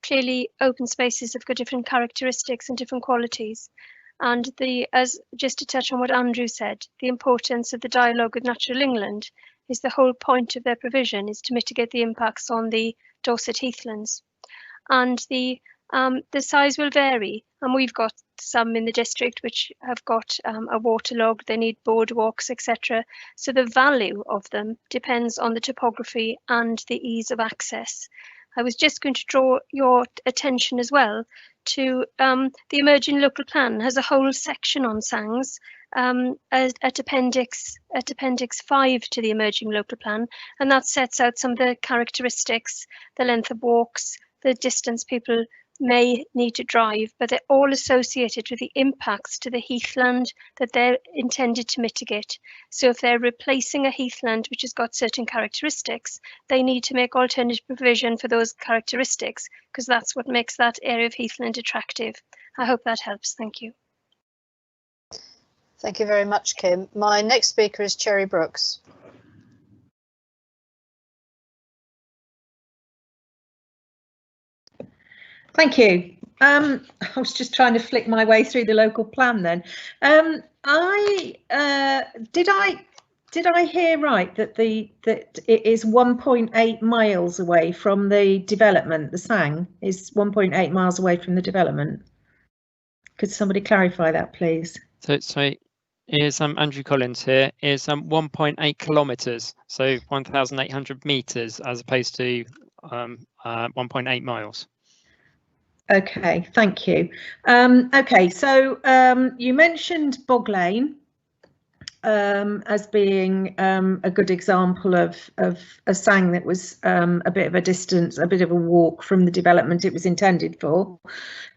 Clearly, open spaces have got different characteristics and different qualities. And as just to touch on what Andrew said, the importance of the dialogue with Natural England is the whole point of their provision is to mitigate the impacts on the Dorset heathlands. And the size will vary, and we've got some in the district which have got a waterlog, they need boardwalks, etc. So the value of them depends on the topography and the ease of access. I was just going to draw your attention as well to the emerging local plan has a whole section on sangs at appendix 5 to the emerging local plan, and that sets out some of the characteristics, the length of walks, the distance people may need to drive, but they're all associated with the impacts to the heathland that they're intended to mitigate. So if they're replacing a heathland which has got certain characteristics, they need to make alternative provision for those characteristics, because that's what makes that area of heathland attractive. I hope that helps. Thank you. Thank you very much, Kim. My next speaker is Cherry Brooks. Thank you. I was just trying to flick my way through the local plan then. Did I hear right that that it is 1.8 miles away from the development? The sang is 1.8 miles away from the development. Could somebody clarify that, please? So is Andrew Collins here. Is 1.8 kilometres, so 1,800 metres, as opposed to 1.8 miles. Okay, thank you. Okay, so you mentioned Bog Lane as being a good example of a sang that was a bit of a distance, a bit of a walk from the development it was intended for.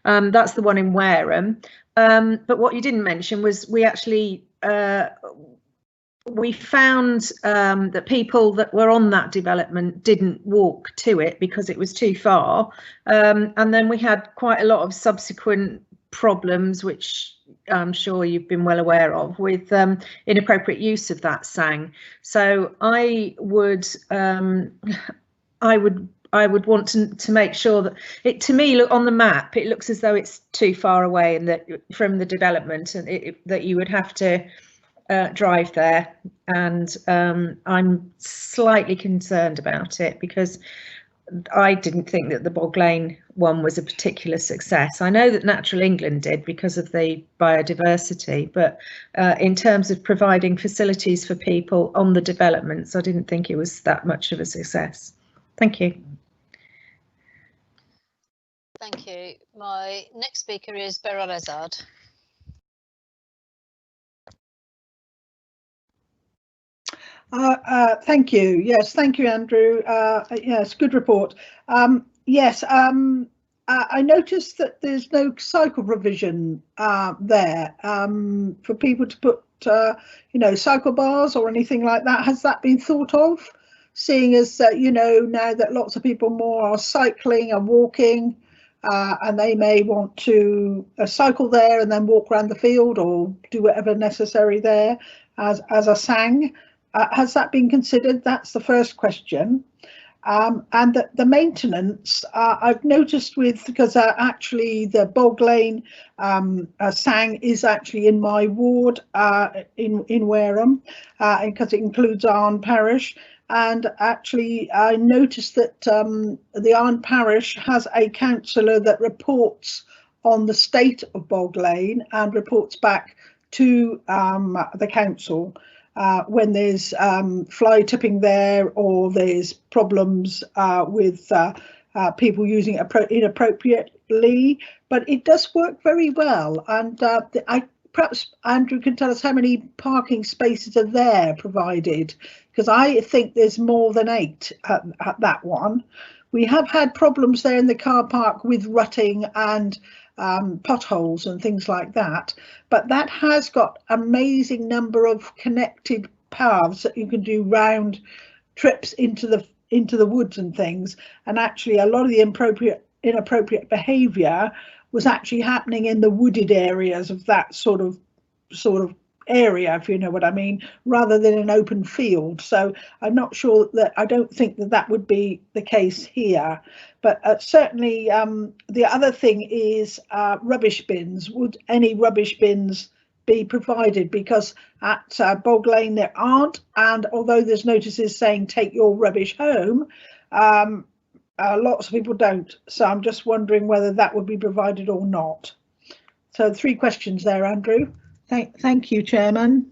That's the one in Wareham. But what you didn't mention was we actually we found that people that were on that development didn't walk to it because it was too far. And then we had quite a lot of subsequent problems, which I'm sure you've been well aware of, with inappropriate use of that sang. So I would want to make sure that it, to me, look on the map, it looks as though it's too far away and that from the development, and that you would have to drive there, and I'm slightly concerned about it because I didn't think that the Bog Lane one was a particular success. I know that Natural England did because of the biodiversity, but in terms of providing facilities for people on the developments, I didn't think it was that much of a success. Thank you. Thank you. My next speaker is Beryl Ezard. Thank you. Yes, thank you, Andrew. Yes, good report. Yes, I noticed that there's no cycle provision there for people to put, you know, cycle bars or anything like that. Has that been thought of? Seeing as, you know, now that lots of people more are cycling and walking, and they may want to cycle there and then walk around the field or do whatever necessary there as a sang. Has that been considered? That's the first question. And the maintenance, I've noticed because actually the Bog Lane sang is actually in my ward in Wareham, because it includes Arne Parish. And actually, I noticed that the Arne Parish has a councillor that reports on the state of Bog Lane and reports back to the council when there's fly tipping there, or there's problems with people using it inappropriately. But it does work very well. And perhaps Andrew can tell us how many parking spaces are there provided, because I think there's more than 8 at that one. We have had problems there in the car park with rutting and potholes and things like that, but that has got amazing number of connected paths that you can do round trips into the woods and things. And actually a lot of the inappropriate behaviour was actually happening in the wooded areas of that sort of area, if you know what I mean, rather than an open field. So I'm not sure that, I don't think that would be the case here. But certainly the other thing is rubbish bins. Would any rubbish bins be provided? Because at Bog Lane there aren't, and although there's notices saying take your rubbish home, lots of people don't. So I'm just wondering whether that would be provided or not. So 3 questions there, Andrew. Thank you, Chairman.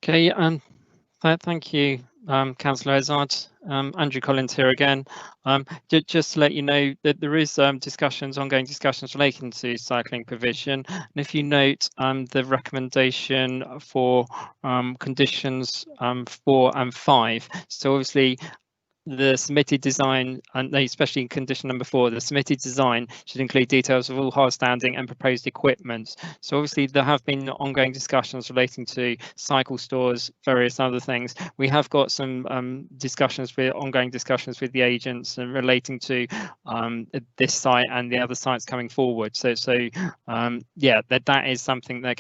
Okay, thank you, Councillor Ezard. Andrew Collins here again. Just to let you know that there is ongoing discussions relating to cycling provision. And if you note the recommendation for conditions 4 and 5, so obviously the submitted design, and especially in condition number 4, the submitted design should include details of all hard standing and proposed equipment. So obviously there have been ongoing discussions relating to cycle stores, various other things. We have got some ongoing discussions with the agents and relating to this site and the other sites coming forward. So yeah, that is something that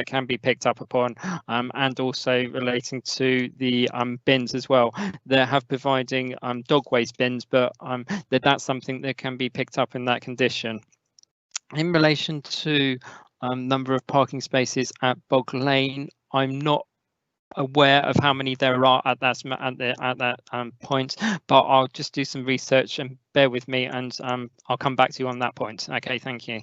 can be picked up upon, and also relating to the bins as well. They have providing dog waste bins, but that's something that can be picked up in that condition. In relation to number of parking spaces at Bog Lane, I'm not aware of how many there are at that point, but I'll just do some research and bear with me, and I'll come back to you on that point. Okay, thank you.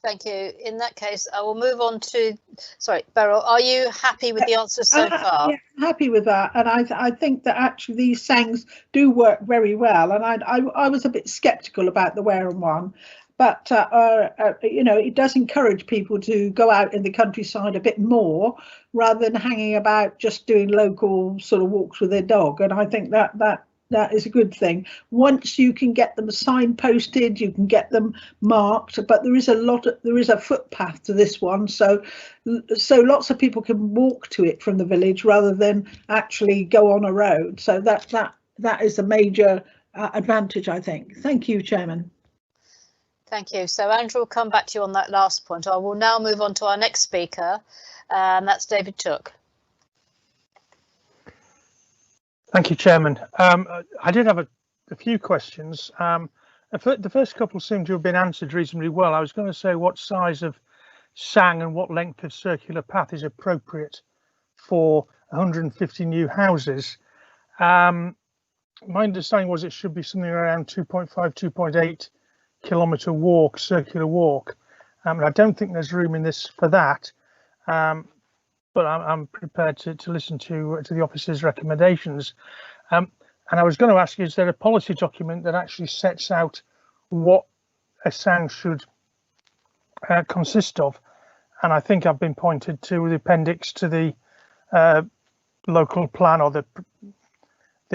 Thank you. In that case, I will move on to, sorry, Beryl, are you happy with the answers so far? Yeah, I'm happy with that. And I think that actually these sangs do work very well. And I was a bit sceptical about the Wareham one, but you know, it does encourage people to go out in the countryside a bit more rather than hanging about just doing local sort of walks with their dog. And I think that is a good thing. Once you can get them signposted, you can get them marked, but there is a footpath to this one, so lots of people can walk to it from the village rather than actually go on a road. So that is a major advantage, I think. Thank you, Chairman. Thank you. So Andrew will come back to you on that last point. I will now move on to our next speaker, and that's David Took. Thank you, Chairman. I did have a few questions. The first couple seem to have been answered reasonably well. I was going to say what size of sang and what length of circular path is appropriate for 150 new houses. My understanding was it should be something around 2.5, 2.8 kilometre walk, circular walk. I don't think there's room in this for that. But I'm prepared to listen to the officer's recommendations. And I was going to ask, is there a policy document that actually sets out what a sang should consist of? And I think I've been pointed to the appendix to the local plan, or the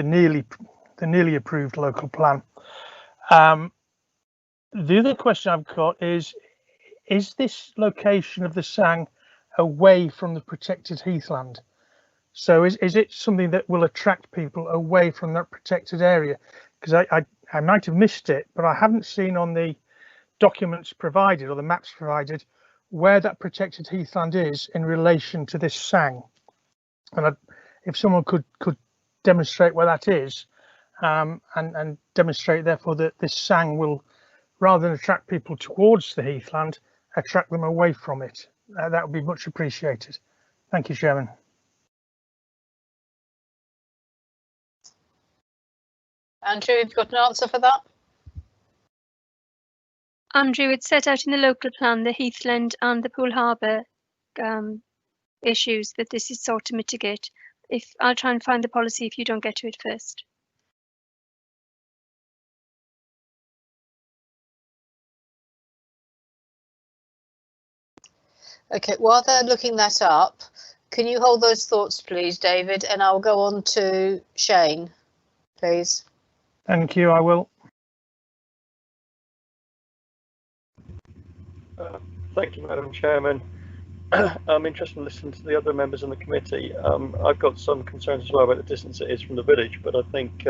nearly approved local plan. The other question I've got is this location of the sang away from the protected heathland? So is it something that will attract people away from that protected area? Because I might have missed it, but I haven't seen on the documents provided or the maps provided where that protected heathland is in relation to this sang. And if someone could demonstrate where that is, and demonstrate therefore that this sang will, rather than attract people towards the heathland, attract them away from it, that would be much appreciated. Thank you, Chairman. Andrew, have you got an answer for that? Andrew, it's set out in the local plan, the heathland and the Poole Harbour issues that this is sought to mitigate. I'll try and find the policy if you don't get to it first. Okay, while they're looking that up, can you hold those thoughts, please, David? And I'll go on to Shane, please. Thank you, I will. Thank you, Madam Chairman. I'm interested in listening to the other members in the committee. I've got some concerns as well about the distance it is from the village, but I think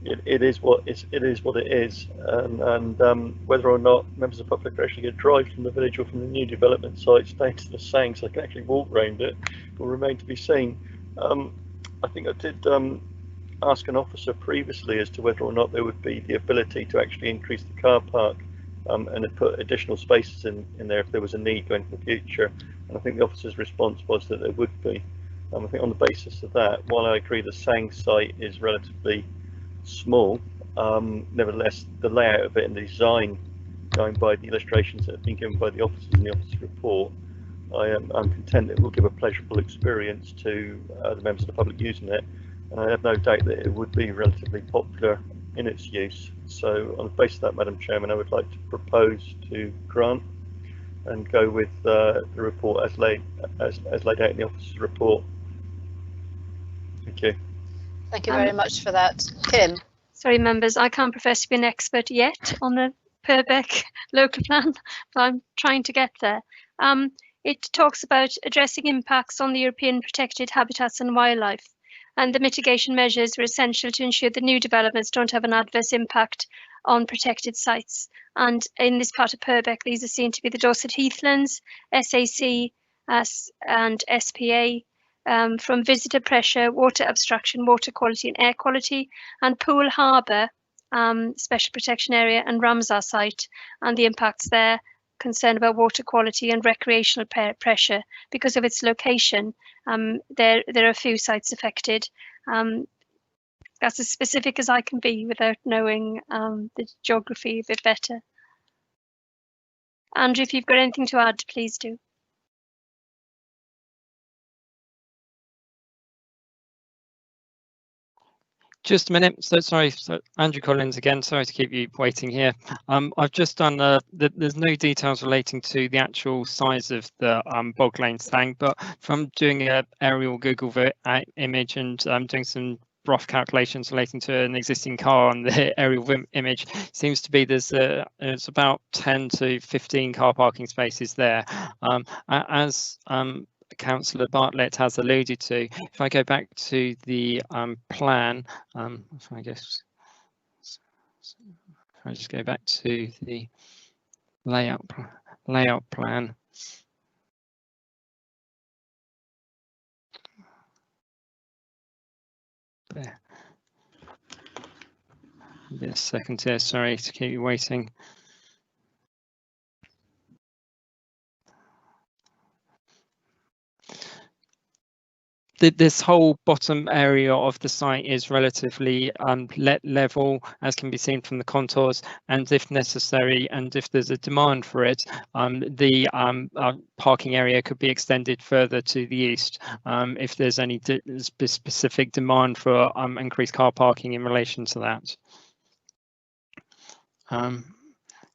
it is what it is, and whether or not members of the public are actually going to drive from the village or from the new development sites down to the sang so they can actually walk around it will remain to be seen. I think I did ask an officer previously as to whether or not there would be the ability to actually increase the car park and put additional spaces in there if there was a need going in the future, and I think the officer's response was that there would be. I think on the basis of that, while I agree the sang site is relatively small, nevertheless the layout of it and the design, going by the illustrations that have been given by the officers in the officer's report, I'm content it will give a pleasurable experience to the members of the public using it, and I have no doubt that it would be relatively popular in its use. So on the basis of that, Madam Chairman, I would like to propose to grant and go with the report as laid out in the officer's report. Thank you. Thank you very much for that. Kim. Sorry, members, I can't profess to be an expert yet on the Purbeck local plan, but I'm trying to get there. It talks about addressing impacts on the European protected habitats and wildlife, and the mitigation measures are essential to ensure that new developments don't have an adverse impact on protected sites. And in this part of Purbeck, these are seen to be the Dorset Heathlands, SAC and SPA, from visitor pressure, water abstraction, water quality and air quality, and Poole Harbour, special protection area, and Ramsar site, and the impacts there, concern about water quality and recreational pressure because of its location. There are a few sites affected. That's as specific as I can be without knowing the geography a bit better. Andrew, if you've got anything to add, please do. Just a minute. So sorry, Andrew Collins again. Sorry to keep you waiting here. I've just done there's no details relating to the actual size of the bog lane sang, but from doing an aerial Google image and doing some rough calculations relating to an existing car on the aerial image, seems to be it's about 10 to 15 car parking spaces there. As Councillor Bartlett has alluded to, if I go back to the plan, if I just go back to the layout plan. There. Be a second here, sorry to keep you waiting. This whole bottom area of the site is relatively level, as can be seen from the contours, and if necessary, and if there's a demand for it, the parking area could be extended further to the east if there's any specific demand for increased car parking in relation to that.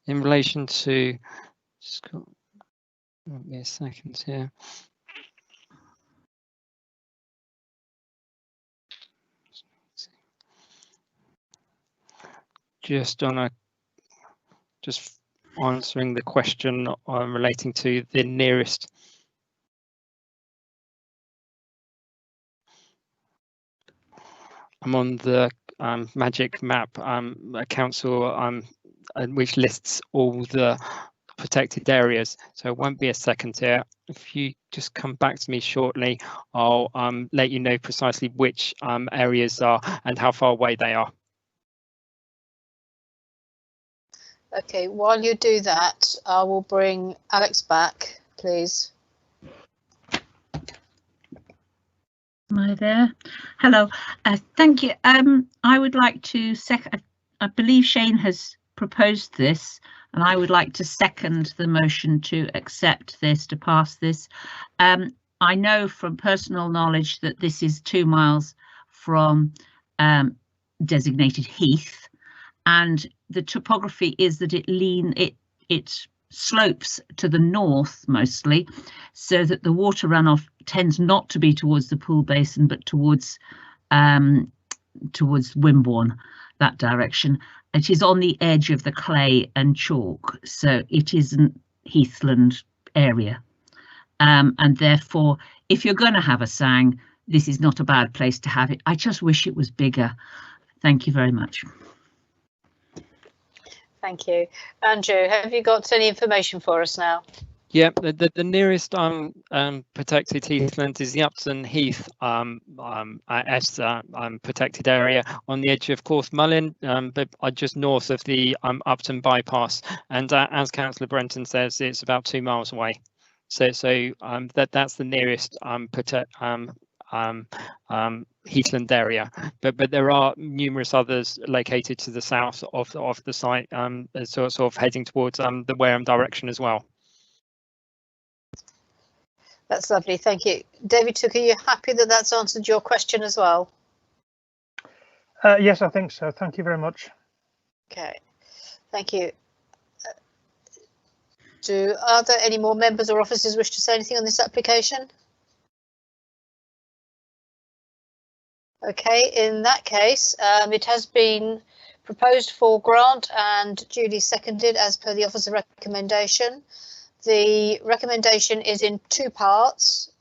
In relation to, just got me a second here. Just answering the question relating to the nearest I'm on the magic map council which lists all the protected areas, so it won't be a second here. If you just come back to me shortly, I'll let you know precisely which areas are and how far away they are. Okay, while you do that, I will bring Alex back, please. Am I there? Hello, thank you. I would like to second, I believe Shane has proposed this, and I would like to second the motion to accept this, to pass this. I know from personal knowledge that this is 2 miles from designated heath, and the topography is that it slopes to the north mostly, so that the water runoff tends not to be towards the pool basin but towards Wimborne, that direction. It is on the edge of the clay and chalk, so it isn't heathland area, and therefore if you're going to have a sang, this is not a bad place to have it. I just wish it was bigger. Thank you very much. Thank you. Andrew, have you got any information for us now? Yeah, the nearest protected heathland is the Upton Heath protected area on the edge of Corthmullin, but just north of the Upton bypass. And as Councillor Brenton says, it's about 2 miles away. So that's the nearest heathland area, but there are numerous others located to the south of the site, sort of heading towards the Wareham direction as well. That's lovely, thank you. David Took, are you happy that that's answered your question as well? Yes, I think so. Thank you very much. Okay, thank you. Are there any more members or officers wish to say anything on this application? Okay, in that case, it has been proposed for grant and duly seconded as per the officer recommendation. The recommendation is in 2 parts.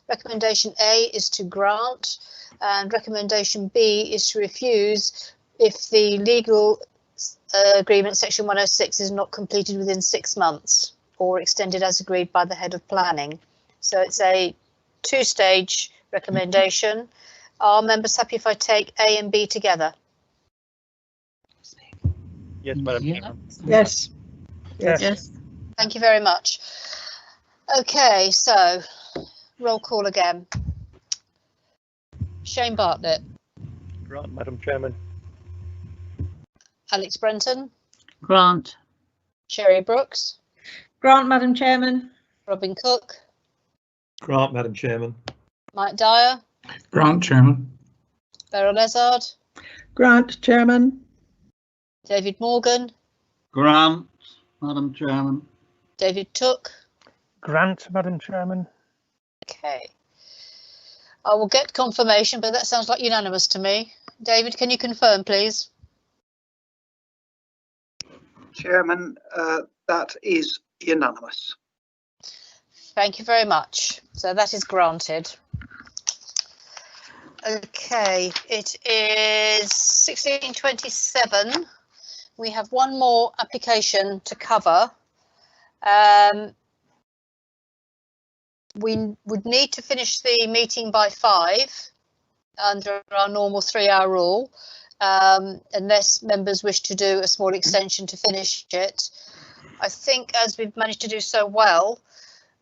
Recommendation A is to grant, and recommendation B is to refuse if the legal agreement section 106 is not completed within 6 months or extended as agreed by the head of planning. So it's a 2-stage recommendation. Are members happy if I take A and B together? Yes, Madam Chairman. Yes. Yes. Yes. Thank you very much. Okay, so roll call again. Shane Bartlett. Grant, Madam Chairman. Alex Brenton. Grant. Sherry Brooks. Grant, Madam Chairman. Robin Cook. Grant, Madam Chairman. Mike Dyer. Grant, Chairman. Beryl Lezard. Grant, Chairman. David Morgan. Grant, Madam Chairman. David Took. Grant, Madam Chairman. Okay. I will get confirmation, but that sounds like unanimous to me. David, can you confirm, please? Chairman, that is unanimous. Thank you very much. So that is granted. Okay, it is 16:27. We have one more application to cover. We would need to finish the meeting by 5 under our normal 3-hour rule, unless members wish to do a small extension to finish it. I think as we've managed to do so well,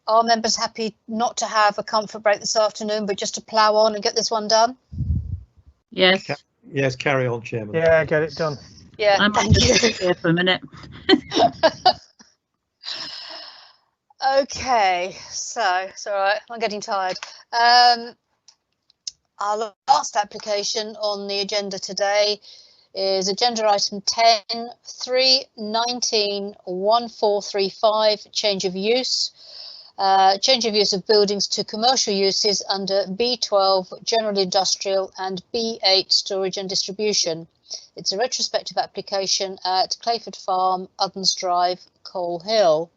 are members happy not to have a comfort break this afternoon, but just to plough on and get this one done? Yes. Yes, carry on, Chairman. Yeah, get it done. Yeah, I'm thank you. here for a minute. Okay, so it's all right, I'm getting tired. Our last application on the agenda today is agenda item 10, 3/19/1435, change of use. Change of use of buildings to commercial uses under B12 general industrial and B8 storage and distribution. It's a retrospective application at Clayford Farm, Uddens Drive, Coal Hill.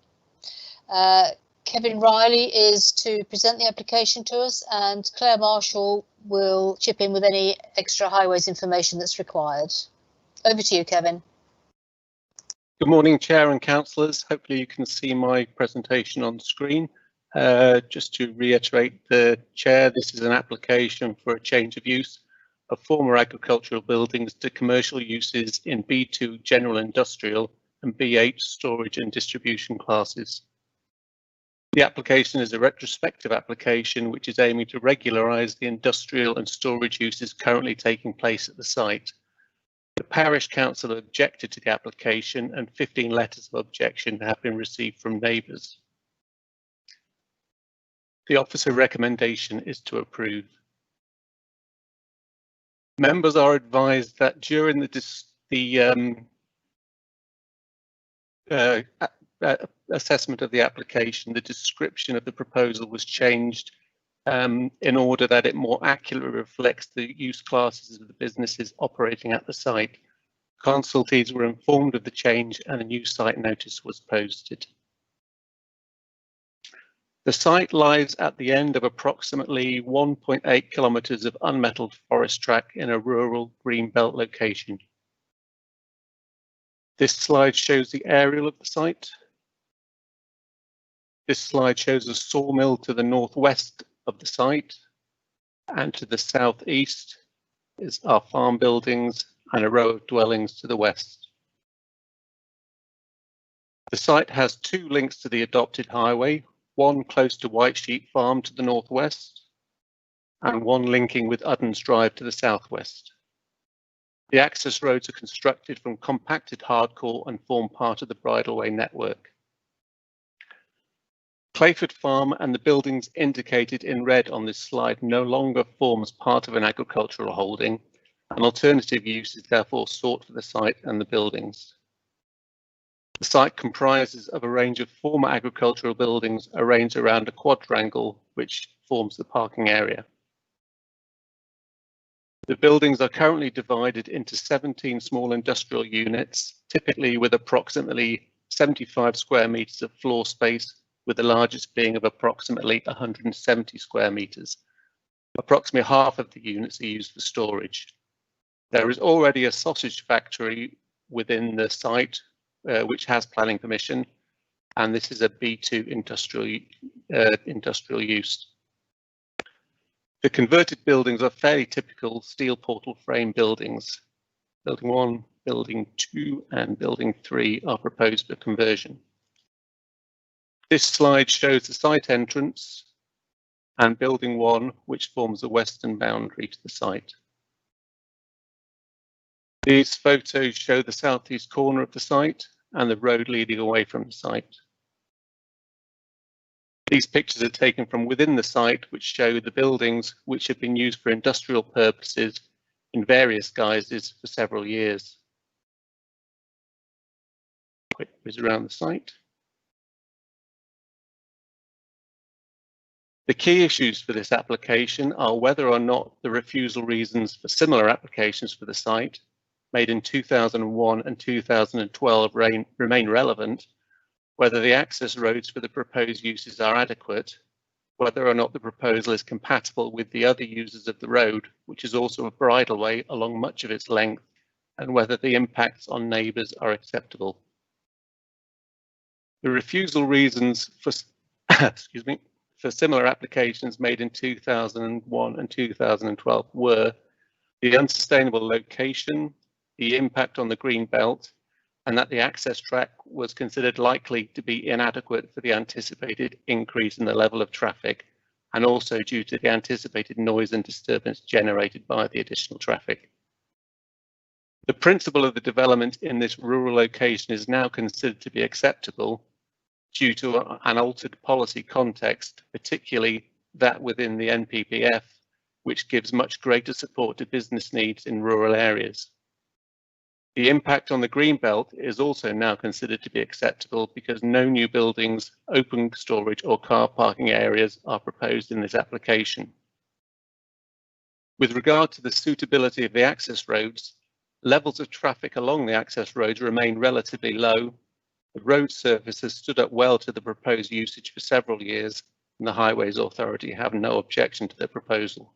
Kevin Riley is to present the application to us, and Claire Marshall will chip in with any extra highways information that's required. Over to you, Kevin. Good morning, Chair and Councillors. Hopefully you can see my presentation on screen. Just to reiterate the Chair, this is an application for a change of use of former agricultural buildings to commercial uses in B2 General Industrial and B8 Storage and Distribution classes. The application is a retrospective application which is aiming to regularise the industrial and storage uses currently taking place at the site. The Parish Council objected to the application and 15 letters of objection have been received from neighbours. The officer recommendation is to approve. Members are advised that during the assessment of the application, the description of the proposal was changed in order that it more accurately reflects the use classes of the businesses operating at the site. Consultees were informed of the change and a new site notice was posted. The site lies at the end of approximately 1.8 kilometres of unmetalled forest track in a rural greenbelt location. This slide shows the aerial of the site. This slide shows a sawmill to the northwest of the site, and to the southeast is our farm buildings and a row of dwellings to the west. The site has two links to the adopted highway, one close to White Sheep Farm to the northwest, and one linking with Uddens Drive to the southwest. The access roads are constructed from compacted hardcore and form part of the bridleway network. Clayford Farm and the buildings indicated in red on this slide no longer forms part of an agricultural holding. An alternative use is therefore sought for the site and the buildings. The site comprises of a range of former agricultural buildings arranged around a quadrangle which forms the parking area. The buildings are currently divided into 17 small industrial units, typically with approximately 75 square metres of floor space, with the largest being of approximately 170 square metres. Approximately half of the units are used for storage. There is already a sausage factory within the site which has planning permission, and this is a B2 industrial use. The converted buildings are fairly typical steel portal frame buildings. Building 1, Building 2 and Building 3 are proposed for conversion. This slide shows the site entrance and Building 1, which forms the western boundary to the site. These photos show the southeast corner of the site and the road leading away from the site. These pictures are taken from within the site, which show the buildings which have been used for industrial purposes in various guises for several years. Quick whiz around the site. The key issues for this application are whether or not the refusal reasons for similar applications for the site made in 2001 and 2012 remain relevant, whether the access roads for the proposed uses are adequate, whether or not the proposal is compatible with the other users of the road, which is also a bridleway along much of its length, and whether the impacts on neighbours are acceptable. The refusal reasons for for similar applications made in 2001 and 2012 were the unsustainable location, the impact on the green belt, and that the access track was considered likely to be inadequate for the anticipated increase in the level of traffic, and also due to the anticipated noise and disturbance generated by the additional traffic. The principle of the development in this rural location is now considered to be acceptable due to an altered policy context, particularly that within the NPPF, which gives much greater support to business needs in rural areas. The impact on the greenbelt is also now considered to be acceptable because no new buildings, open storage or car parking areas are proposed in this application. With regard to the suitability of the access roads, levels of traffic along the access roads remain relatively low, The road surface has stood up well to the proposed usage for several years, and the Highways Authority have no objection to the proposal.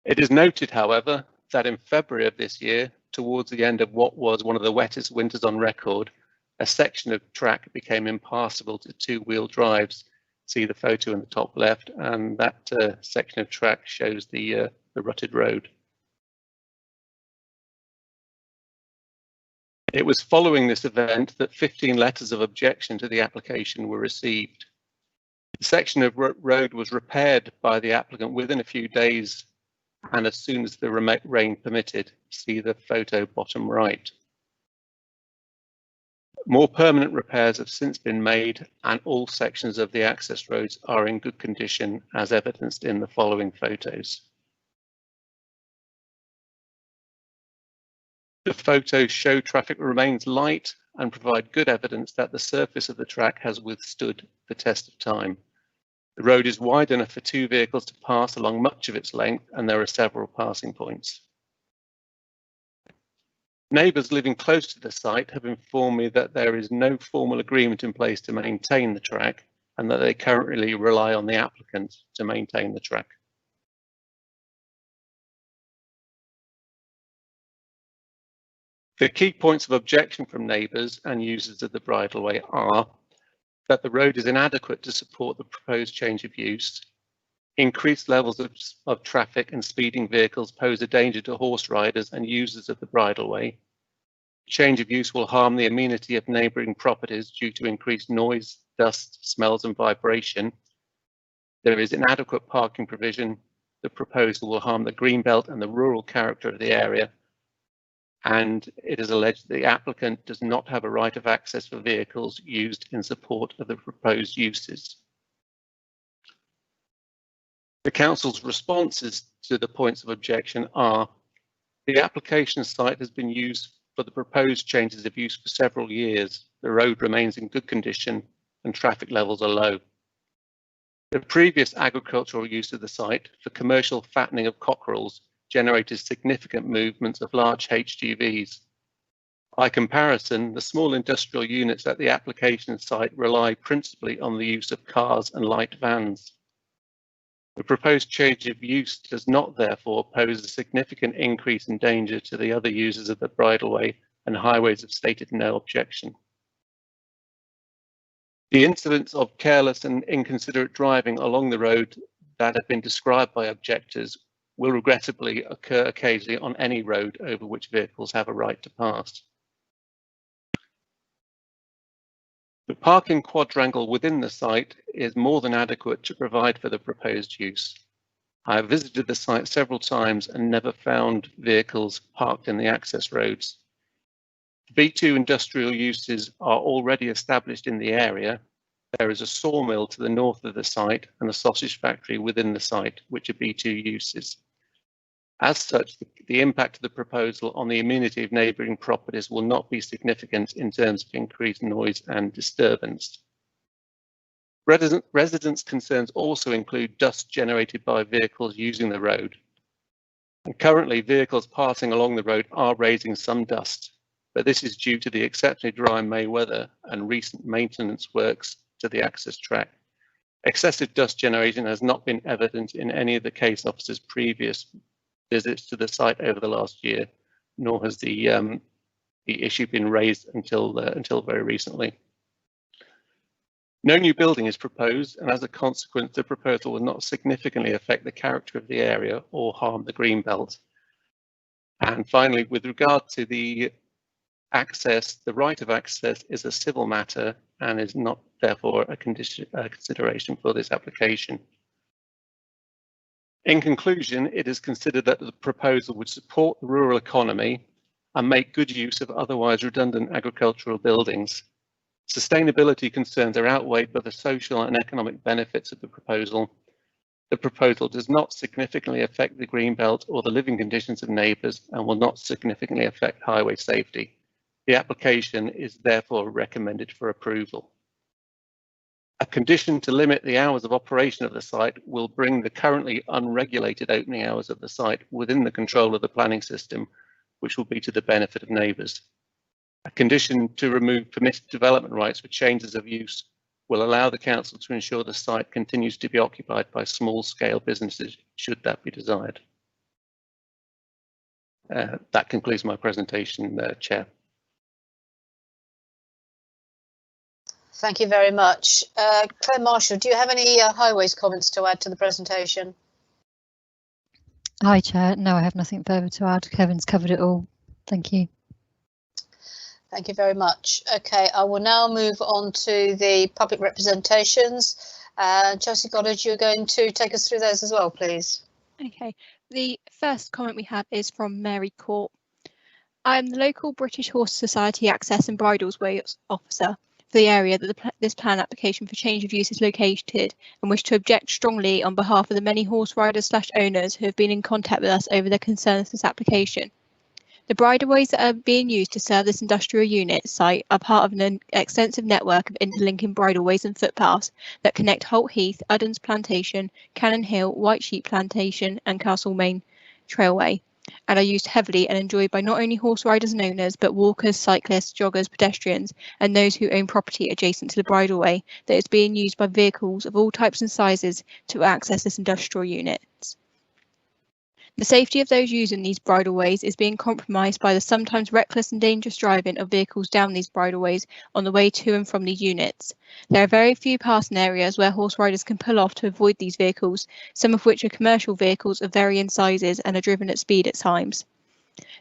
It is noted, however, that in February of this year, towards the end of what was one of the wettest winters on record, a section of track became impassable to two-wheel drives. See the photo in the top left, and that section of track shows the rutted road. It was following this event that 15 letters of objection to the application were received. The section of road was repaired by the applicant within a few days and as soon as the rain permitted. See the photo bottom right. More permanent repairs have since been made, and all sections of the access roads are in good condition, as evidenced in the following photos. The photos show traffic remains light and provide good evidence that the surface of the track has withstood the test of time. The road is wide enough for two vehicles to pass along much of its length, and there are several passing points. Neighbours living close to the site have informed me that there is no formal agreement in place to maintain the track, and that they currently rely on the applicant to maintain the track. The key points of objection from neighbours and users of the bridleway are that the road is inadequate to support the proposed change of use, increased levels of traffic and speeding vehicles pose a danger to horse riders and users of the bridleway, change of use will harm the amenity of neighbouring properties due to increased noise, dust, smells and vibration, there is inadequate parking provision, the proposal will harm the greenbelt and the rural character of the area, and it is alleged that the applicant does not have a right of access for vehicles used in support of the proposed uses. The Council's responses to the points of objection are: the application site has been used for the proposed changes of use for several years. The road remains in good condition and traffic levels are low. The previous agricultural use of the site for commercial fattening of cockerels generated significant movements of large HGVs. By comparison, the small industrial units at the application site rely principally on the use of cars and light vans. The proposed change of use does not therefore pose a significant increase in danger to the other users of the bridleway, and highways have stated no objection. The incidents of careless and inconsiderate driving along the road that have been described by objectors will regrettably occur occasionally on any road over which vehicles have a right to pass. The parking quadrangle within the site is more than adequate to provide for the proposed use. I have visited the site several times and never found vehicles parked in the access roads. B2 industrial uses are already established in the area. There is a sawmill to the north of the site and a sausage factory within the site, which are B2 uses. As such, the impact of the proposal on the amenity of neighbouring properties will not be significant in terms of increased noise and disturbance. Residents' concerns also include dust generated by vehicles using the road. And currently, vehicles passing along the road are raising some dust, but this is due to the exceptionally dry May weather and recent maintenance works to the access track. Excessive dust generation has not been evident in any of the case officers' previous visits to the site over the last year, nor has the issue been raised until very recently. No new building is proposed, and as a consequence, the proposal will not significantly affect the character of the area or harm the green belt. And finally, with regard to the access, the right of access is a civil matter and is not therefore a consideration for this application. In conclusion, it is considered that the proposal would support the rural economy and make good use of otherwise redundant agricultural buildings. Sustainability concerns are outweighed by the social and economic benefits of the proposal. The proposal does not significantly affect the greenbelt or the living conditions of neighbours and will not significantly affect highway safety. The application is therefore recommended for approval. A condition to limit the hours of operation of the site will bring the currently unregulated opening hours of the site within the control of the planning system, which will be to the benefit of neighbours. A condition to remove permitted development rights for changes of use will allow the council to ensure the site continues to be occupied by small-scale businesses, should that be desired. That concludes my presentation, Chair. Thank you very much. Claire Marshall, do you have any highways comments to add to the presentation? Hi, Chair. No, I have nothing further to add. Kevin's covered it all. Thank you. Thank you very much. Okay, I will now move on to the public representations. Chelsea Goddard, you're going to take us through those as well, please. Okay, the first comment we have is from Mary Court. I am the local British Horse Society Access and Bridles Way officer for the area that this plan application for change of use is located, and wish to object strongly on behalf of the many horse riders / owners who have been in contact with us over their concerns with this application. The bridleways that are being used to serve this industrial unit site are part of an extensive network of interlinking bridleways and footpaths that connect Holt Heath, Uddens Plantation, Cannon Hill, White Sheep Plantation and Castlemaine Trailway, and are used heavily and enjoyed by not only horse riders and owners, but walkers, cyclists, joggers, pedestrians, and those who own property adjacent to the bridleway that is being used by vehicles of all types and sizes to access this industrial unit. The safety of those using these bridleways is being compromised by the sometimes reckless and dangerous driving of vehicles down these bridleways on the way to and from these units. There are very few passing areas where horse riders can pull off to avoid these vehicles, some of which are commercial vehicles of varying sizes and are driven at speed at times.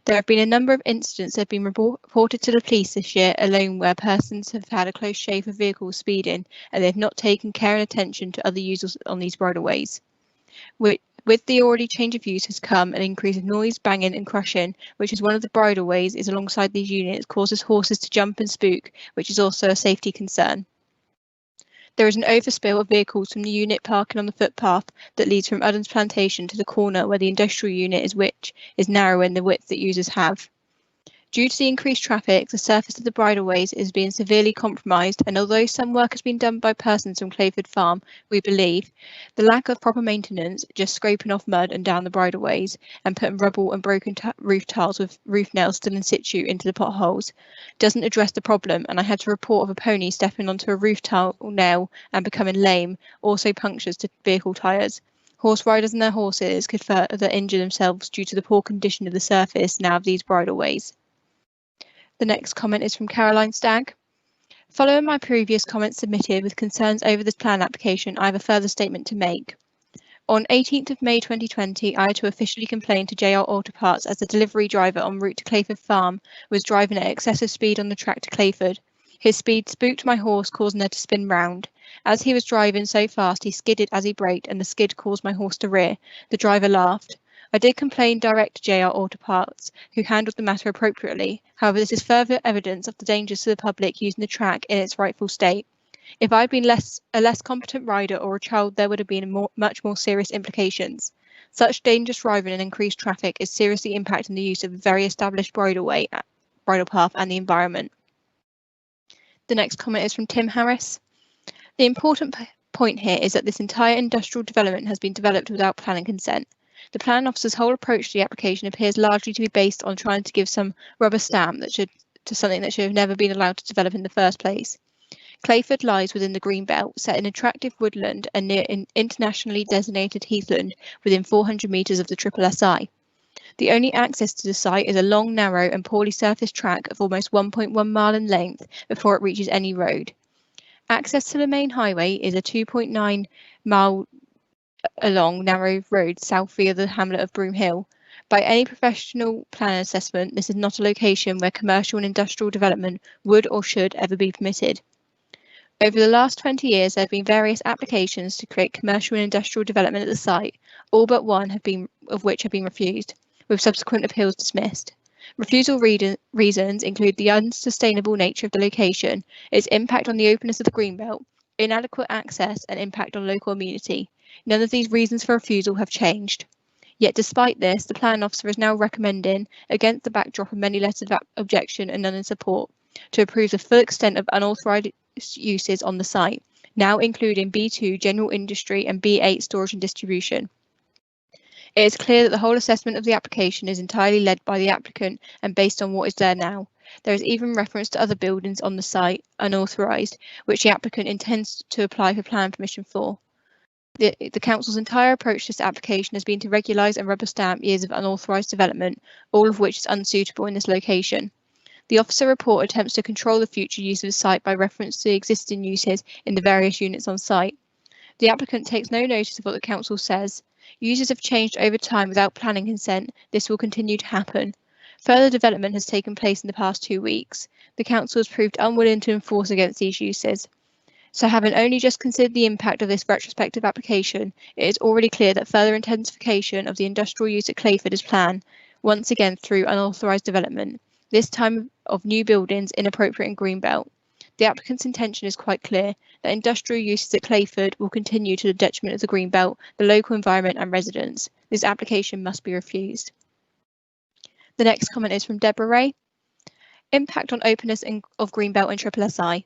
There have been a number of incidents that have been reported to the police this year alone where persons have had a close shave of vehicles speeding and they have not taken care and attention to other users on these bridleways. With the already change of use has come an increase of noise, banging and crushing, which is one of the bridleways is alongside these units causes horses to jump and spook, which is also a safety concern. There is an overspill of vehicles from the unit parking on the footpath that leads from Uddens Plantation to the corner where the industrial unit is, which is narrowing the width that users have. Due to the increased traffic, the surface of the bridleways is being severely compromised, and although some work has been done by persons from Clayford Farm, we believe the lack of proper maintenance, just scraping off mud and down the bridleways and putting rubble and broken roof tiles with roof nails still in situ into the potholes, doesn't address the problem. And I had a report of a pony stepping onto a roof tile nail and becoming lame, also punctures to vehicle tyres. Horse riders and their horses could further injure themselves due to the poor condition of the surface now of these bridleways. The next comment is from Caroline Stagg. Following my previous comments submitted with concerns over this plan application, I have a further statement to make. On 18th of May 2020, I had to officially complain to JR Auto Parts as the delivery driver en route to Clayford Farm was driving at excessive speed on the track to Clayford. His speed spooked my horse, causing her to spin round. As he was driving so fast, he skidded as he braked, and the skid caused my horse to rear. The driver laughed. I did complain direct to JR Auto Parts, who handled the matter appropriately. However, this is further evidence of the dangers to the public using the track in its rightful state. If I'd been a less competent rider or a child, there would have been much more serious implications. Such dangerous driving and increased traffic is seriously impacting the use of a very established bridle path and the environment. The next comment is from Tim Harris. The important point here is that this entire industrial development has been developed without planning consent. The plan officer's whole approach to the application appears largely to be based on trying to give some rubber stamp to something that should have never been allowed to develop in the first place. Clayford lies within the green belt, set in attractive woodland and near an internationally designated heathland within 400 metres of the SSSI. The only access to the site is a long, narrow and poorly surfaced track of almost 1.1 mile in length before it reaches any road. Access to the main highway is a 2.9 mile along narrow road south via the hamlet of Broom Hill. By any professional plan assessment, this is not a location where commercial and industrial development would or should ever be permitted. Over the last 20 years, there have been various applications to create commercial and industrial development at the site, all but one of which have been refused, with subsequent appeals dismissed. Refusal reasons include the unsustainable nature of the location, its impact on the openness of the greenbelt, inadequate access and impact on local immunity. None of these reasons for refusal have changed. Yet despite this, the plan officer is now recommending, against the backdrop of many letters of objection and none in support, to approve the full extent of unauthorised uses on the site, now including B2 general industry and B8 storage and distribution. It is clear that the whole assessment of the application is entirely led by the applicant and based on what is there now. There is even reference to other buildings on the site, unauthorised, which the applicant intends to apply for plan permission for. The council's entire approach to this application has been to regularise and rubber stamp years of unauthorised development, all of which is unsuitable in this location. The officer report attempts to control the future use of the site by reference to the existing uses in the various units on site. The applicant takes no notice of what the council says. Uses have changed over time without planning consent. This will continue to happen. Further development has taken place in the past 2 weeks. The council has proved unwilling to enforce against these uses. So having only just considered the impact of this retrospective application, it is already clear that further intensification of the industrial use at Clayford is planned, once again through unauthorised development, this time of new buildings inappropriate in Greenbelt. The applicant's intention is quite clear, that industrial uses at Clayford will continue to the detriment of the Greenbelt, the local environment and residents. This application must be refused. The next comment is from Deborah Ray. Impact on openness of Greenbelt and SSSI.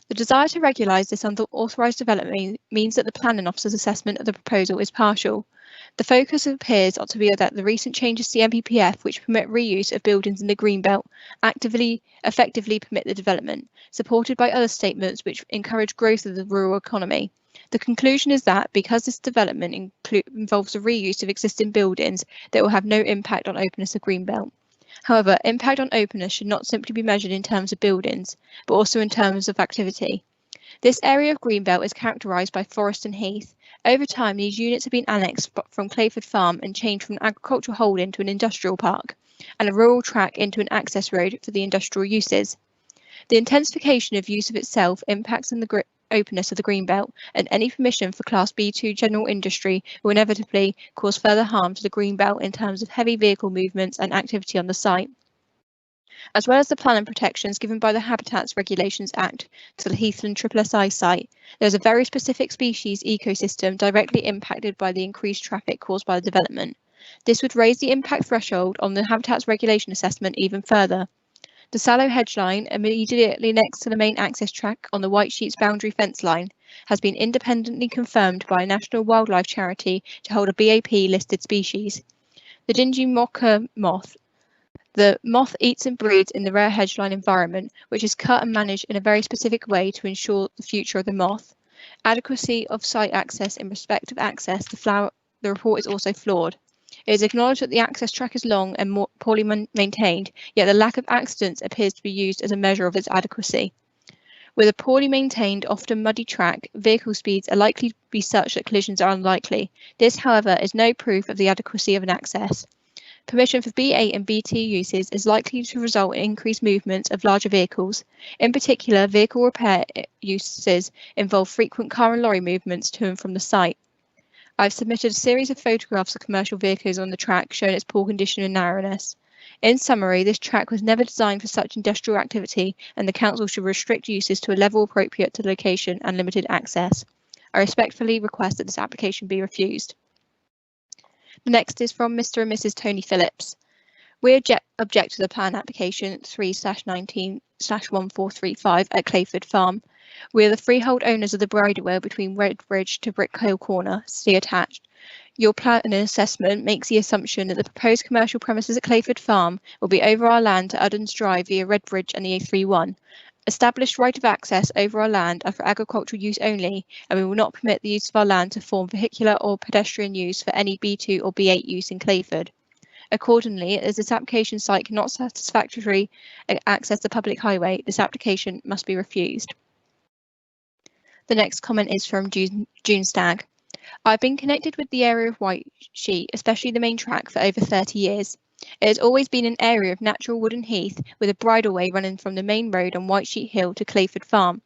The desire to regularise this unauthorised development means that the planning officer's assessment of the proposal is partial. The focus appears to be that the recent changes to the MPPF, which permit reuse of buildings in the Greenbelt, effectively permit the development, supported by other statements which encourage growth of the rural economy. The conclusion is that because this development involves the reuse of existing buildings, that will have no impact on openness of Greenbelt. However, impact on openness should not simply be measured in terms of buildings, but also in terms of activity. This area of Greenbelt is characterised by forest and heath. Over time, these units have been annexed from Clayford Farm and changed from an agricultural holding to an industrial park, and a rural track into an access road for the industrial uses. The intensification of use of itself impacts on the openness of the Greenbelt, and any permission for Class B2 general industry will inevitably cause further harm to the Greenbelt in terms of heavy vehicle movements and activity on the site. As well as the planning protections given by the Habitats Regulations Act to the Heathland SSSI site, there is a very specific species ecosystem directly impacted by the increased traffic caused by the development. This would raise the impact threshold on the Habitats Regulation Assessment even further. The Sallow hedge line, immediately next to the main access track on the White Sheep's boundary fence line, has been independently confirmed by a national wildlife charity to hold a BAP listed species. The dingy mocha moth. The moth eats and breeds in the rare hedgeline environment, which is cut and managed in a very specific way to ensure the future of the moth. Adequacy of site access in respect of access to flower, the report is also flawed. It is acknowledged that the access track is long and more poorly maintained, yet the lack of accidents appears to be used as a measure of its adequacy. With a poorly maintained, often muddy track, vehicle speeds are likely to be such that collisions are unlikely. This, however, is no proof of the adequacy of an access. Permission for B8 and BT uses is likely to result in increased movements of larger vehicles. In particular, vehicle repair uses involve frequent car and lorry movements to and from the site. I've submitted a series of photographs of commercial vehicles on the track showing its poor condition and narrowness. In summary, this track was never designed for such industrial activity, and the council should restrict uses to a level appropriate to the location and limited access. I respectfully request that this application be refused. The next is from Mr. and Mrs. Tony Phillips. We object to the plan application 3/19/1435 at Clayford Farm. We are the freehold owners of the bridleway between Redbridge to Brick Hill Corner, see attached. Your planning assessment makes the assumption that the proposed commercial premises at Clayford Farm will be over our land to Uddens Drive via Redbridge and the A31. Established right of access over our land are for agricultural use only, and we will not permit the use of our land to form vehicular or pedestrian use for any B2 or B8 use in Clayford. Accordingly, as this application site cannot satisfactorily access the public highway, this application must be refused. The next comment is from June Stagg. I've been connected with the area of White Sheet, especially the main track, for over 30 years. It has always been an area of natural wood and heath with a bridleway running from the main road on White Sheet Hill to Clayford Farm.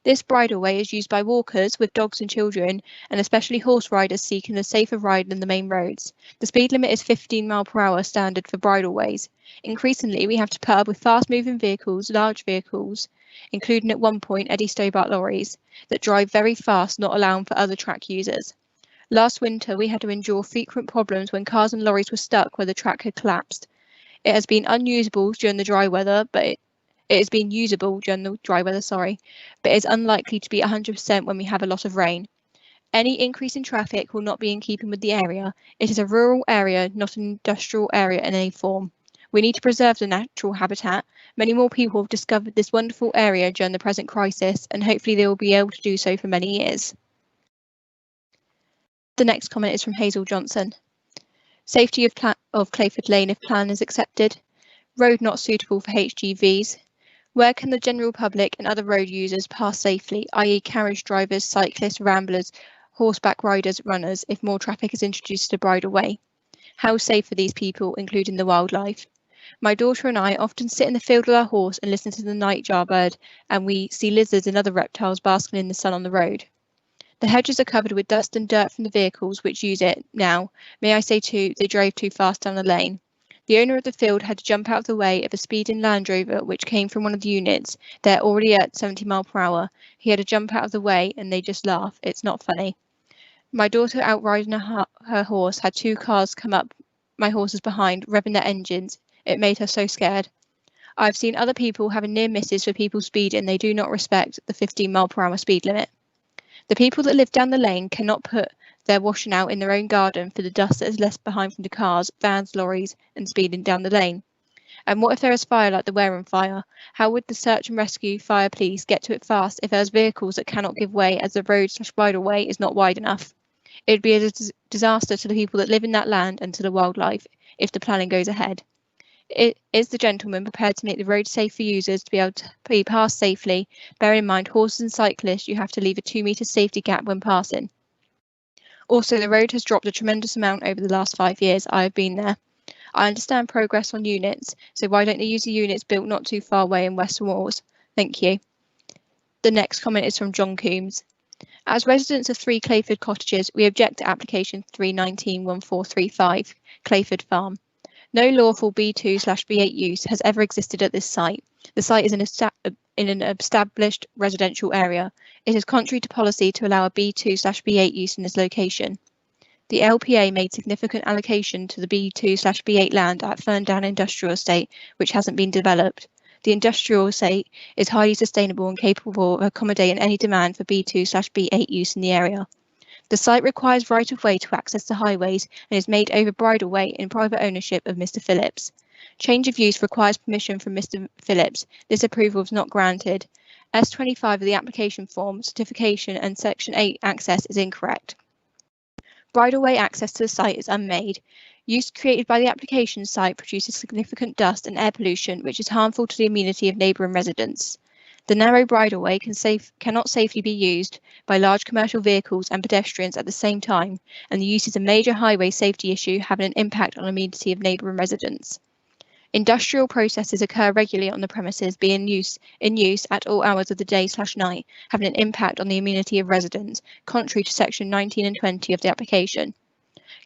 This bridleway is used by walkers with dogs and children, and especially horse riders seeking a safer ride than the main roads. The speed limit is 15 mph standard for bridleways. Increasingly, we have to put up with fast-moving vehicles, large vehicles, including at one point Eddie Stobart lorries, that drive very fast, not allowing for other track users. Last winter, we had to endure frequent problems when cars and lorries were stuck where the track had collapsed. It has been unusable during the dry weather, but it has been usable during the dry weather, but it's unlikely to be 100% when we have a lot of rain. Any increase in traffic will not be in keeping with the area. It is a rural area, not an industrial area in any form. We need to preserve the natural habitat, Many more people have discovered this wonderful area during the present crisis, and hopefully they will be able to do so for many years. The next comment is from Hazel Johnson. Safety of Clayford Lane if plan is accepted. Road not suitable for HGVs. Where can the general public and other road users pass safely, i.e. carriage drivers, cyclists, ramblers, horseback riders, runners, if more traffic is introduced to Bridleway? How safe are these people, including the wildlife? My daughter and I often sit in the field with our horse and listen to the nightjar bird, and we see lizards and other reptiles basking in the sun on the road. The hedges are covered with dust and dirt from the vehicles which use it now. May I say too, they drove too fast down the lane. The owner of the field had to jump out of the way of a speeding Land Rover which came from one of the units. They're already at 70 miles per hour. He had to jump out of the way and they just laugh. It's not funny. My daughter out riding her horse had 2 cars come up my horses behind, revving their engines. It made her so scared. I've seen other people having near misses for people speeding. They do not respect the 15 mile per hour speed limit. The people that live down the lane cannot put their washing out in their own garden for the dust that is left behind from the cars, vans, lorries and speeding down the lane. And what if there is fire like the Wareham fire? How would the search and rescue fire police get to it fast if there's vehicles that cannot give way as the road/bridleway is not wide enough? It would be a disaster to the people that live in that land and to the wildlife if the planning goes ahead. Is the gentleman prepared to make the road safe for users to be able to be passed safely? Bear in mind, horses and cyclists, you have to leave a 2 metre safety gap when passing. Also, the road has dropped a tremendous amount over the last 5 years. I have been there. I understand progress on units, so why don't they use the units built not too far away in Western Wales? Thank you. The next comment is from John Coombs. As residents of 3 Clayford cottages, we object to application 319-1435, Clayford Farm. No lawful B2/B8 use has ever existed at this site. The site is in an established residential area. It is contrary to policy to allow a B2/B8 use in this location. The LPA made significant allocation to the B2/B8 land at Ferndown Industrial Estate, which hasn't been developed. The industrial estate is highly sustainable and capable of accommodating any demand for B2/B8 use in the area. The site requires right-of-way to access the highways and is made over Bridleway in private ownership of Mr. Phillips. Change of use requires permission from Mr. Phillips. This approval is not granted. S25 of the application form, certification and Section 8 access is incorrect. Bridleway access to the site is unmade. Use created by the application site produces significant dust and air pollution, which is harmful to the amenity of neighbouring residents. The narrow bridleway cannot safely be used by large commercial vehicles and pedestrians at the same time, and the use is a major highway safety issue having an impact on the amenity of neighbouring residents. Industrial processes occur regularly on the premises, being in use at all hours of the day/night, having an impact on the amenity of residents, contrary to section 19 and 20 of the application.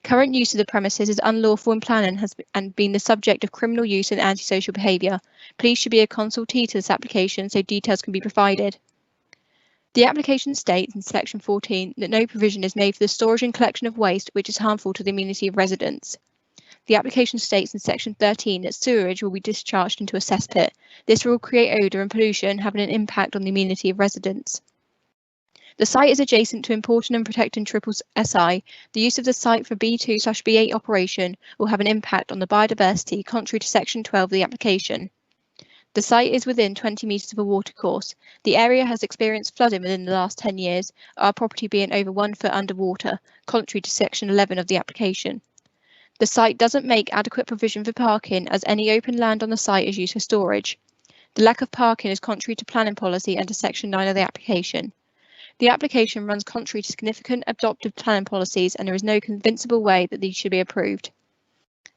Current use of the premises is unlawful in plan and has been the subject of criminal use and antisocial behaviour. Please should be a consultee to this application so details can be provided. The application states in section 14 that no provision is made for the storage and collection of waste which is harmful to the amenity of residents. The application states in section 13 that sewerage will be discharged into a cesspit. This will create odour and pollution, having an impact on the amenity of residents. The site is adjacent to important and protecting SSI. The use of the site for B2/B8 operation will have an impact on the biodiversity, contrary to section 12 of the application. The site is within 20 metres of a watercourse. The area has experienced flooding within the last 10 years, our property being over 1 foot underwater, contrary to section 11 of the application. The site doesn't make adequate provision for parking, as any open land on the site is used for storage. The lack of parking is contrary to planning policy under section 9 of the application. The application runs contrary to significant adopted planning policies, and there is no convincible way that these should be approved.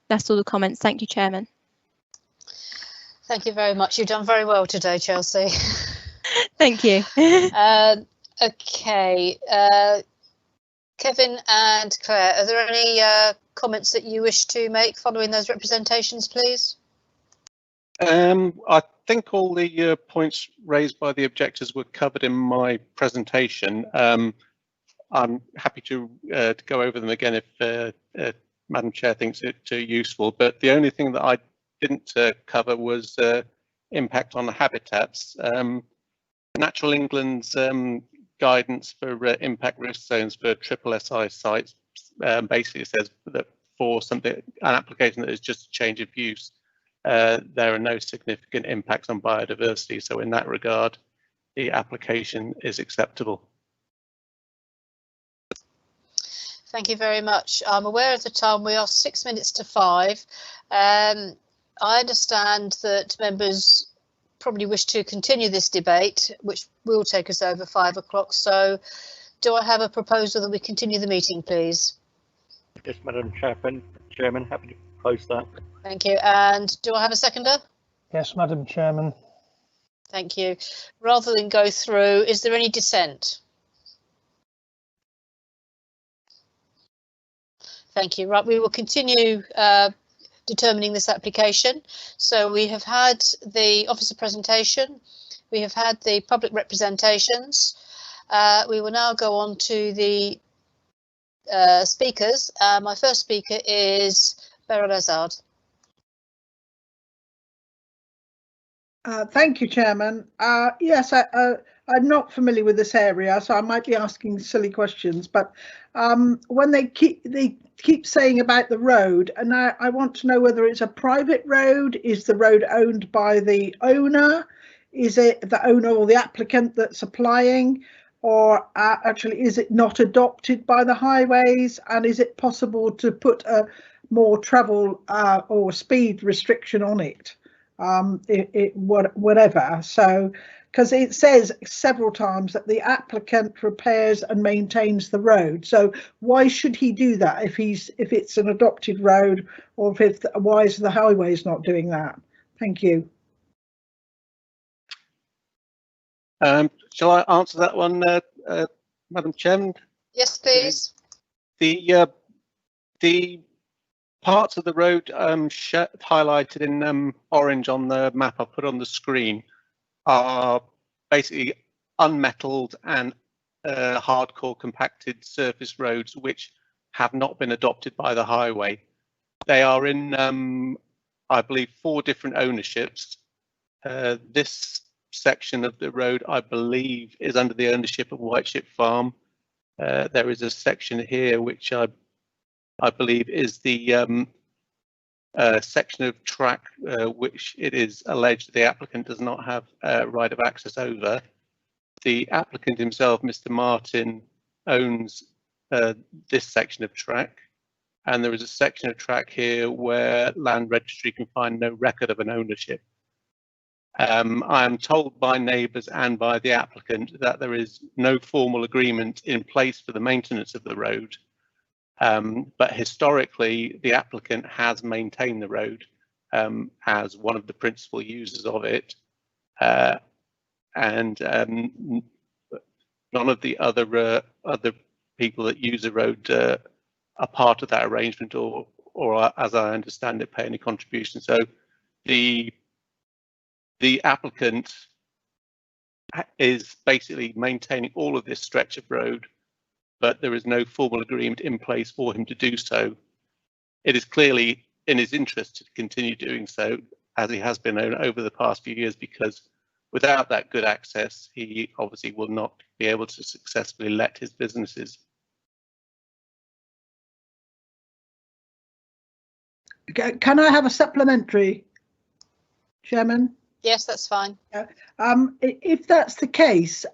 That's all the comments. Thank you, Chairman. Thank you very much. You've done very well today, Chelsea. Thank you. Okay. Kevin and Claire, are there any comments that you wish to make following those representations, please? I think all the points raised by the objectors were covered in my presentation. I'm happy to go over them again if Madam Chair thinks it useful, but the only thing that I didn't cover was impact on the habitats. Natural England's guidance for impact risk zones for SSI sites basically says that for an application that is just a change of use, there are no significant impacts on biodiversity. So in that regard, the application is acceptable. Thank you very much. I'm aware of the time. We are 6 minutes to 5. I understand that members probably wish to continue this debate, which will take us over 5 o'clock. So do I have a proposal that we continue the meeting, please? Yes, Madam Chairman, happy to propose that. Thank you. And do I have a seconder? Yes, Madam Chairman. Thank you. Rather than go through, is there any dissent? Thank you. Right, we will continue determining this application. So we have had the officer presentation, we have had the public representations. We will now go on to the speakers. My first speaker is Beryl Azard. Thank you, Chairman. Yes, I'm not familiar with this area, so I might be asking silly questions, but when they keep saying about the road, and I want to know whether it's a private road. Is the road owned by the owner? Is it the owner or the applicant that's applying? Or actually, is it not adopted by the highways? And is it possible to put a more travel or speed restriction on it? Whatever. So, because it says several times that the applicant repairs and maintains the road. So why should he do that if it's an adopted road, or why is the highways not doing that? Thank you. Shall I answer that one, Madam Chairman? Yes, please. The parts of the road highlighted in orange on the map I've put on the screen are basically unmetalled and hardcore compacted surface roads which have not been adopted by the highway. They are in, I believe, 4 different ownerships. This section of the road, I believe, is under the ownership of Whiteship Farm. There is a section here which I believe is the section of track which it is alleged the applicant does not have right of access over. The applicant himself, Mr. Martin, owns this section of track, and there is a section of track here where Land Registry can find no record of an ownership. I am told by neighbours and by the applicant that there is no formal agreement in place for the maintenance of the road. But historically, the applicant has maintained the road as one of the principal users of it, and none of the other people that use the road are part of that arrangement, or as I understand it, pay any contribution. So the applicant is basically maintaining all of this stretch of road, but there is no formal agreement in place for him to do so. It is clearly in his interest to continue doing so, as he has been over the past few years, because without that good access, he obviously will not be able to successfully let his businesses. Can I have a supplementary, Chairman? Yes, that's fine. If that's the case,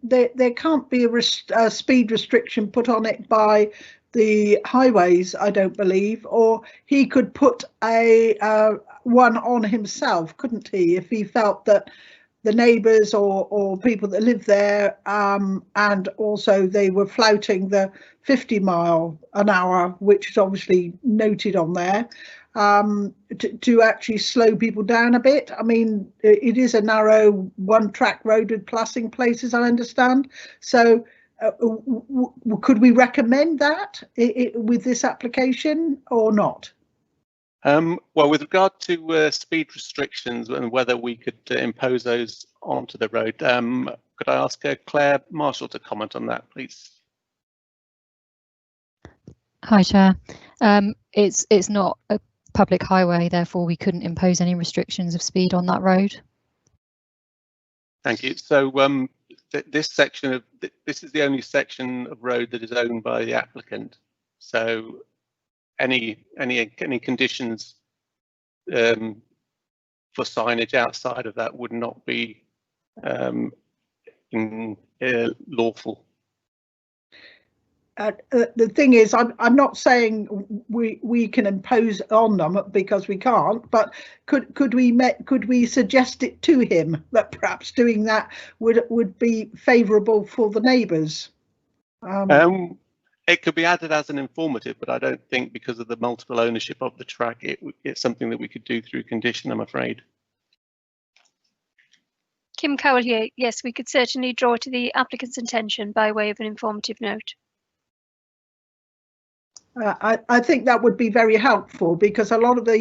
there can't be a speed restriction put on it by the highways, I don't believe, or he could put a one on himself, couldn't he, if he felt that the neighbours or people that live there, and also they were flouting the 50 mile an hour, which is obviously noted on there, to actually slow people down a bit. I mean, it is a narrow one-track road with passing places, I understand. So could we recommend that with this application or not? Well, with regard to speed restrictions and whether we could impose those onto the road, could I ask Claire Marshall to comment on that, please? Hi, Chair. It's not a public highway, therefore we couldn't impose any restrictions of speed on that road. Thank you. So this section of this is the only section of road that is owned by the applicant. So any conditions for signage outside of that would not be lawful. The thing is, I'm not saying we can impose on them, because we can't. But could we suggest it to him that perhaps doing that would be favourable for the neighbours? It could be added as an informative, but I don't think, because of the multiple ownership of the track, it's something that we could do through condition, I'm afraid. Kim Cowell here. Yes, we could certainly draw to the applicant's attention by way of an informative note. I think that would be very helpful, because a lot of the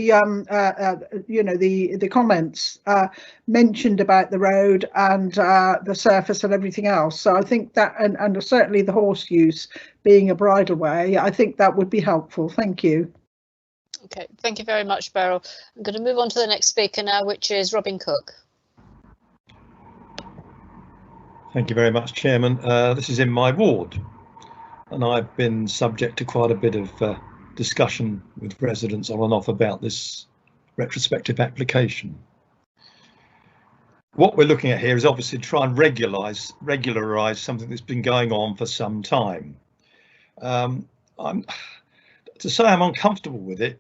the comments mentioned about the road and the surface and everything else. So I think that, and certainly the horse use being a bridleway, I think that would be helpful. Thank you. Okay, thank you very much, Beryl. I'm going to move on to the next speaker now, which is Robin Cook. Thank you very much, Chairman. This is in my ward, and I've been subject to quite a bit of discussion with residents on and off about this retrospective application. What we're looking at here is obviously to try and regularise something that's been going on for some time. To say I'm uncomfortable with it,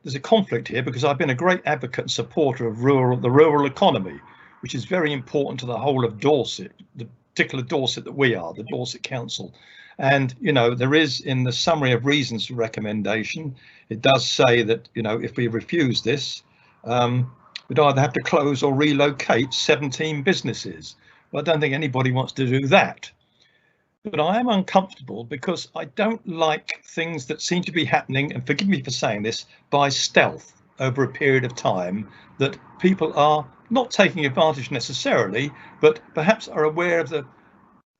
there's a conflict here, because I've been a great advocate and supporter of the rural economy, which is very important to the whole of Dorset, the particular Dorset that we are, the Dorset Council. And, you know, there is, in the summary of reasons for recommendation, it does say that, you know, if we refuse this, we'd either have to close or relocate 17 businesses. Well, I don't think anybody wants to do that. But I am uncomfortable because I don't like things that seem to be happening, and forgive me for saying this, by stealth over a period of time, that people are not taking advantage necessarily, but perhaps are aware of the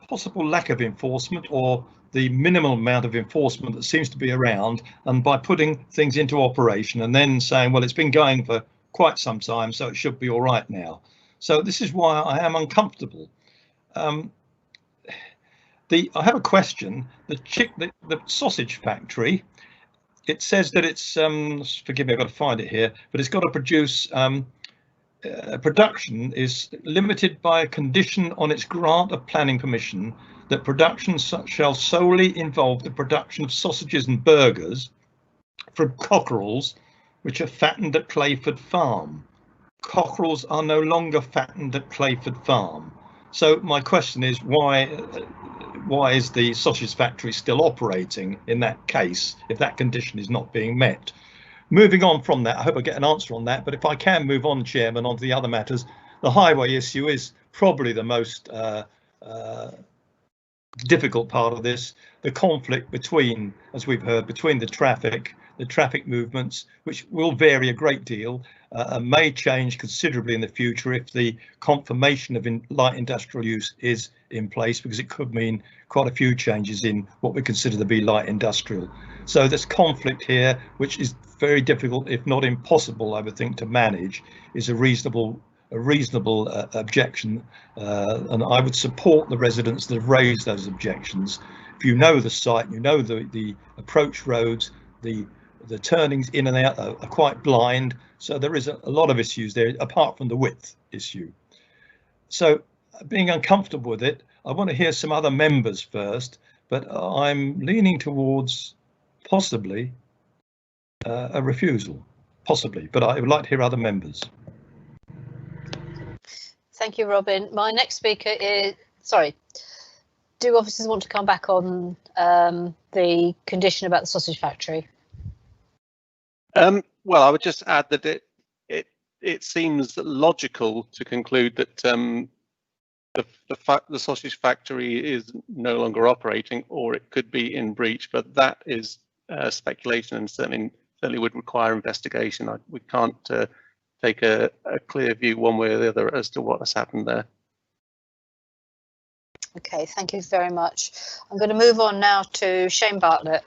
possible lack of enforcement or the minimal amount of enforcement that seems to be around, and by putting things into operation and then saying, well, it's been going for quite some time, so it should be all right now. So this is why I am uncomfortable. I have a question. The sausage factory, it says that it's forgive me, I've got to find it here, but it's got to produce production is limited by a condition on its grant of planning permission that production shall solely involve the production of sausages and burgers from cockerels which are fattened at Clayford Farm. Cockerels are no longer fattened at Clayford Farm. So my question is, why is the sausage factory still operating in that case if that condition is not being met? Moving on from that, I hope I get an answer on that, but if I can move on, Chairman, on to the other matters, the highway issue is probably the most difficult part of this. The conflict between, as we've heard, between the traffic movements, which will vary a great deal and may change considerably in the future if the confirmation of light industrial use is in place, because it could mean quite a few changes in what we consider to be light industrial. So there's conflict here, which is very difficult, if not impossible, I would think, to manage. Is a reasonable objection, and I would support the residents that have raised those objections. If you know the site, you know the approach roads, the turnings in and out are quite blind, so there is a lot of issues there apart from the width issue. So being uncomfortable with it, I want to hear some other members first, but I'm leaning towards possibly a refusal, possibly, but I would like to hear other members. Thank you, Robin. My next speaker is, sorry, do officers want to come back on the condition about the sausage factory? Well, I would just add that it seems logical to conclude that the sausage factory is no longer operating, or it could be in breach, but that is speculation and certainly would require investigation. We can't take a clear view one way or the other as to what has happened there. Okay, thank you very much. I'm going to move on now to Shane Bartlett.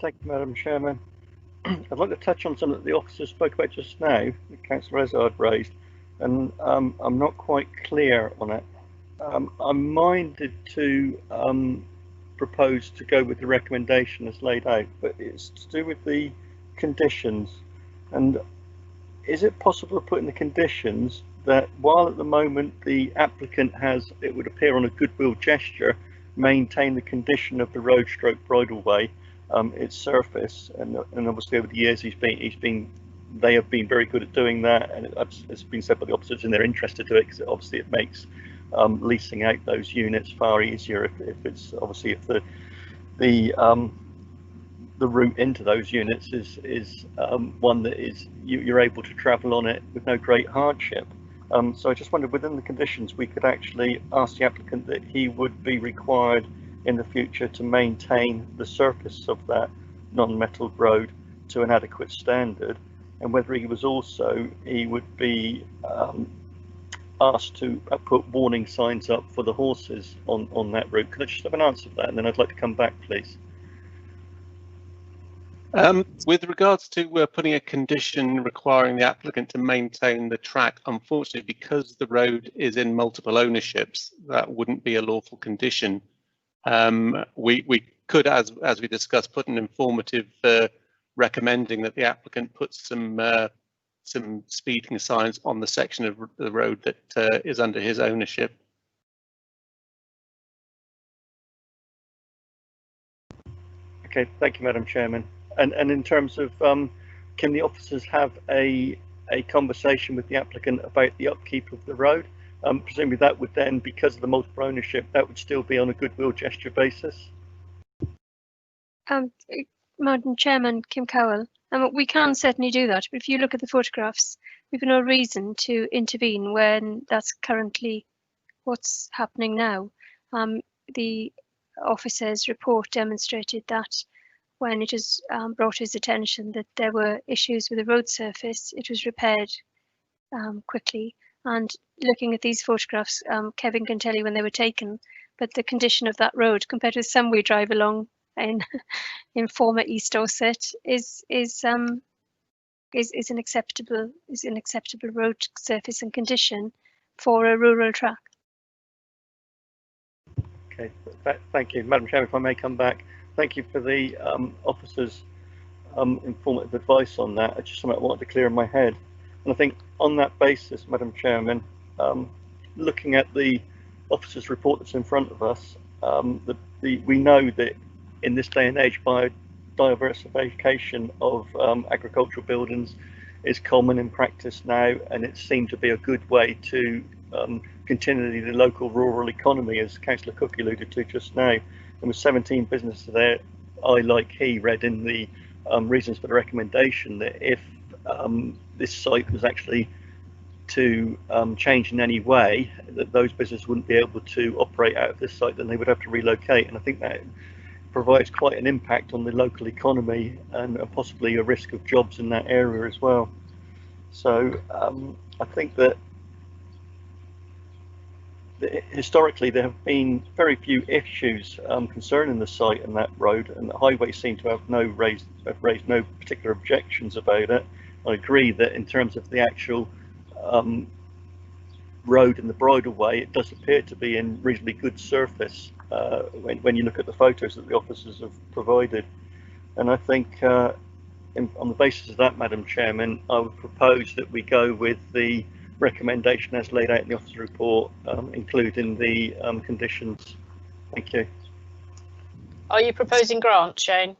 Thank you, Madam Chairman. I'd like to touch on something that the officers spoke about just now, that Councillor Ezard raised, and I'm not quite clear on it. I'm minded to propose to go with the recommendation as laid out, but it's to do with the conditions, and is it possible to put in the conditions that while at the moment the applicant has, it would appear on a goodwill gesture, maintain the condition of the road stroke bridleway, its surface, and obviously over the years they have been very good at doing that, and it's been said by the officers in their interest to do it, because obviously it makes leasing out those units far easier if it's obviously if the route into those units is one that is you're able to travel on it with no great hardship. So I just wondered, within the conditions, we could actually ask the applicant that he would be required in the future to maintain the surface of that non-metal road to an adequate standard, and whether he would be asked to put warning signs up for the horses on that route. Could I just have an answer to that, and then I'd like to come back, please? With regards to putting a condition requiring the applicant to maintain the track, unfortunately, because the road is in multiple ownerships, that wouldn't be a lawful condition. We could, as we discussed, put an informative recommending that the applicant put some speeding signs on the section of the road that is under his ownership. Okay, thank you, Madam Chairman. And in terms of, can the officers have a conversation with the applicant about the upkeep of the road? Presumably that would then, because of the multiple ownership, that would still be on a goodwill gesture basis. Madam Chairman, Kim Cowell, we can certainly do that, but if you look at the photographs, we've no reason to intervene when that's currently what's happening now. The officer's report demonstrated that when it was brought to his attention that there were issues with the road surface, it was repaired quickly. And looking at these photographs, Kevin can tell you when they were taken, but the condition of that road compared to some we drive along in former East Dorset is an acceptable road surface and condition for a rural track. Okay, thank you, Madam Chairman. If I may come back, thank you for the officers' informative advice on that. It's just something I wanted to clear in my head. And I think on that basis, Madam Chairman, looking at the officers' report that's in front of us, we know that in this day and age, biodiversification of agricultural buildings is common in practice now, and it seemed to be a good way to continue the local rural economy, as Councillor Cook alluded to just now. And with 17 businesses there, I, like he, read in the reasons for the recommendation that if this site was actually to change in any way, that those businesses wouldn't be able to operate out of this site, then they would have to relocate. And I think that provides quite an impact on the local economy and possibly a risk of jobs in that area as well. So I think that historically there have been very few issues concerning the site and that road, and the highway seem to have raised no particular objections about it. I agree that in terms of the actual road and the bridleway, it does appear to be in reasonably good surface when you look at the photos that the officers have provided. And I think on the basis of that, Madam Chairman, I would propose that we go with the recommendation as laid out in the officer's report, including the conditions. Thank you. Are you proposing grant, Shane?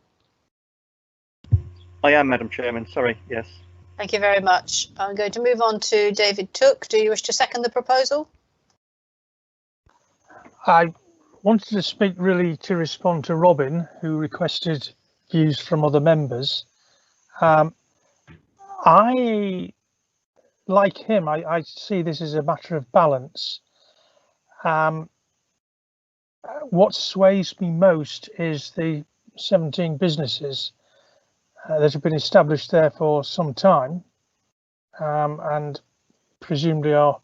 I am, Madam Chairman. Sorry, yes. Thank you very much. I'm going to move on to David Took. Do you wish to second the proposal? I wanted to speak really to respond to Robin, who requested views from other members. I, like him, I see this as a matter of balance. What sways me most is the 17 businesses that have been established there for some time and presumably are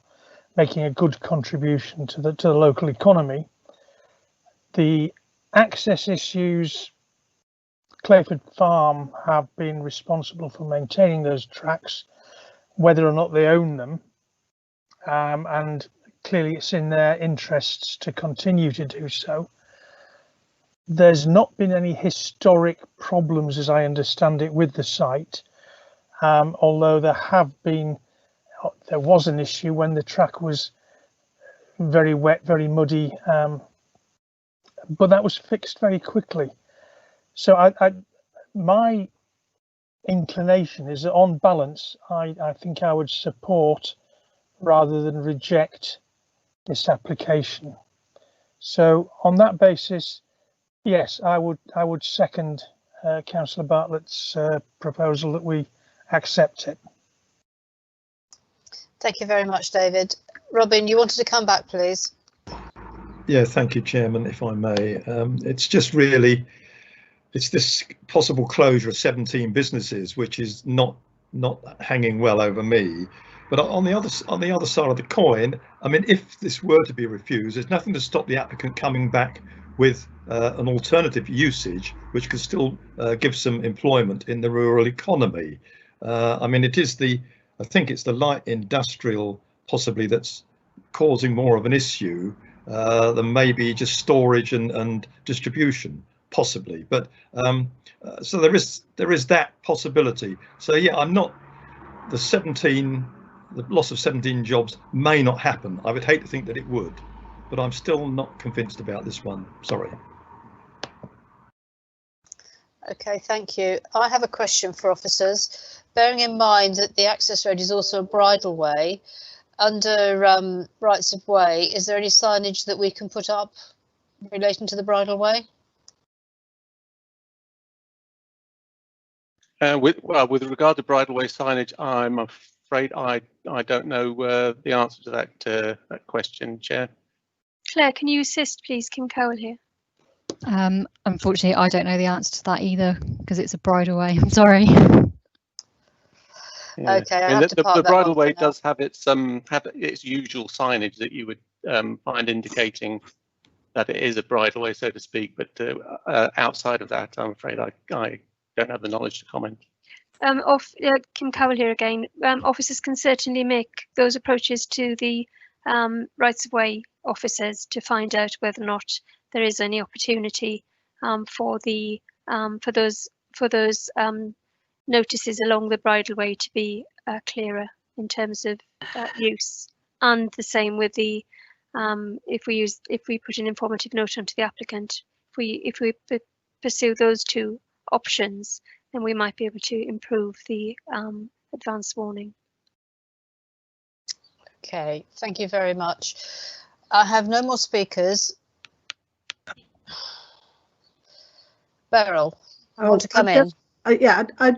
making a good contribution to the local economy. The access issues, Clayford Farm have been responsible for maintaining those tracks, whether or not they own them, and clearly it's in their interests to continue to do so. There's not been any historic problems, as I understand it, with the site. although there was an issue when the track was very wet, very muddy, but that was fixed very quickly. So my inclination is that on balance, I think I would support rather than reject this application. So on that basis, yes, I would second Councillor Bartlett's proposal that we accept it. Thank you very much, David. Robin, you wanted to come back, please. Yeah, thank you, Chairman, if I may. It's just really, it's this possible closure of 17 businesses, which is not hanging well over me. But on the other side of the coin, I mean, if this were to be refused, there's nothing to stop the applicant coming back with an alternative usage, which could still give some employment in the rural economy. I mean, I think it's the light industrial possibly that's causing more of an issue than maybe just storage and distribution, possibly. But so there is that possibility. So yeah, I'm not the loss of 17 jobs may not happen. I would hate to think that it would, but I'm still not convinced about this one. Sorry. Okay, thank you. I have a question for officers. Bearing in mind that the access road is also a bridleway, under rights of way, is there any signage that we can put up relating to the bridleway? With regard to bridleway signage, I'm afraid I don't know the answer to that question, Chair. Claire, can you assist, please? Kim Cowell here. Unfortunately, I don't know the answer to that either because it's a bridleway. I'm sorry. Yeah. Okay, I mean, the bridleway does have its usual signage that you would find indicating that it is a bridleway, so to speak. But outside of that, I'm afraid I don't have the knowledge to comment. Kim Cowell here again. Officers can certainly make those approaches to the rights of way officers to find out whether or not there is any opportunity for those notices along the bridleway to be clearer in terms of use, and the same with the if we put an informative note onto the applicant, if we pursue those two options, then we might be able to improve the advance warning. Okay, thank you very much. I have no more speakers. Beryl, I want to come in. Yeah, I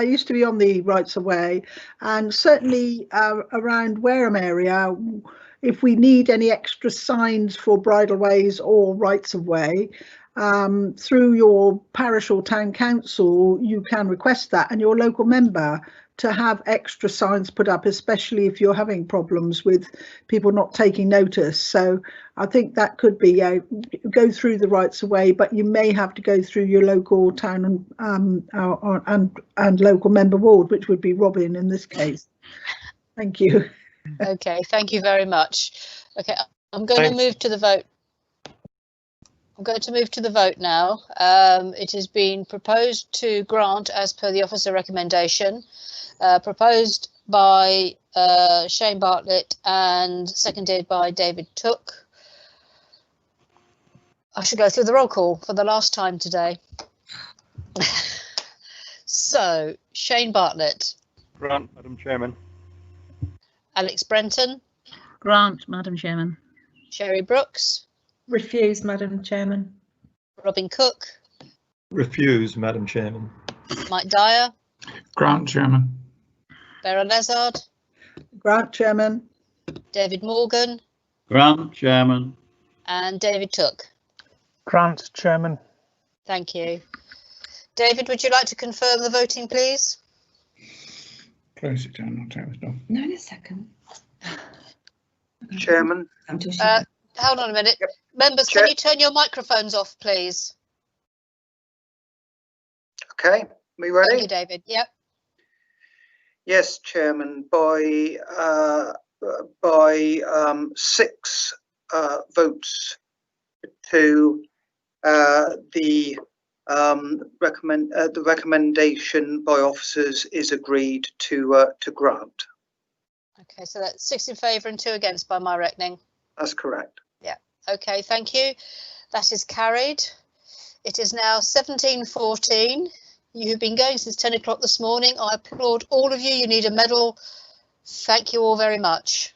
used to be on the rights of way, and certainly around Wareham area, if we need any extra signs for bridleways or rights of way, through your parish or town council, you can request that, and your local member to have extra signs put up, especially if you're having problems with people not taking notice. So I think that could be go through the rights of way, but you may have to go through your local town and local member ward, which would be Robin in this case. Thank you. Okay, thank you very much. Okay, I'm going to move to the vote. I'm going to move to the vote now. It has been proposed to grant as per the officer recommendation, proposed by Shane Bartlett and seconded by David Took. I should go through the roll call for the last time today. So, Shane Bartlett. Grant, Madam Chairman. Alex Brenton. Grant, Madam Chairman. Sherry Brooks. Refuse, Madam Chairman. Robin Cook. Refuse, Madam Chairman. Mike Dyer. Grant, Chairman. Beryl Lezard. Grant, Chairman. David Morgan. Grant, Chairman. And David Took. Grant, Chairman. Thank you. David, would you like to confirm the voting, please? Close it down, I'll take this off. No, in a second. Chairman. Hold on a minute. Yep. Members, can you turn your microphones off, please? Okay, me ready? Thank you, David. Yep. Yes, Chairman, by 6 votes to the the recommendation by officers is agreed to grant. Okay, so that's 6 in favour and 2 against by my reckoning. That's correct. Yeah. Okay, thank you. That is carried. It is now 17:14. You have been going since 10 o'clock this morning. I applaud all of you. You need a medal. Thank you all very much.